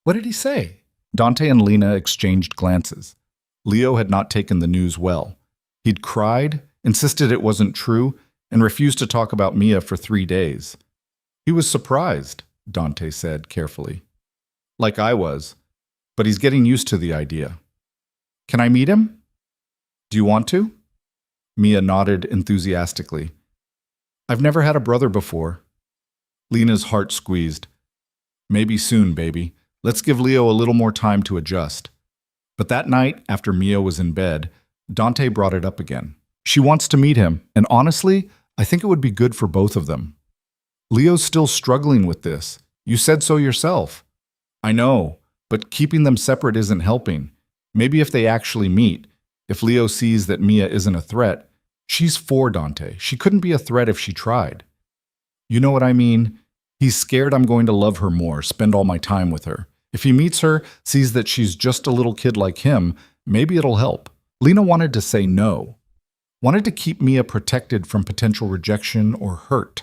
"What did he say?" Dante and Lena exchanged glances. Leo had not taken the news well. He'd cried, insisted it wasn't true, and refused to talk about Mia for 3 days. "He was surprised," Dante said carefully. "Like I was, but he's getting used to the idea." "Can I meet him?" "Do you want to?" Mia nodded enthusiastically. "I've never had a brother before." Lena's heart squeezed. "Maybe soon, baby. Let's give Leo a little more time to adjust." But that night, after Mia was in bed, Dante brought it up again. "She wants to meet him, and honestly, I think it would be good for both of them." "Leo's still struggling with this. You said so yourself." "I know, but keeping them separate isn't helping. Maybe if they actually meet, if Leo sees that Mia isn't a threat." "She's 4, Dante. She couldn't be a threat if she tried." "You know what I mean? He's scared I'm going to love her more, spend all my time with her. If he meets her, sees that she's just a little kid like him, maybe it'll help." Lena wanted to say no, wanted to keep Mia protected from potential rejection or hurt.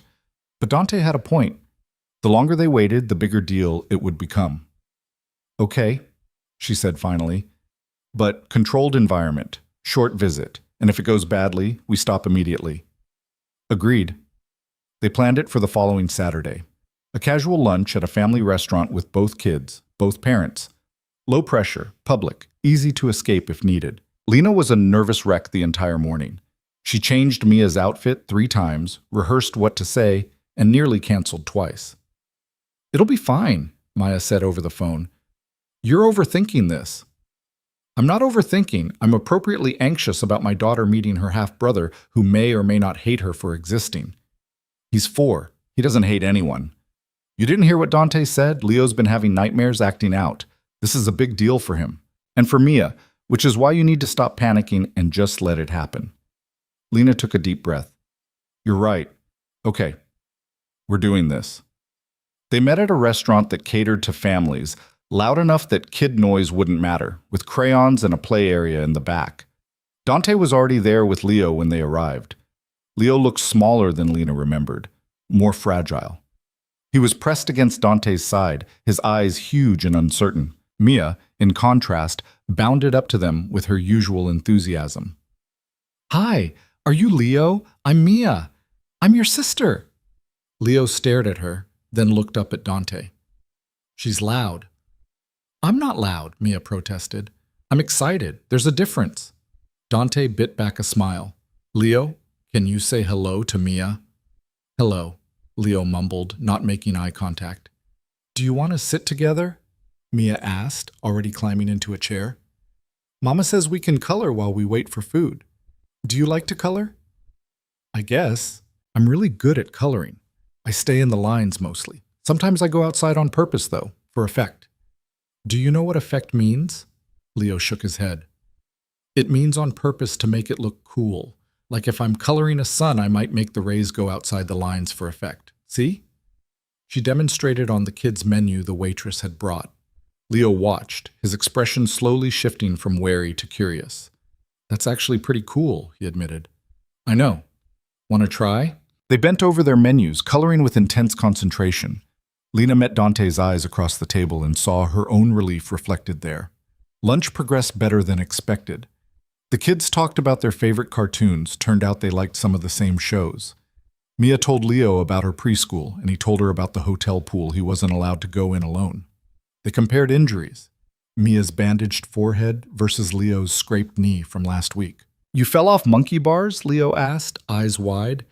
But Dante had a point. The longer they waited, the bigger deal it would become. "Okay," she said finally, "but controlled environment, short visit, and if it goes badly, we stop immediately." Agreed. They planned it for the following Saturday. A casual lunch at a family restaurant with both kids, both parents. Low pressure, public, easy to escape if needed. Lena was a nervous wreck the entire morning. She changed Mia's outfit 3 times, rehearsed what to say, and nearly canceled twice. "It'll be fine," Maya said over the phone. "You're overthinking this." "I'm not overthinking. I'm appropriately anxious about my daughter meeting her half-brother who may or may not hate her for existing." "He's 4. He doesn't hate anyone." "You didn't hear what Dante said? Leo's been having nightmares acting out. This is a big deal for him. And for Mia, which is why you need to stop panicking and just let it happen." Lena took a deep breath. "You're right. Okay. We're doing this." They met at a restaurant that catered to families, loud enough that kid noise wouldn't matter, with crayons and a play area in the back. Dante was already there with Leo when they arrived. Leo looked smaller than Lena remembered, more fragile. He was pressed against Dante's side, his eyes huge and uncertain. Mia, in contrast, bounded up to them with her usual enthusiasm. "Hi, are you Leo? I'm Mia. I'm your sister." Leo stared at her, then looked up at Dante. "She's loud." "I'm not loud," Mia protested. "I'm excited. There's a difference." Dante bit back a smile. "Leo, can you say hello to Mia?" "Hello," Leo mumbled, not making eye contact. "Do you want to sit together?" Mia asked, already climbing into a chair. "Mama says we can color while we wait for food. Do you like to color?" "I guess. I'm really good at coloring. I stay in the lines mostly. Sometimes I go outside on purpose, though, for effect." "Do you know what effect means?" Leo shook his head. "It means on purpose to make it look cool. Like if I'm coloring a sun, I might make the rays go outside the lines for effect. See?" She demonstrated on the kids' menu the waitress had brought. Leo watched, his expression slowly shifting from wary to curious. "That's actually pretty cool," he admitted. "I know. Want to try?" They bent over their menus, coloring with intense concentration. Lena met Dante's eyes across the table and saw her own relief reflected there. Lunch progressed better than expected. The kids talked about their favorite cartoons. Turned out they liked some of the same shows. Mia told Leo about her preschool, and he told her about the hotel pool he wasn't allowed to go in alone. They compared injuries. Mia's bandaged forehead versus Leo's scraped knee from last week. "You fell off monkey bars?" Leo asked, eyes wide.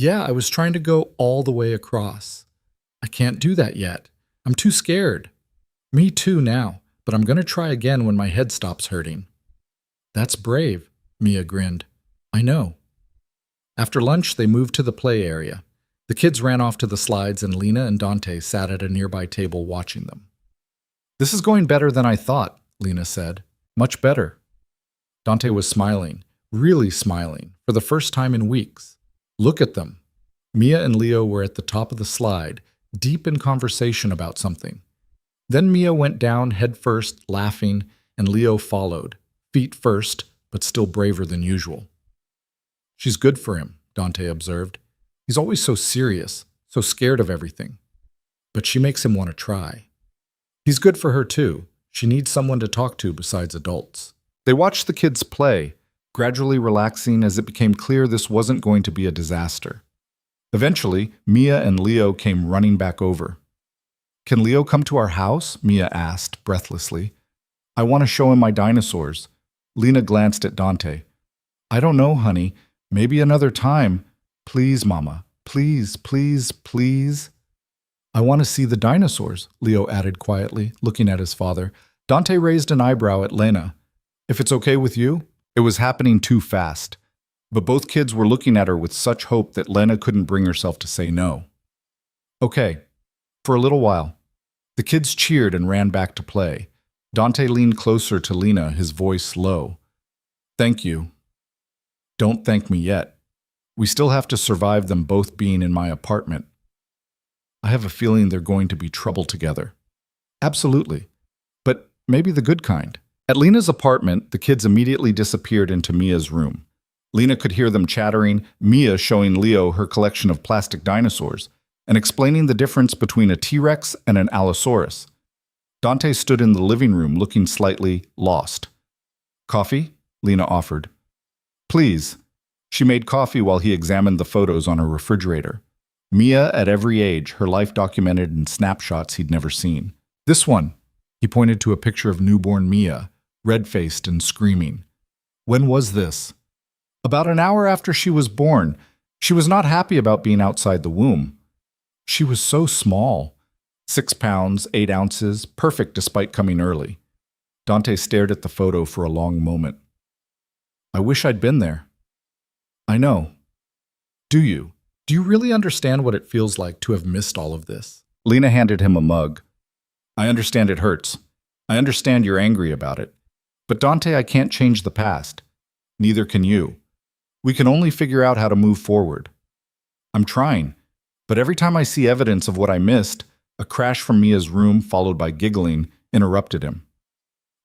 Yeah, I was trying to go all the way across. I can't do that yet. I'm too scared. Me too now, but I'm going to try again when my head stops hurting. That's brave, Mia grinned. I know. After lunch, they moved to the play area. The kids ran off to the slides and Lena and Dante sat at a nearby table watching them. This is going better than I thought, Lena said. Much better. Dante was smiling, really smiling, for the first time in weeks. Look at them. Mia and Leo were at the top of the slide, deep in conversation about something. Then Mia went down head first, laughing, and Leo followed, feet first, but still braver than usual. She's good for him, Dante observed. He's always so serious, so scared of everything. But she makes him want to try. He's good for her too. She needs someone to talk to besides adults. They watched the kids play, gradually relaxing as it became clear this wasn't going to be a disaster. Eventually, Mia and Leo came running back over. Can Leo come to our house? Mia asked, breathlessly. I want to show him my dinosaurs. Lena glanced at Dante. I don't know, honey. Maybe another time. Please, Mama. Please, please, please. I want to see the dinosaurs, Leo added quietly, looking at his father. Dante raised an eyebrow at Lena. If it's okay with you? It was happening too fast. But both kids were looking at her with such hope that Lena couldn't bring herself to say no. Okay, for a little while. The kids cheered and ran back to play. Dante leaned closer to Lena, his voice low. Thank you. Don't thank me yet. We still have to survive them both being in my apartment. I have a feeling they're going to be trouble together. Absolutely. But maybe the good kind. At Lena's apartment, the kids immediately disappeared into Mia's room. Lena could hear them chattering, Mia showing Leo her collection of plastic dinosaurs, and explaining the difference between a T-Rex and an Allosaurus. Dante stood in the living room looking slightly lost. Coffee? Lena offered. Please. She made coffee while he examined the photos on her refrigerator. Mia at every age, her life documented in snapshots he'd never seen. This one. He pointed to a picture of newborn Mia, red-faced and screaming. When was this? About an hour after she was born. She was not happy about being outside the womb. She was so small. 6 pounds, 8 ounces, perfect despite coming early. Dante stared at the photo for a long moment. I wish I'd been there. I know. Do you? Do you really understand what it feels like to have missed all of this? Lena handed him a mug. I understand it hurts. I understand you're angry about it. But Dante, I can't change the past. Neither can you. We can only figure out how to move forward. I'm trying, but every time I see evidence of what I missed, a crash from Mia's room followed by giggling interrupted him.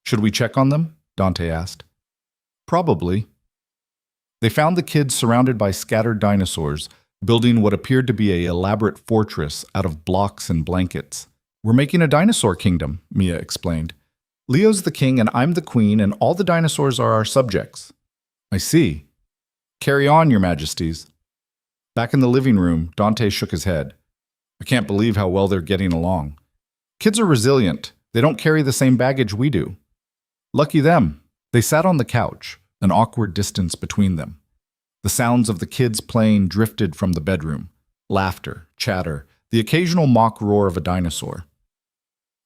Should we check on them? Dante asked. Probably. They found the kids surrounded by scattered dinosaurs, building what appeared to be an elaborate fortress out of blocks and blankets. We're making a dinosaur kingdom, Mia explained. Leo's the king and I'm the queen, and all the dinosaurs are our subjects. I see. Carry on, your majesties. Back in the living room, Dante shook his head. I can't believe how well they're getting along. Kids are resilient. They don't carry the same baggage we do. Lucky them. They sat on the couch, an awkward distance between them. The sounds of the kids playing drifted from the bedroom. Laughter, chatter, the occasional mock roar of a dinosaur.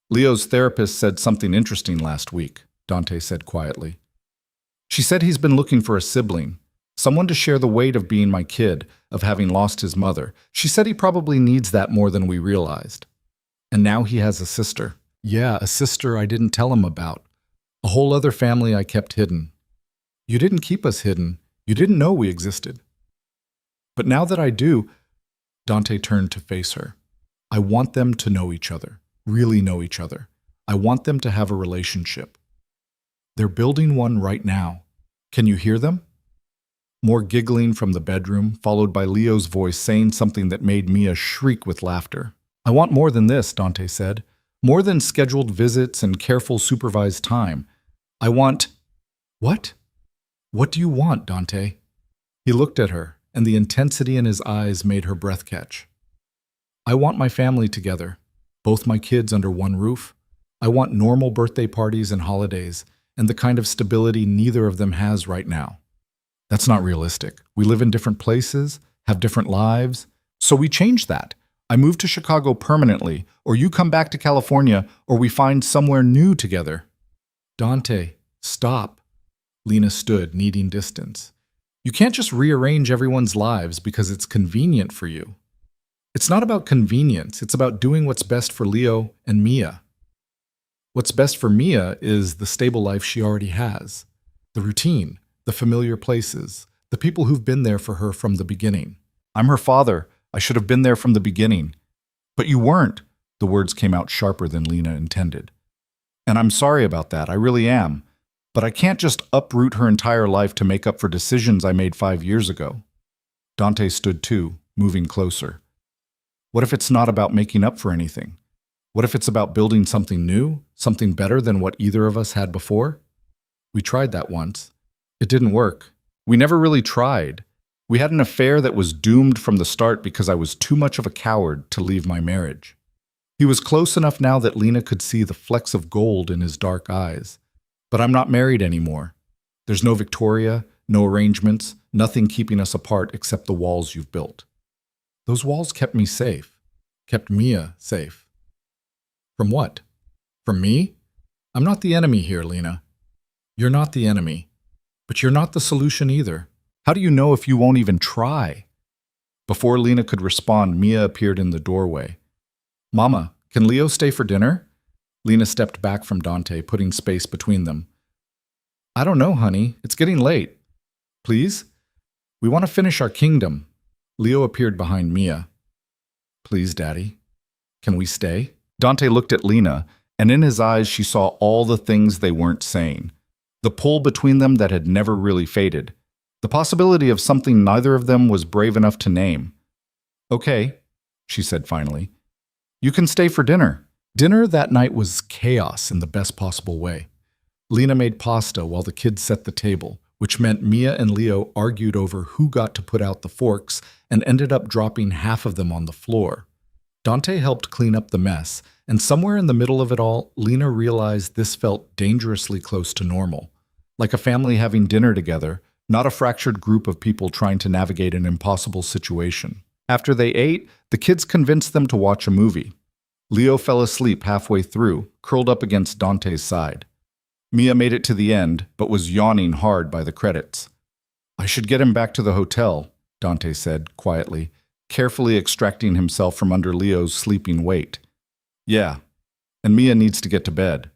Leo's therapist said something interesting last week, Dante said quietly. She said he's been looking for a sibling, someone to share the weight of being my kid, of having lost his mother. She said he probably needs that more than we realized. And now he has a sister. Yeah, a sister I didn't tell him about. A whole other family I kept hidden. You didn't keep us hidden. You didn't know we existed. But now that I do, Dante turned to face her. I want them to know each other, really know each other. I want them to have a relationship. They're building one right now. Can you hear them? More giggling from the bedroom, followed by Leo's voice saying something that made Mia shriek with laughter. I want more than this, Dante said. More than scheduled visits and careful supervised time. I want... What? What do you want, Dante? He looked at her, and the intensity in his eyes made her breath catch. I want my family together, both my kids under one roof. I want normal birthday parties and holidays, and the kind of stability neither of them has right now. That's not realistic. We live in different places, have different lives. So we changed that. I moved to Chicago permanently, or you come back to California, or we find somewhere new together. Dante, stop. Lena stood, needing distance. You can't just rearrange everyone's lives because it's convenient for you. It's not about convenience, it's about doing what's best for Leo and Mia. What's best for Mia is the stable life she already has, the routine, the familiar places, the people who've been there for her from the beginning. I'm her father. I should have been there from the beginning. But you weren't. The words came out sharper than Lena intended. And I'm sorry about that, I really am. But I can't just uproot her entire life to make up for decisions I made 5 years ago. Dante stood too, moving closer. What if it's not about making up for anything? What if it's about building something new, something better than what either of us had before? We tried that once. It didn't work. We never really tried. We had an affair that was doomed from the start because I was too much of a coward to leave my marriage. He was close enough now that Lena could see the flecks of gold in his dark eyes. But I'm not married anymore. There's no Victoria, no arrangements, nothing keeping us apart except the walls you've built. Those walls kept me safe, kept Mia safe. From what? From me? I'm not the enemy here, Lena. You're not the enemy. But you're not the solution either. How do you know if you won't even try? Before Lena could respond, Mia appeared in the doorway. Mama, can Leo stay for dinner? Lena stepped back from Dante, putting space between them. I don't know, honey. It's getting late. Please? We want to finish our kingdom. Leo appeared behind Mia. Please, Daddy. Can we stay? Dante looked at Lena, and in his eyes she saw all the things they weren't saying. The pull between them that had never really faded. The possibility of something neither of them was brave enough to name. Okay, she said finally. You can stay for dinner. Dinner that night was chaos in the best possible way. Lena made pasta while the kids set the table, which meant Mia and Leo argued over who got to put out the forks and ended up dropping half of them on the floor. Dante helped clean up the mess, and somewhere in the middle of it all, Lena realized this felt dangerously close to normal. Like a family having dinner together, not a fractured group of people trying to navigate an impossible situation. After they ate, the kids convinced them to watch a movie. Leo fell asleep halfway through, curled up against Dante's side. Mia made it to the end, but was yawning hard by the credits. I should get him back to the hotel, Dante said, quietly, carefully extracting himself from under Leo's sleeping weight. Yeah, and Mia needs to get to bed.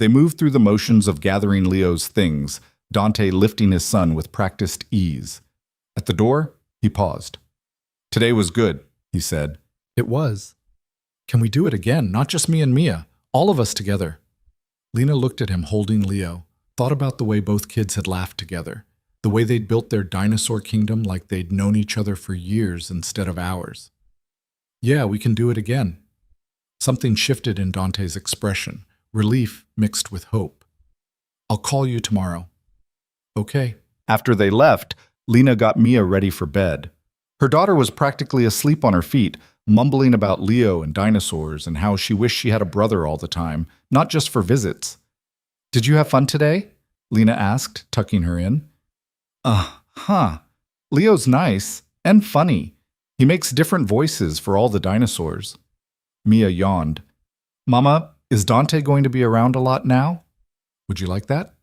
They moved through the motions of gathering Leo's things, Dante lifting his son with practiced ease. At the door, he paused. Today was good, he said. It was. Can we do it again? Not just me and Mia, all of us together. Lena looked at him holding Leo, thought about the way both kids had laughed together, the way they'd built their dinosaur kingdom like they'd known each other for years instead of hours. Yeah, we can do it again. Something shifted in Dante's expression, relief mixed with hope. I'll call you tomorrow. Okay. After they left, Lena got Mia ready for bed. Her daughter was practically asleep on her feet, mumbling about Leo and dinosaurs and how she wished she had a brother all the time, not just for visits. Did you have fun today? Lena asked, tucking her in. Leo's nice and funny. He makes different voices for all the dinosaurs. Mia yawned. Mama, is Dante going to be around a lot now? Would you like that?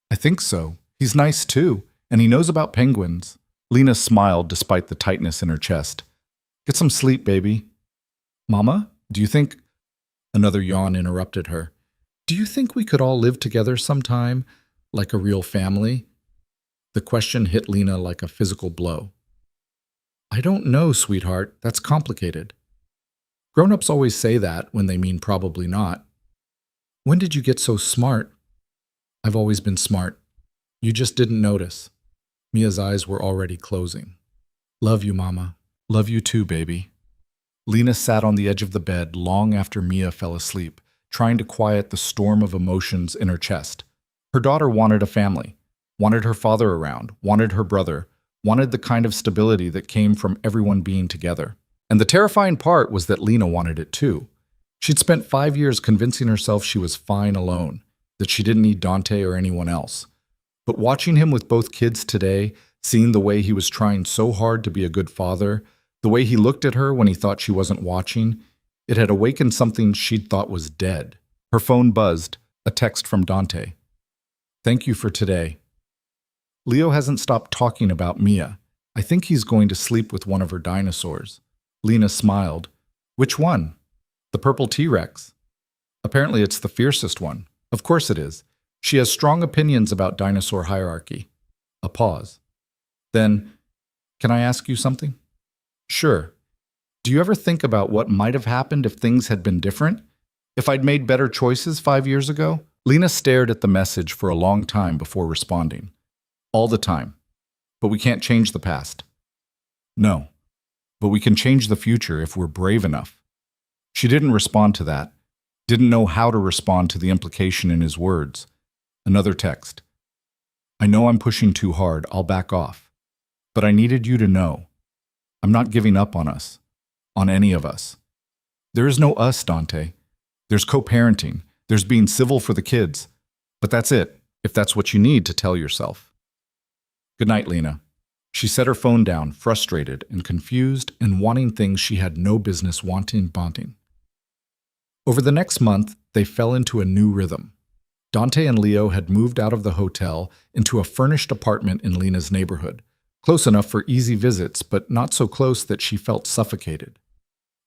I think so. He's nice too, and he knows about penguins. Lena smiled despite the tightness in her chest. Get some sleep, baby. Mama, do you think... Another yawn interrupted her. Do you think we could all live together sometime, like a real family? The question hit Lena like a physical blow. I don't know, sweetheart. That's complicated. Grown-ups always say that when they mean probably not. When did you get so smart? I've always been smart. You just didn't notice. Mia's eyes were already closing. Love you, Mama. Love you too, baby. Lena sat on the edge of the bed long after Mia fell asleep, trying to quiet the storm of emotions in her chest. Her daughter wanted a family, wanted her father around, wanted her brother, wanted the kind of stability that came from everyone being together. And the terrifying part was that Lena wanted it too. She'd spent 5 years convincing herself she was fine alone, that she didn't need Dante or anyone else. But watching him with both kids today, seeing the way he was trying so hard to be a good father, the way he looked at her when he thought she wasn't watching. It had awakened something she'd thought was dead. Her phone buzzed, a text from Dante. "Thank you for today. Leo hasn't stopped talking about Mia. I think he's going to sleep with one of her dinosaurs." Lena smiled. "Which one?" "The purple T-Rex. Apparently it's the fiercest one." "Of course it is. She has strong opinions about dinosaur hierarchy." A pause. Then, "Can I ask you something?" "Sure. Do you ever think about what might have happened if things had been different? If I'd made better choices 5 years ago?" Lena stared at the message for a long time before responding. "All the time. But we can't change the past." "No. But we can change the future if we're brave enough." She didn't respond to that, didn't know how to respond to the implication in his words. Another text. "I know I'm pushing too hard, I'll back off. But I needed you to know. I'm not giving up on us. On any of us. There is no us, Dante. There's co-parenting. There's being civil for the kids. But that's it, if that's what you need to tell yourself." "Good night, Lena." She set her phone down, frustrated and confused and wanting things she had no business wanting. Over the next month, they fell into a new rhythm. Dante and Leo had moved out of the hotel into a furnished apartment in Lena's neighborhood, close enough for easy visits, but not so close that she felt suffocated.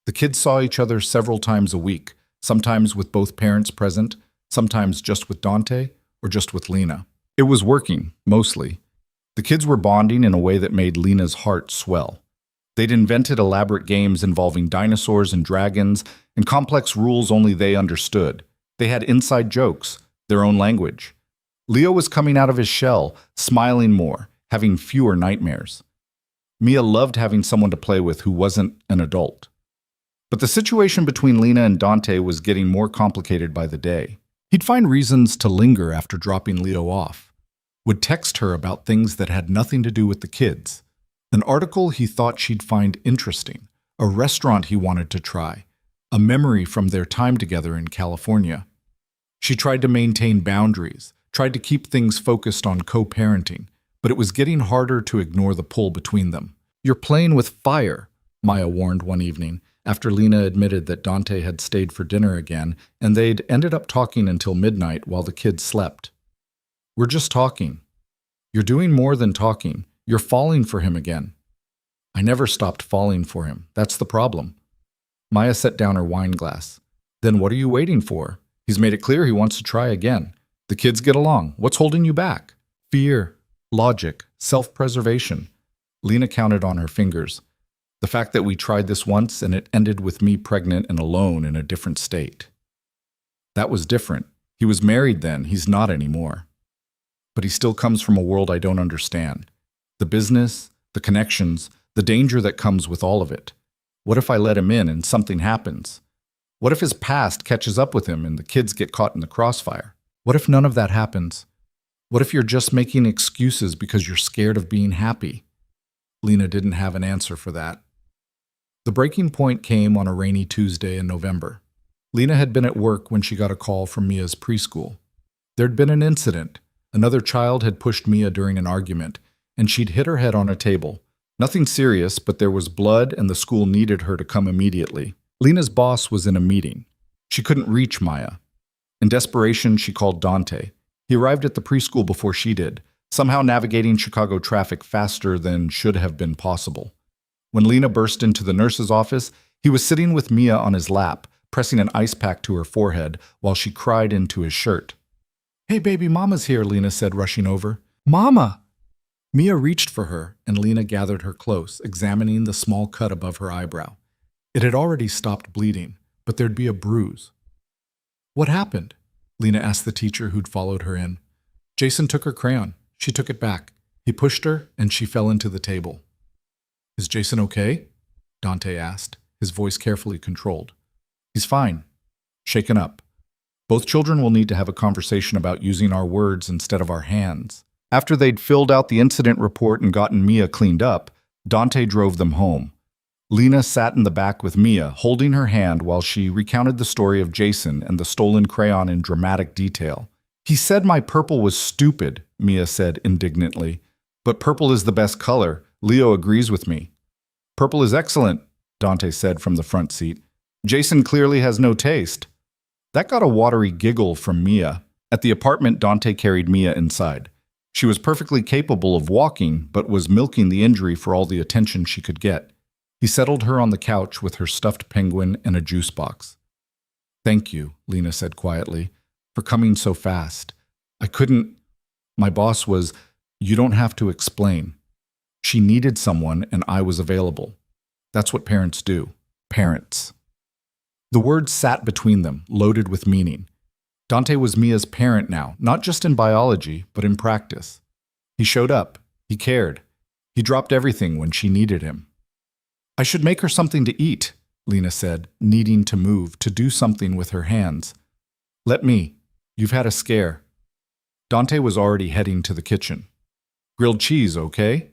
The kids saw each other several times a week, sometimes with both parents present, sometimes just with Dante, or just with Lena. It was working, mostly. The kids were bonding in a way that made Lena's heart swell. They'd invented elaborate games involving dinosaurs and dragons and complex rules only they understood. They had inside jokes, their own language. Leo was coming out of his shell, smiling more, having fewer nightmares. Mia loved having someone to play with who wasn't an adult. But the situation between Lena and Dante was getting more complicated by the day. He'd find reasons to linger after dropping Leo off. Would text her about things that had nothing to do with the kids. An article he thought she'd find interesting, a restaurant he wanted to try, a memory from their time together in California. She tried to maintain boundaries, tried to keep things focused on co-parenting, but it was getting harder to ignore the pull between them. "You're playing with fire," Maya warned one evening, after Lena admitted that Dante had stayed for dinner again, and they'd ended up talking until midnight while the kids slept. "We're just talking." "You're doing more than talking. You're falling for him again." "I never stopped falling for him. That's the problem." Maya set down her wine glass. "Then what are you waiting for? He's made it clear he wants to try again. The kids get along. What's holding you back?" "Fear, logic, self-preservation." Lena counted on her fingers. "The fact that we tried this once and it ended with me pregnant and alone in a different state." "That was different. He was married then. He's not anymore. But he still comes from a world I don't understand. The business, the connections, the danger that comes with all of it. What if I let him in and something happens? What if his past catches up with him and the kids get caught in the crossfire? What if none of that happens? What if you're just making excuses because you're scared of being happy?" Lena didn't have an answer for that. The breaking point came on a rainy Tuesday in November. Lena had been at work when she got a call from Mia's preschool. There'd been an incident. Another child had pushed Mia during an argument, and she'd hit her head on a table. Nothing serious, but there was blood and the school needed her to come immediately. Lena's boss was in a meeting. She couldn't reach Maya. In desperation, she called Dante. He arrived at the preschool before she did, somehow navigating Chicago traffic faster than should have been possible. When Lena burst into the nurse's office, he was sitting with Mia on his lap, pressing an ice pack to her forehead while she cried into his shirt. "Hey, baby, Mama's here," Lena said, rushing over. "Mama!" Mia reached for her, and Lena gathered her close, examining the small cut above her eyebrow. It had already stopped bleeding, but there'd be a bruise. "What happened?" Lena asked the teacher who'd followed her in. "Jason took her crayon. She took it back. He pushed her, and she fell into the table." "Is Jason okay?" Dante asked, his voice carefully controlled. "He's fine. Shaken up. Both children will need to have a conversation about using our words instead of our hands." After they'd filled out the incident report and gotten Mia cleaned up, Dante drove them home. Lena sat in the back with Mia, holding her hand while she recounted the story of Jason and the stolen crayon in dramatic detail. "He said my purple was stupid," Mia said indignantly. But purple is the best color. Leo agrees with me. Purple is excellent, Dante said from the front seat. Jason clearly has no taste. That got a watery giggle from Mia. At the apartment, Dante carried Mia inside. She was perfectly capable of walking, but was milking the injury for all the attention she could get. He settled her on the couch with her stuffed penguin and a juice box. Thank you, Lena said quietly, for coming so fast. I couldn't. My boss was, you don't have to explain. She needed someone and I was available. That's what parents do. Parents. The words sat between them, loaded with meaning. Dante was Mia's parent now, not just in biology, but in practice. He showed up. He cared. He dropped everything when she needed him. I should make her something to eat, Lena said, needing to move, to do something with her hands. Let me. You've had a scare. Dante was already heading to the kitchen. Grilled cheese, okay?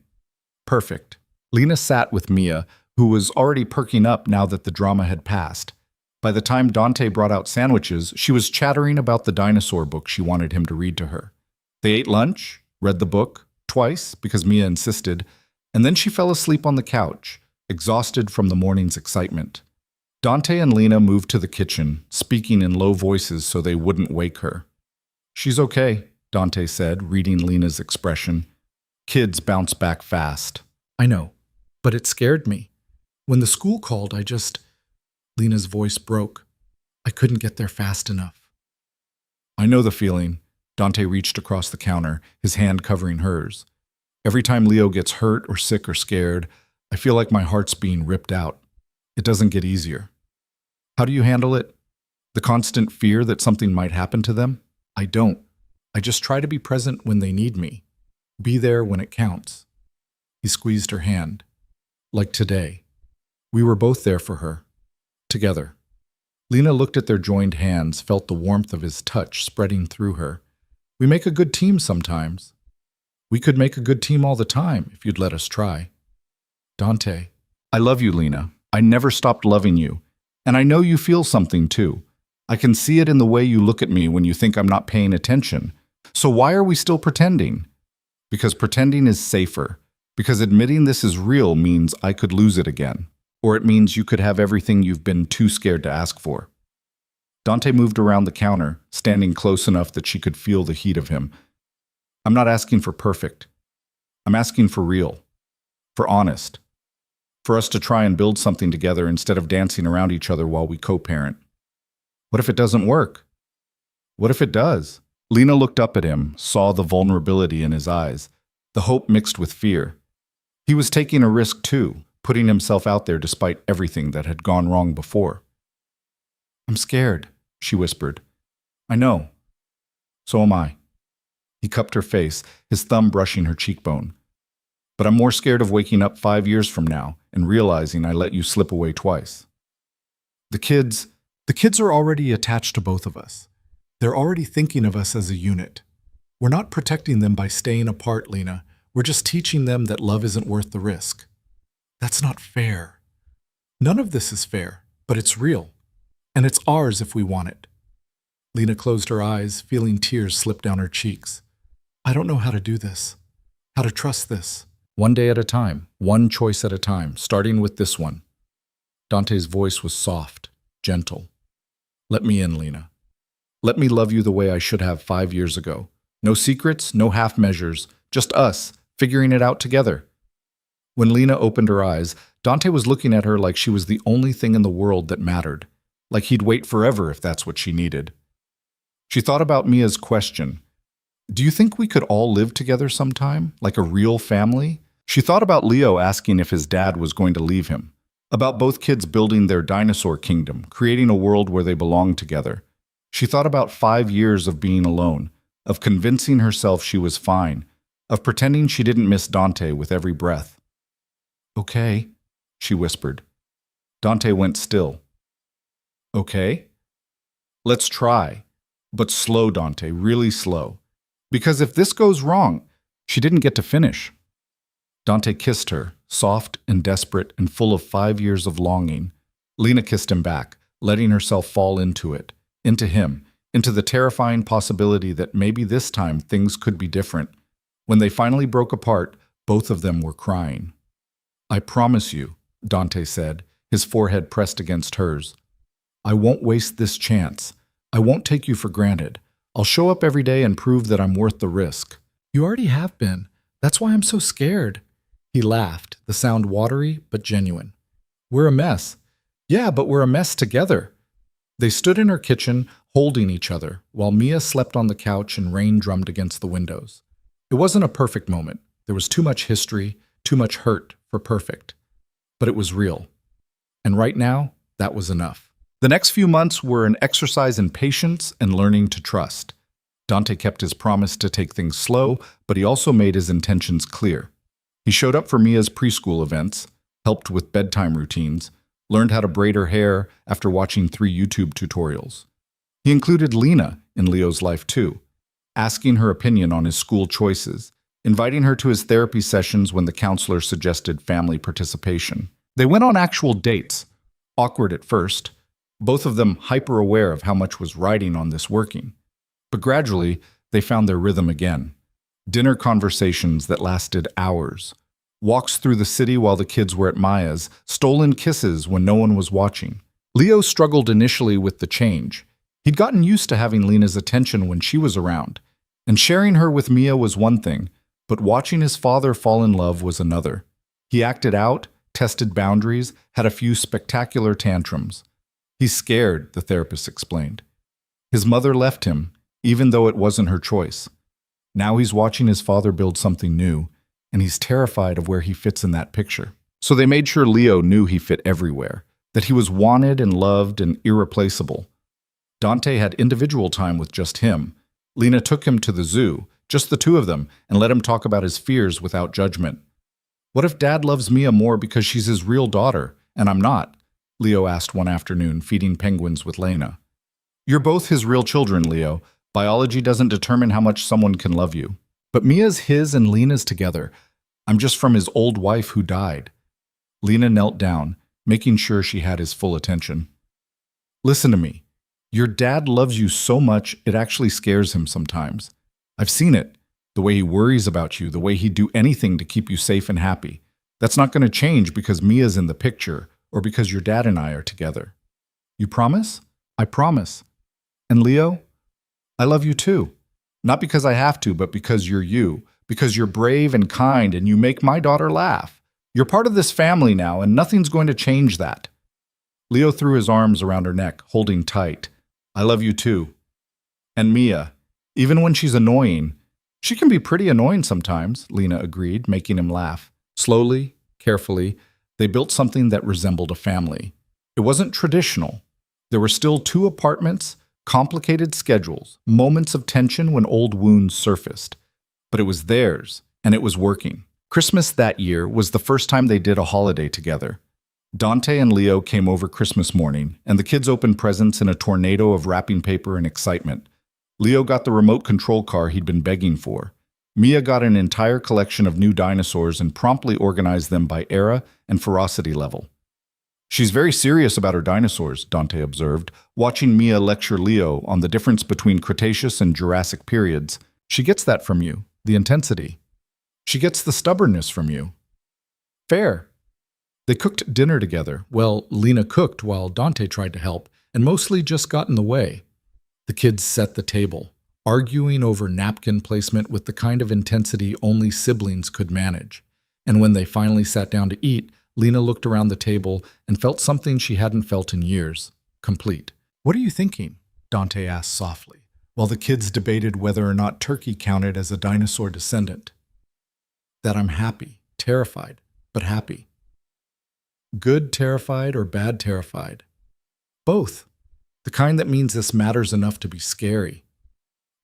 Perfect. Lena sat with Mia, who was already perking up now that the drama had passed. By the time Dante brought out sandwiches, she was chattering about the dinosaur book she wanted him to read to her. They ate lunch, read the book, twice, because Mia insisted, and then she fell asleep on the couch, exhausted from the morning's excitement. Dante and Lena moved to the kitchen, speaking in low voices so they wouldn't wake her. She's okay, Dante said, reading Lena's expression. Kids bounce back fast. I know, but it scared me. When the school called, Lena's voice broke. I couldn't get there fast enough. I know the feeling. Dante reached across the counter, his hand covering hers. Every time Leo gets hurt or sick or scared, I feel like my heart's being ripped out. It doesn't get easier. How do you handle it? The constant fear that something might happen to them? I don't. I just try to be present when they need me. Be there when it counts. He squeezed her hand. Like today. We were both there for her. Together. Lena looked at their joined hands, felt the warmth of his touch spreading through her. We make a good team sometimes. We could make a good team all the time if you'd let us try. Dante. I love you, Lena. I never stopped loving you. And I know you feel something too. I can see it in the way you look at me when you think I'm not paying attention. So why are we still pretending? Because pretending is safer. Because admitting this is real means I could lose it again. Or it means you could have everything you've been too scared to ask for. Dante moved around the counter, standing close enough that she could feel the heat of him. I'm not asking for perfect. I'm asking for real. For honest. For us to try and build something together instead of dancing around each other while we co-parent. What if it doesn't work? What if it does? Lena looked up at him, saw the vulnerability in his eyes, the hope mixed with fear. He was taking a risk too, putting himself out there despite everything that had gone wrong before. I'm scared, she whispered. I know. So am I. He cupped her face, his thumb brushing her cheekbone. But I'm more scared of waking up 5 years from now and realizing I let you slip away twice. The kids are already attached to both of us. They're already thinking of us as a unit. We're not protecting them by staying apart, Lena. We're just teaching them that love isn't worth the risk. That's not fair. None of this is fair, but it's real. And it's ours if we want it. Lena closed her eyes, feeling tears slip down her cheeks. I don't know how to do this. How to trust this. One day at a time, one choice at a time, starting with this one. Dante's voice was soft, gentle. Let me in, Lena. Let me love you the way I should have 5 years ago. No secrets, no half measures, just us, figuring it out together. When Lena opened her eyes, Dante was looking at her like she was the only thing in the world that mattered, like he'd wait forever if that's what she needed. She thought about Mia's question. Do you think we could all live together sometime, like a real family? She thought about Leo asking if his dad was going to leave him, about both kids building their dinosaur kingdom, creating a world where they belong together. She thought about 5 years of being alone, of convincing herself she was fine, of pretending she didn't miss Dante with every breath. Okay, she whispered. Dante went still. Okay? Let's try. But slow, Dante, really slow. Because if this goes wrong, she didn't get to finish. Dante kissed her, soft and desperate and full of 5 years of longing. Lena kissed him back, letting herself fall into it, into him, into the terrifying possibility that maybe this time things could be different. When they finally broke apart, both of them were crying. "I promise you," Dante said, his forehead pressed against hers. "I won't waste this chance. I won't take you for granted. I'll show up every day and prove that I'm worth the risk." "You already have been. That's why I'm so scared." He laughed, the sound watery but genuine. "We're a mess." "Yeah, but we're a mess together." They stood in her kitchen, holding each other, while Mia slept on the couch and rain drummed against the windows. It wasn't a perfect moment. There was too much history, too much hurt for perfect. But it was real. And right now, that was enough. The next few months were an exercise in patience and learning to trust. Dante kept his promise to take things slow, but he also made his intentions clear. He showed up for Mia's preschool events, helped with bedtime routines, learned how to braid her hair after watching 3 YouTube tutorials. He included Lena in Leo's life too, asking her opinion on his school choices, inviting her to his therapy sessions when the counselor suggested family participation. They went on actual dates, awkward at first, both of them hyper-aware of how much was riding on this working. But gradually, they found their rhythm again. Dinner conversations that lasted hours, walks through the city while the kids were at Maya's, stolen kisses when no one was watching. Leo struggled initially with the change. He'd gotten used to having Lena's attention when she was around, and sharing her with Mia was one thing, but watching his father fall in love was another. He acted out, tested boundaries, had a few spectacular tantrums. "He's scared," the therapist explained. His mother left him, even though it wasn't her choice. Now he's watching his father build something new, and he's terrified of where he fits in that picture. So they made sure Leo knew he fit everywhere, that he was wanted and loved and irreplaceable. Dante had individual time with just him. Lena took him to the zoo, just the two of them, and let him talk about his fears without judgment. "What if Dad loves Mia more because she's his real daughter, and I'm not?" Leo asked one afternoon, feeding penguins with Lena. "You're both his real children, Leo. Biology doesn't determine how much someone can love you. But Mia's his and Lena's together. I'm just from his old wife who died." Lena knelt down, making sure she had his full attention. "Listen to me. Your dad loves you so much it actually scares him sometimes. I've seen it. The way he worries about you, the way he'd do anything to keep you safe and happy. That's not going to change because Mia's in the picture or because your dad and I are together. You promise?" "I promise." "And Leo, I love you too. Not because I have to, but because you're you, because you're brave and kind and you make my daughter laugh. You're part of this family now and nothing's going to change that." Leo threw his arms around her neck, holding tight. "I love you too. And Mia, even when she's annoying, she can be pretty annoying sometimes," Lena agreed, making him laugh. Slowly, carefully, they built something that resembled a family. It wasn't traditional. There were still 2 apartments, complicated schedules, moments of tension when old wounds surfaced. But it was theirs, and it was working. Christmas that year was the first time they did a holiday together. Dante and Leo came over Christmas morning, and the kids opened presents in a tornado of wrapping paper and excitement. Leo got the remote control car he'd been begging for. Mia got an entire collection of new dinosaurs and promptly organized them by era and ferocity level. "She's very serious about her dinosaurs," Dante observed, watching Mia lecture Leo on the difference between Cretaceous and Jurassic periods. "She gets that from you, the intensity. She gets the stubbornness from you." "Fair." They cooked dinner together. Well, Lena cooked while Dante tried to help, and mostly just got in the way. The kids set the table, arguing over napkin placement with the kind of intensity only siblings could manage. And when they finally sat down to eat, Lena looked around the table and felt something she hadn't felt in years. Complete. "What are you thinking?" Dante asked softly, while the kids debated whether or not Turkey counted as a dinosaur descendant. "That I'm happy, terrified, but happy." "Good terrified or bad terrified?" "Both. The kind that means this matters enough to be scary."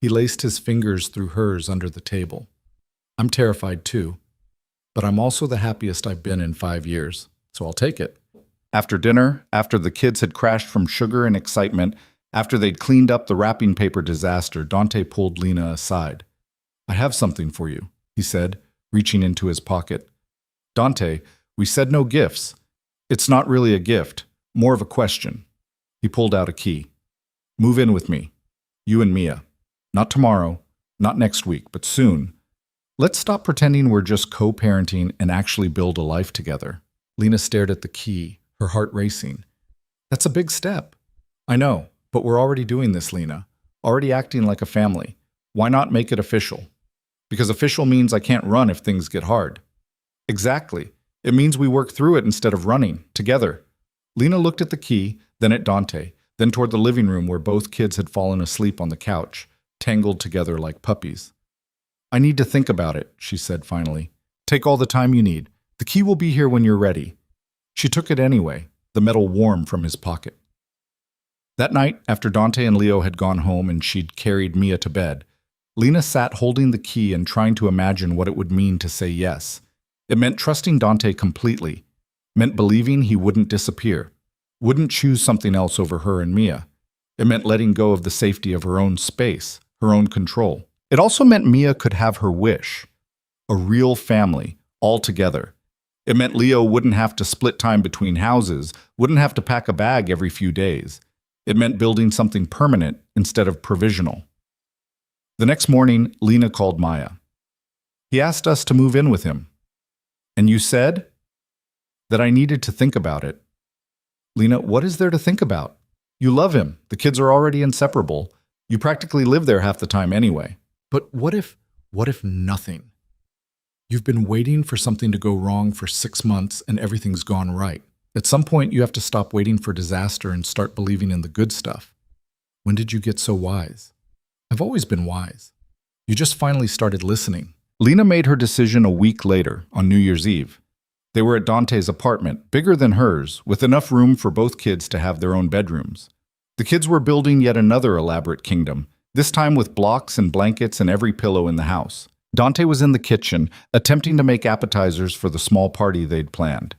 He laced his fingers through hers under the table. "I'm terrified too. But I'm also the happiest I've been in 5 years, so I'll take it." After dinner, after the kids had crashed from sugar and excitement, after they'd cleaned up the wrapping paper disaster, Dante pulled Lena aside. "I have something for you," he said, reaching into his pocket. "Dante, we said no gifts. It's not really a gift, more of a question." He pulled out a key. "Move in with me, you and Mia. Not tomorrow, not next week, but soon. Let's stop pretending we're just co-parenting and actually build a life together. Lena stared at the key, her heart racing. That's a big step. I know, but we're already doing this, Lena. Already acting like a family. Why not make it official? Because official means I can't run if things get hard. Exactly. It means we work through it instead of running, together. Lena looked at the key, then at Dante, then toward the living room where both kids had fallen asleep on the couch, tangled together like puppies. I need to think about it, she said finally. Take all the time you need. The key will be here when you're ready. She took it anyway, the metal warm from his pocket. That night, after Dante and Leo had gone home and she'd carried Mia to bed, Lena sat holding the key and trying to imagine what it would mean to say yes. It meant trusting Dante completely, meant believing he wouldn't disappear, wouldn't choose something else over her and Mia. It meant letting go of the safety of her own space, her own control. It also meant Mia could have her wish, a real family, all together. It meant Leo wouldn't have to split time between houses, wouldn't have to pack a bag every few days. It meant building something permanent instead of provisional. The next morning, Lena called Maya. He asked us to move in with him. And you said? That I needed to think about it. Lena, what is there to think about? You love him. The kids are already inseparable. You practically live there half the time anyway. But what if nothing? You've been waiting for something to go wrong for 6 months and everything's gone right. At some point, you have to stop waiting for disaster and start believing in the good stuff. When did you get so wise? I've always been wise. You just finally started listening. Lena made her decision a week later, on New Year's Eve. They were at Dante's apartment, bigger than hers, with enough room for both kids to have their own bedrooms. The kids were building yet another elaborate kingdom, this time with blocks and blankets and every pillow in the house. Dante was in the kitchen, attempting to make appetizers for the small party they'd planned.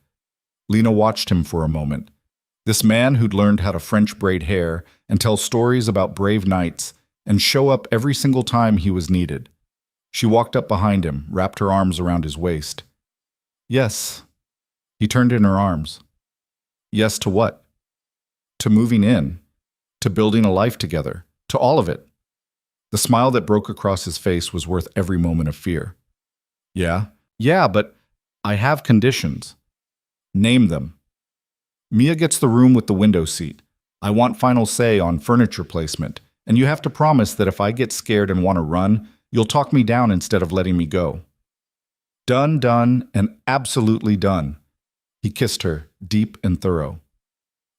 Lena watched him for a moment. This man who'd learned how to French braid hair and tell stories about brave knights and show up every single time he was needed. She walked up behind him, wrapped her arms around his waist. Yes. He turned in her arms. Yes to what? To moving in. To building a life together. To all of it. The smile that broke across his face was worth every moment of fear. Yeah, but I have conditions. Name them. Mia gets the room with the window seat. I want final say on furniture placement, and you have to promise that if I get scared and want to run, you'll talk me down instead of letting me go. Done, and absolutely done. He kissed her, deep and thorough.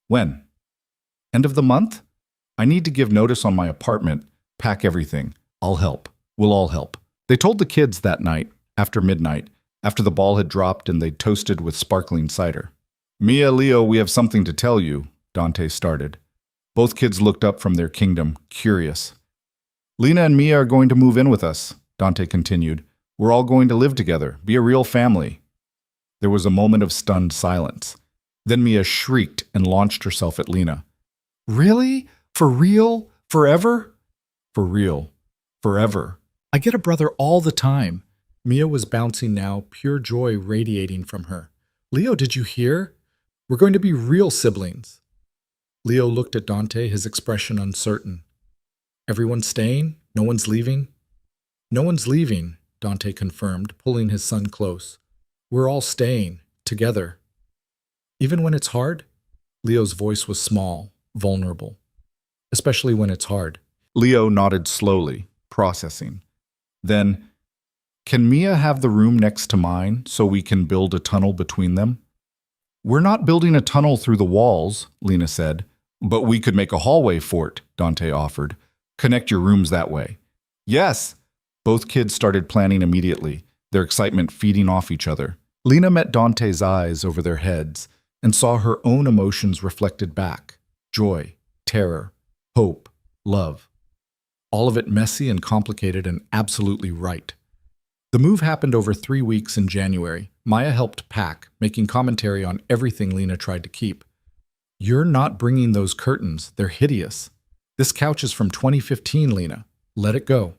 When? End of the month? I need to give notice on my apartment, pack everything. I'll help. We'll all help. They told the kids that night, after midnight, after the ball had dropped and they'd toasted with sparkling cider. Mia, Leo, we have something to tell you, Dante started. Both kids looked up from their kingdom, curious. Lena and Mia are going to move in with us, Dante continued. We're all going to live together, be a real family. There was a moment of stunned silence. Then Mia shrieked and launched herself at Lena. Really? For real? Forever? For real. Forever. I get a brother all the time. Mia was bouncing now, pure joy radiating from her. Leo, did you hear? We're going to be real siblings. Leo looked at Dante, his expression uncertain. Everyone staying? No one's leaving? No one's leaving, Dante confirmed, pulling his son close. We're all staying, together. Even when it's hard? Leo's voice was small, vulnerable. Especially when it's hard. Leo nodded slowly, processing. Then, can Mia have the room next to mine so we can build a tunnel between them? We're not building a tunnel through the walls, Lena said. But we could make a hallway fort, Dante offered. Connect your rooms that way. Yes! Both kids started planning immediately, their excitement feeding off each other. Lena met Dante's eyes over their heads and saw her own emotions reflected back. Joy, terror, hope, love. All of it messy and complicated and absolutely right. The move happened over 3 weeks in January. Maya helped pack, making commentary on everything Lena tried to keep. You're not bringing those curtains. They're hideous. This couch is from 2015, Lena. Let it go.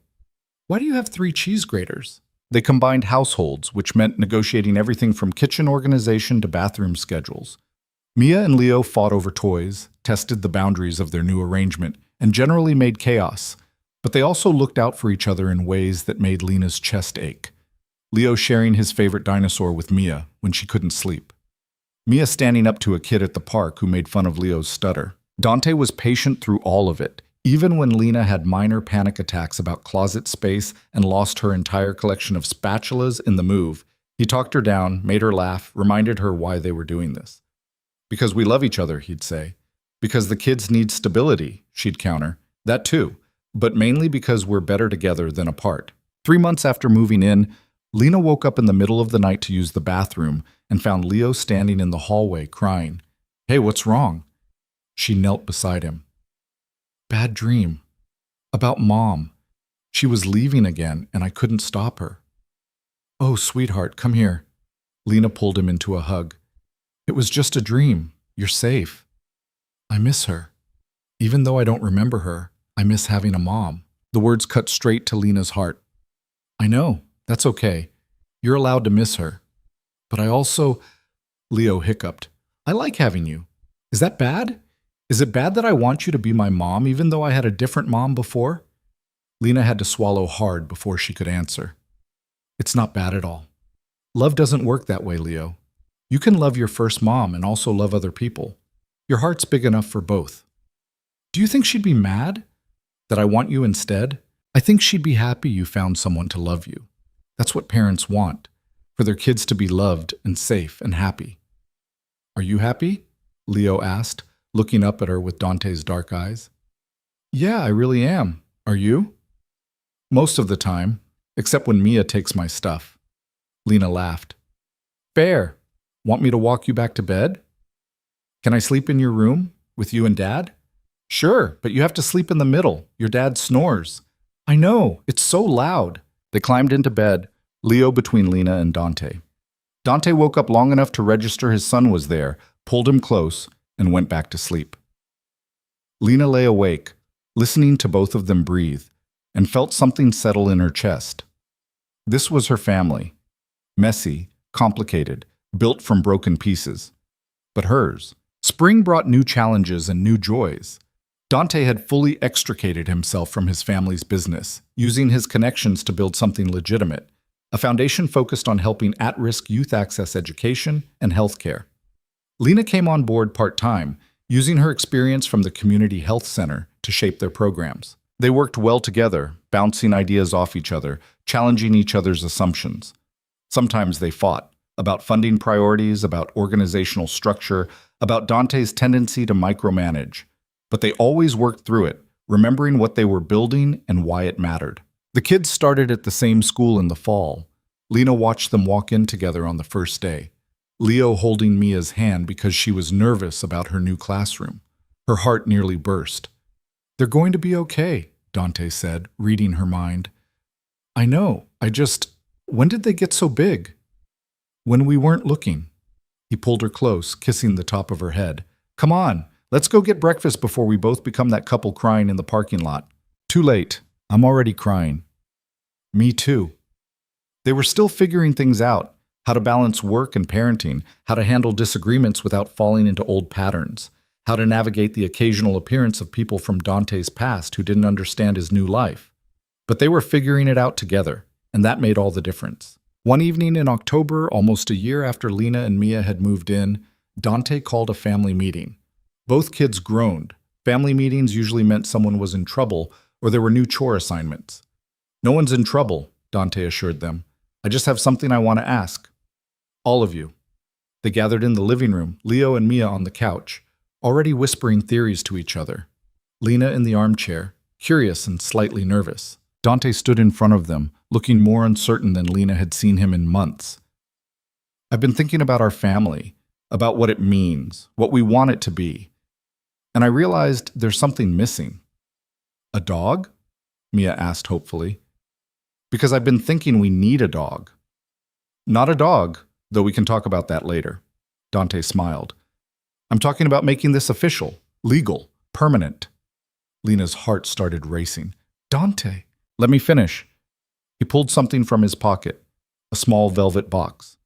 Why do you have 3 cheese graters? They combined households, which meant negotiating everything from kitchen organization to bathroom schedules. Mia and Leo fought over toys, tested the boundaries of their new arrangement, and generally made chaos. But they also looked out for each other in ways that made Lena's chest ache. Leo sharing his favorite dinosaur with Mia when she couldn't sleep. Mia standing up to a kid at the park who made fun of Leo's stutter. Dante was patient through all of it, even when Lena had minor panic attacks about closet space and lost her entire collection of spatulas in the move. He talked her down, made her laugh, reminded her why they were doing this. Because we love each other, he'd say. Because the kids need stability, she'd counter. That too, but mainly because we're better together than apart. 3 months after moving in, Lena woke up in the middle of the night to use the bathroom and found Leo standing in the hallway crying. Hey, what's wrong? She knelt beside him. Bad dream. About Mom. She was leaving again and I couldn't stop her. Oh, sweetheart, come here. Lena pulled him into a hug. It was just a dream. You're safe. I miss her. Even though I don't remember her, I miss having a mom. The words cut straight to Lena's heart. I know. That's okay. You're allowed to miss her. But I also... Leo hiccuped. I like having you. Is that bad? Is it bad that I want you to be my mom even though I had a different mom before? Lena had to swallow hard before she could answer. It's not bad at all. Love doesn't work that way, Leo. You can love your first mom and also love other people. Your heart's big enough for both. Do you think she'd be mad that I want you instead? I think she'd be happy you found someone to love you. That's what parents want, for their kids to be loved and safe and happy. Are you happy? Leo asked, looking up at her with Dante's dark eyes. Yeah, I really am. Are you? Most of the time, except when Mia takes my stuff. Lena laughed. Fair. Want me to walk you back to bed? Can I sleep in your room with you and Dad? Sure, but you have to sleep in the middle. Your dad snores. I know, it's so loud. They climbed into bed, Leo between Lena and Dante. Dante woke up long enough to register his son was there, pulled him close, and went back to sleep. Lena lay awake, listening to both of them breathe, and felt something settle in her chest. This was her family. Messy, complicated, built from broken pieces. But hers. Spring brought new challenges and new joys. Dante had fully extricated himself from his family's business, using his connections to build something legitimate, a foundation focused on helping at-risk youth access education and healthcare. Lena came on board part-time, using her experience from the community health center to shape their programs. They worked well together, bouncing ideas off each other, challenging each other's assumptions. Sometimes they fought, about funding priorities, about organizational structure, about Dante's tendency to micromanage. But they always worked through it, remembering what they were building and why it mattered. The kids started at the same school in the fall. Lena watched them walk in together on the first day, Leo holding Mia's hand because she was nervous about her new classroom. Her heart nearly burst. They're going to be okay, Dante said, reading her mind. I know, when did they get so big? When we weren't looking. He pulled her close, kissing the top of her head. Come on, let's go get breakfast before we both become that couple crying in the parking lot. Too late. I'm already crying. Me too. They were still figuring things out, how to balance work and parenting, how to handle disagreements without falling into old patterns, how to navigate the occasional appearance of people from Dante's past who didn't understand his new life. But they were figuring it out together, and that made all the difference. One evening in October, almost a year after Lena and Mia had moved in, Dante called a family meeting. Both kids groaned. Family meetings usually meant someone was in trouble or there were new chore assignments. No one's in trouble, Dante assured them. I just have something I want to ask. All of you. They gathered in the living room, Leo and Mia on the couch, already whispering theories to each other. Lena in the armchair, curious and slightly nervous. Dante stood in front of them, looking more uncertain than Lena had seen him in months. I've been thinking about our family, about what it means, what we want it to be. And I realized there's something missing. A dog? Mia asked hopefully. Because I've been thinking we need a dog. Not a dog, though we can talk about that later. Dante smiled. I'm talking about making this official, legal, permanent. Lena's heart started racing. Dante! Let me finish. He pulled something from his pocket, a small velvet box.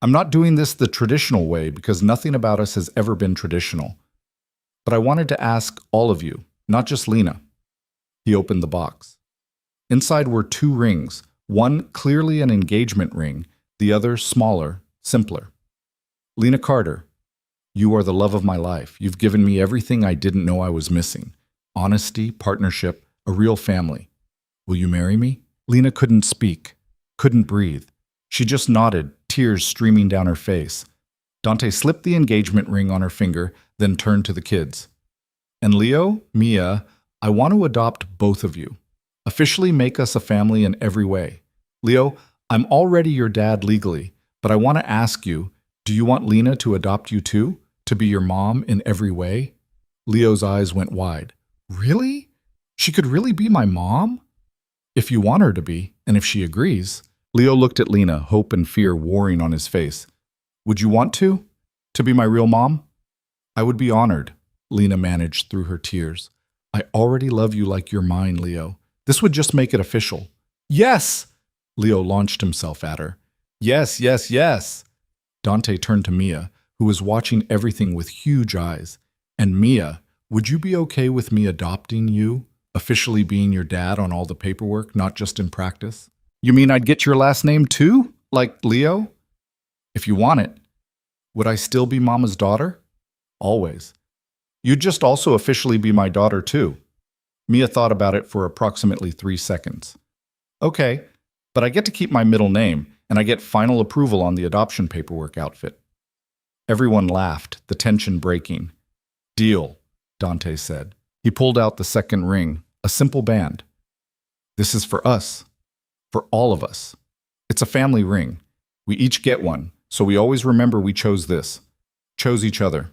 I'm not doing this the traditional way because nothing about us has ever been traditional. But I wanted to ask all of you, not just Lena. He opened the box. Inside were 2 rings, One clearly an engagement ring, the other smaller, simpler. Lena Carter, you are the love of my life. You've given me everything I didn't know I was missing. Honesty, partnership, a real family. Will you marry me? Lena couldn't speak, couldn't breathe. She just nodded, tears streaming down her face. Dante slipped the engagement ring on her finger, then turned to the kids. And Leo, Mia, I want to adopt both of you. Officially make us a family in every way. Leo, I'm already your dad legally, but I want to ask you, do you want Lena to adopt you too? To be your mom in every way? Leo's eyes went wide. Really? She could really be my mom? If you want her to be, and if she agrees. Leo looked at Lena, hope and fear warring on his face. Would you want to? To be my real mom? I would be honored, Lena managed through her tears. I already love you like you're mine, Leo. This would just make it official. Yes! Leo launched himself at her. Yes, yes, yes! Dante turned to Mia, who was watching everything with huge eyes. And Mia, would you be okay with me adopting you, officially being your dad on all the paperwork, not just in practice? You mean I'd get your last name too? Like Leo? If you want it. Would I still be Mama's daughter? Always. You'd just also officially be my daughter too. Mia thought about it for approximately 3 seconds. Okay, but I get to keep my middle name, and I get final approval on the adoption paperwork outfit. Everyone laughed, the tension breaking. Deal, Dante said. He pulled out the second ring, a simple band. This is for us. For all of us. It's a family ring. We each get one, so we always remember we chose this. Chose each other.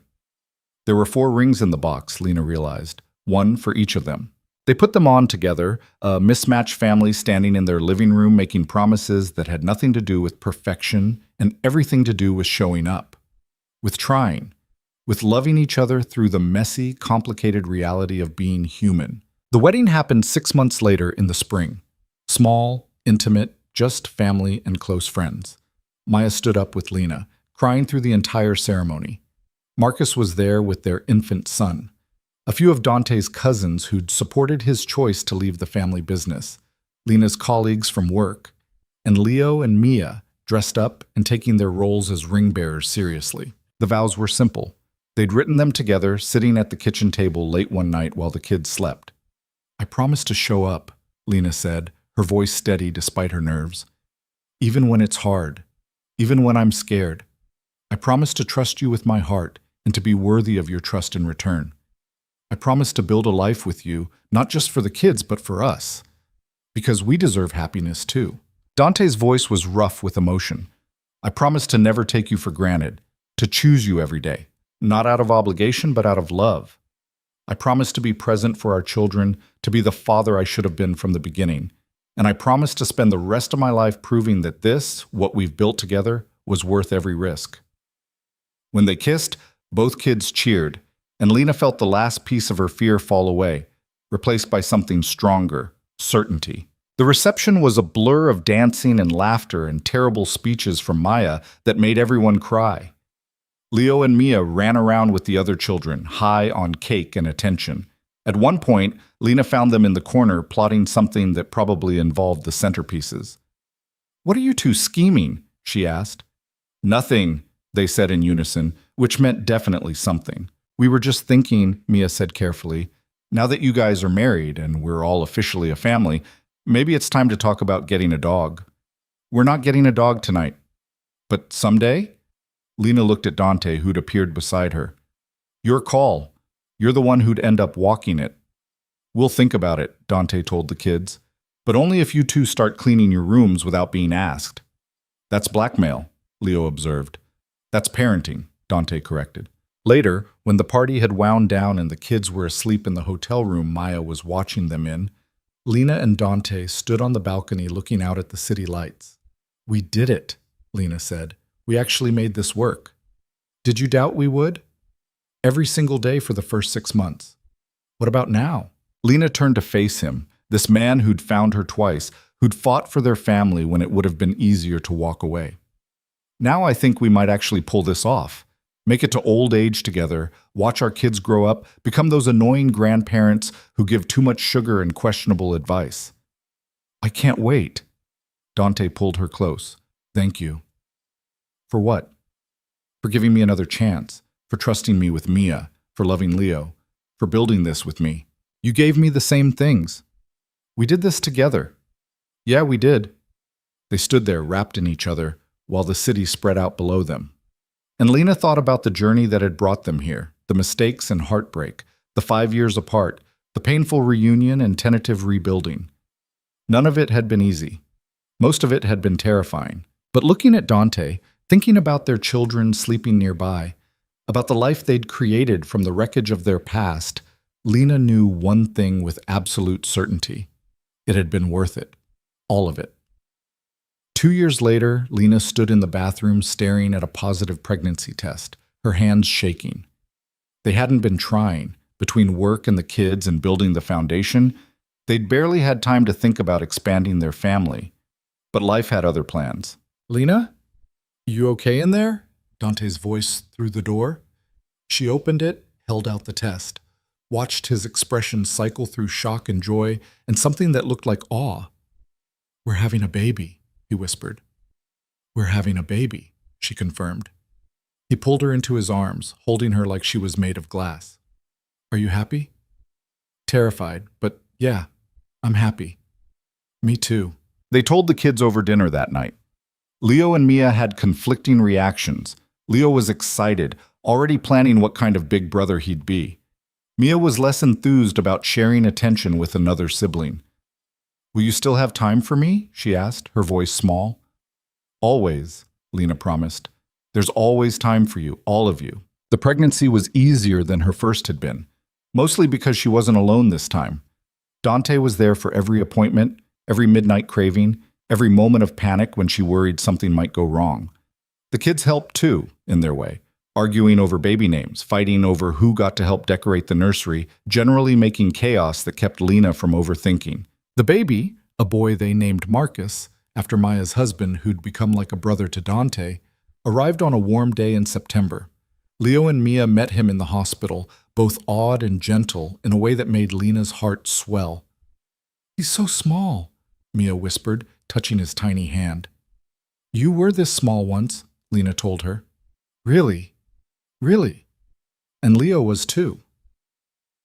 There were 4 rings in the box, Lena realized. 1 for each of them. They put them on together, a mismatched family standing in their living room making promises that had nothing to do with perfection and everything to do with showing up. With trying. With loving each other through the messy, complicated reality of being human. The wedding happened 6 months later in the spring. Small, intimate, just family and close friends. Maya stood up with Lena, crying through the entire ceremony. Marcus was there with their infant son. A few of Dante's cousins who'd supported his choice to leave the family business. Lena's colleagues from work. And Leo and Mia, dressed up and taking their roles as ring bearers seriously. The vows were simple. They'd written them together, sitting at the kitchen table late one night while the kids slept. I promise to show up, Lena said, her voice steady despite her nerves. Even when it's hard. Even when I'm scared. I promise to trust you with my heart and to be worthy of your trust in return. I promise to build a life with you, not just for the kids, but for us. Because we deserve happiness too. Dante's voice was rough with emotion. I promise to never take you for granted, to choose you every day. Not out of obligation, but out of love. I promise to be present for our children, to be the father I should have been from the beginning. And I promise to spend the rest of my life proving that this, what we've built together, was worth every risk. When they kissed, both kids cheered, and Lena felt the last piece of her fear fall away, replaced by something stronger, certainty. The reception was a blur of dancing and laughter and terrible speeches from Maya that made everyone cry. Leo and Mia ran around with the other children, high on cake and attention. At one point, Lena found them in the corner plotting something that probably involved the centerpieces. What are you two scheming? She asked. Nothing, they said in unison, which meant definitely something. We were just thinking, Mia said carefully, now that you guys are married and we're all officially a family, maybe it's time to talk about getting a dog. We're not getting a dog tonight. But someday? Lena looked at Dante, who'd appeared beside her. Your call. You're the one who'd end up walking it. We'll think about it, Dante told the kids. But only if you two start cleaning your rooms without being asked. That's blackmail, Leo observed. That's parenting, Dante corrected. Later, when the party had wound down and the kids were asleep in the hotel room Maya was watching them in, Lena and Dante stood on the balcony looking out at the city lights. We did it, Lena said. We actually made this work. Did you doubt we would? Every single day for the first 6 months. What about now? Lena turned to face him, this man who'd found her twice, who'd fought for their family when it would have been easier to walk away. Now I think we might actually pull this off. Make it to old age together, watch our kids grow up, become those annoying grandparents who give too much sugar and questionable advice. I can't wait. Dante pulled her close. Thank you. For what? For giving me another chance, for trusting me with Mia, for loving Leo, for building this with me. You gave me the same things. We did this together. Yeah, we did. They stood there wrapped in each other while the city spread out below them. And Lena thought about the journey that had brought them here, the mistakes and heartbreak, the 5 years apart, the painful reunion and tentative rebuilding. None of it had been easy. Most of it had been terrifying. But looking at Dante, thinking about their children sleeping nearby, about the life they'd created from the wreckage of their past, Lena knew one thing with absolute certainty. It had been worth it. All of it. 2 years later, Lena stood in the bathroom staring at a positive pregnancy test, her hands shaking. They hadn't been trying. Between work and the kids and building the foundation, they'd barely had time to think about expanding their family. But life had other plans. Lena? You okay in there? Dante's voice through the door. She opened it, held out the test, watched his expression cycle through shock and joy and something that looked like awe. We're having a baby, he whispered. We're having a baby, she confirmed. He pulled her into his arms, holding her like she was made of glass. Are you happy? Terrified, but yeah, I'm happy. Me too. They told the kids over dinner that night. Leo and Mia had conflicting reactions. Leo was excited, already planning what kind of big brother he'd be. Mia was less enthused about sharing attention with another sibling. Will you still have time for me? She asked, her voice small. Always, Lena promised. There's always time for you, all of you. The pregnancy was easier than her first had been, mostly because she wasn't alone this time. Dante was there for every appointment, every midnight craving, every moment of panic when she worried something might go wrong. The kids helped too, in their way, arguing over baby names, fighting over who got to help decorate the nursery, generally making chaos that kept Lena from overthinking. The baby, a boy they named Marcus, after Maya's husband who'd become like a brother to Dante, arrived on a warm day in September. Leo and Mia met him in the hospital, both awed and gentle in a way that made Lena's heart swell. He's so small, Mia whispered, touching his tiny hand. You were this small once, Lena told her. Really? Really? And Leo was too.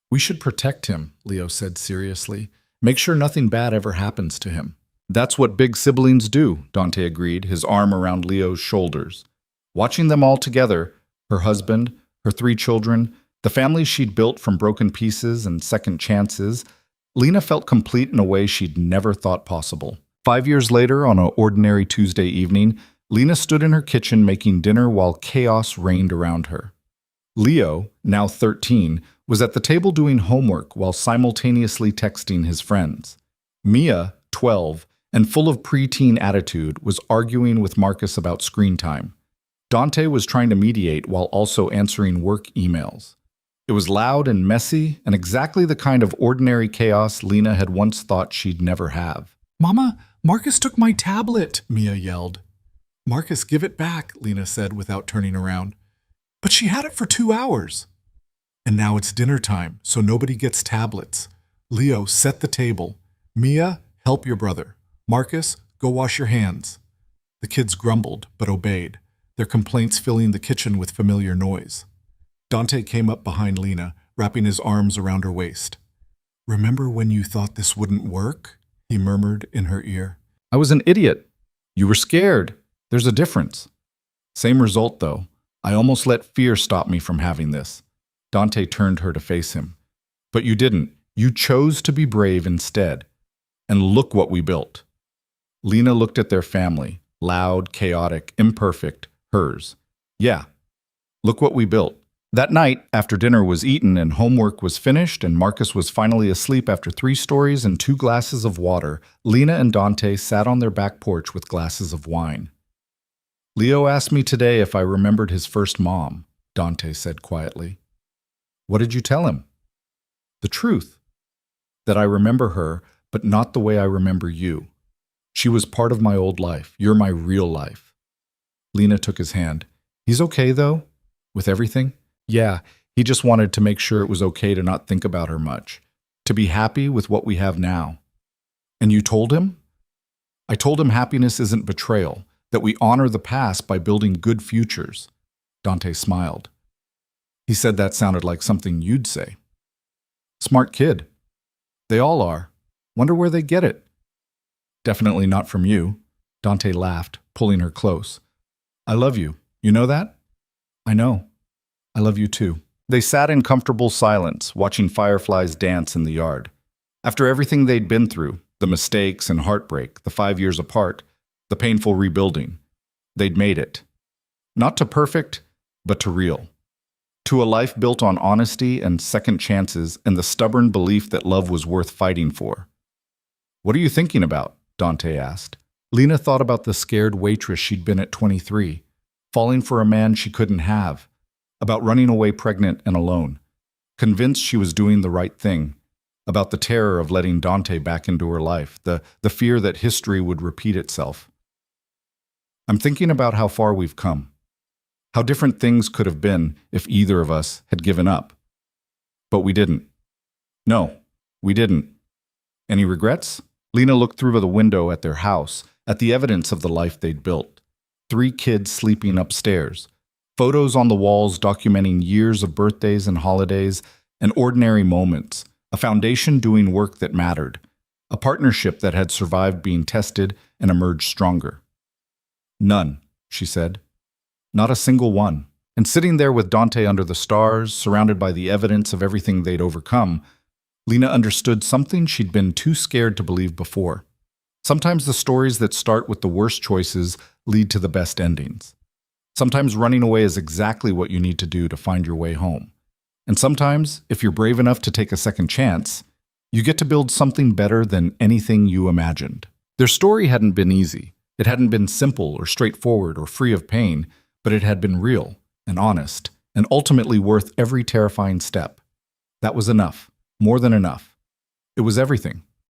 We should protect him, Leo said seriously. Make sure nothing bad ever happens to him. That's what big siblings do, Dante agreed, his arm around Leo's shoulders. Watching them all together, her husband, her 3 children, the family she'd built from broken pieces and second chances, Lena felt complete in a way she'd never thought possible. 5 years later, on an ordinary Tuesday evening, Lena stood in her kitchen making dinner while chaos reigned around her. Leo, now 13, was at the table doing homework while simultaneously texting his friends. Mia, 12, and full of preteen attitude, was arguing with Marcus about screen time. Dante was trying to mediate while also answering work emails. It was loud and messy, and exactly the kind of ordinary chaos Lena had once thought she'd never have. Mama, Marcus took my tablet, Mia yelled. Marcus, give it back, Lena said without turning around. But she had it for 2 hours. And now it's dinner time, so nobody gets tablets. Leo, set the table. Mia, help your brother. Marcus, go wash your hands. The kids grumbled, but obeyed, their complaints filling the kitchen with familiar noise. Dante came up behind Lena, wrapping his arms around her waist. Remember when you thought this wouldn't work? He murmured in her ear. I was an idiot. You were scared. There's a difference. Same result, though. I almost let fear stop me from having this. Dante turned her to face him. But you didn't. You chose to be brave instead. And look what we built. Lena looked at their family, loud, chaotic, imperfect, hers. Yeah, look what we built. That night, after dinner was eaten and homework was finished and Marcus was finally asleep after 3 stories and 2 glasses of water, Lena and Dante sat on their back porch with glasses of wine. Leo asked me today if I remembered his first mom, Dante said quietly. What did you tell him? The truth. That I remember her, but not the way I remember you. She was part of my old life. You're my real life. Lena took his hand. He's okay, though? With everything? Yeah, he just wanted to make sure it was okay to not think about her much. To be happy with what we have now. And you told him? I told him happiness isn't betrayal, that we honor the past by building good futures. Dante smiled. He said that sounded like something you'd say. Smart kid. They all are. Wonder where they get it. Definitely not from you. Dante laughed, pulling her close. I love you. You know that? I know. I love you too. They sat in comfortable silence, watching fireflies dance in the yard. After everything they'd been through, the mistakes and heartbreak, the 5 years apart, the painful rebuilding, they'd made it. Not to perfect, but to real. To a life built on honesty and second chances and the stubborn belief that love was worth fighting for. What are you thinking about? Dante asked. Lena thought about the scared waitress she'd been at 23, falling for a man she couldn't have, about running away pregnant and alone, convinced she was doing the right thing, about the terror of letting Dante back into her life, the fear that history would repeat itself. I'm thinking about how far we've come, how different things could have been if either of us had given up. But we didn't. No, we didn't. Any regrets? Lena looked through the window at their house, at the evidence of the life they'd built. 3 kids sleeping upstairs, photos on the walls documenting years of birthdays and holidays and ordinary moments, a foundation doing work that mattered, a partnership that had survived being tested and emerged stronger. None, she said. Not a single one. And sitting there with Dante under the stars, surrounded by the evidence of everything they'd overcome, Lena understood something she'd been too scared to believe before. Sometimes the stories that start with the worst choices lead to the best endings. Sometimes running away is exactly what you need to do to find your way home. And sometimes, if you're brave enough to take a second chance, you get to build something better than anything you imagined. Their story hadn't been easy. It hadn't been simple or straightforward or free of pain, but it had been real and honest and ultimately worth every terrifying step. That was enough, more than enough. It was everything.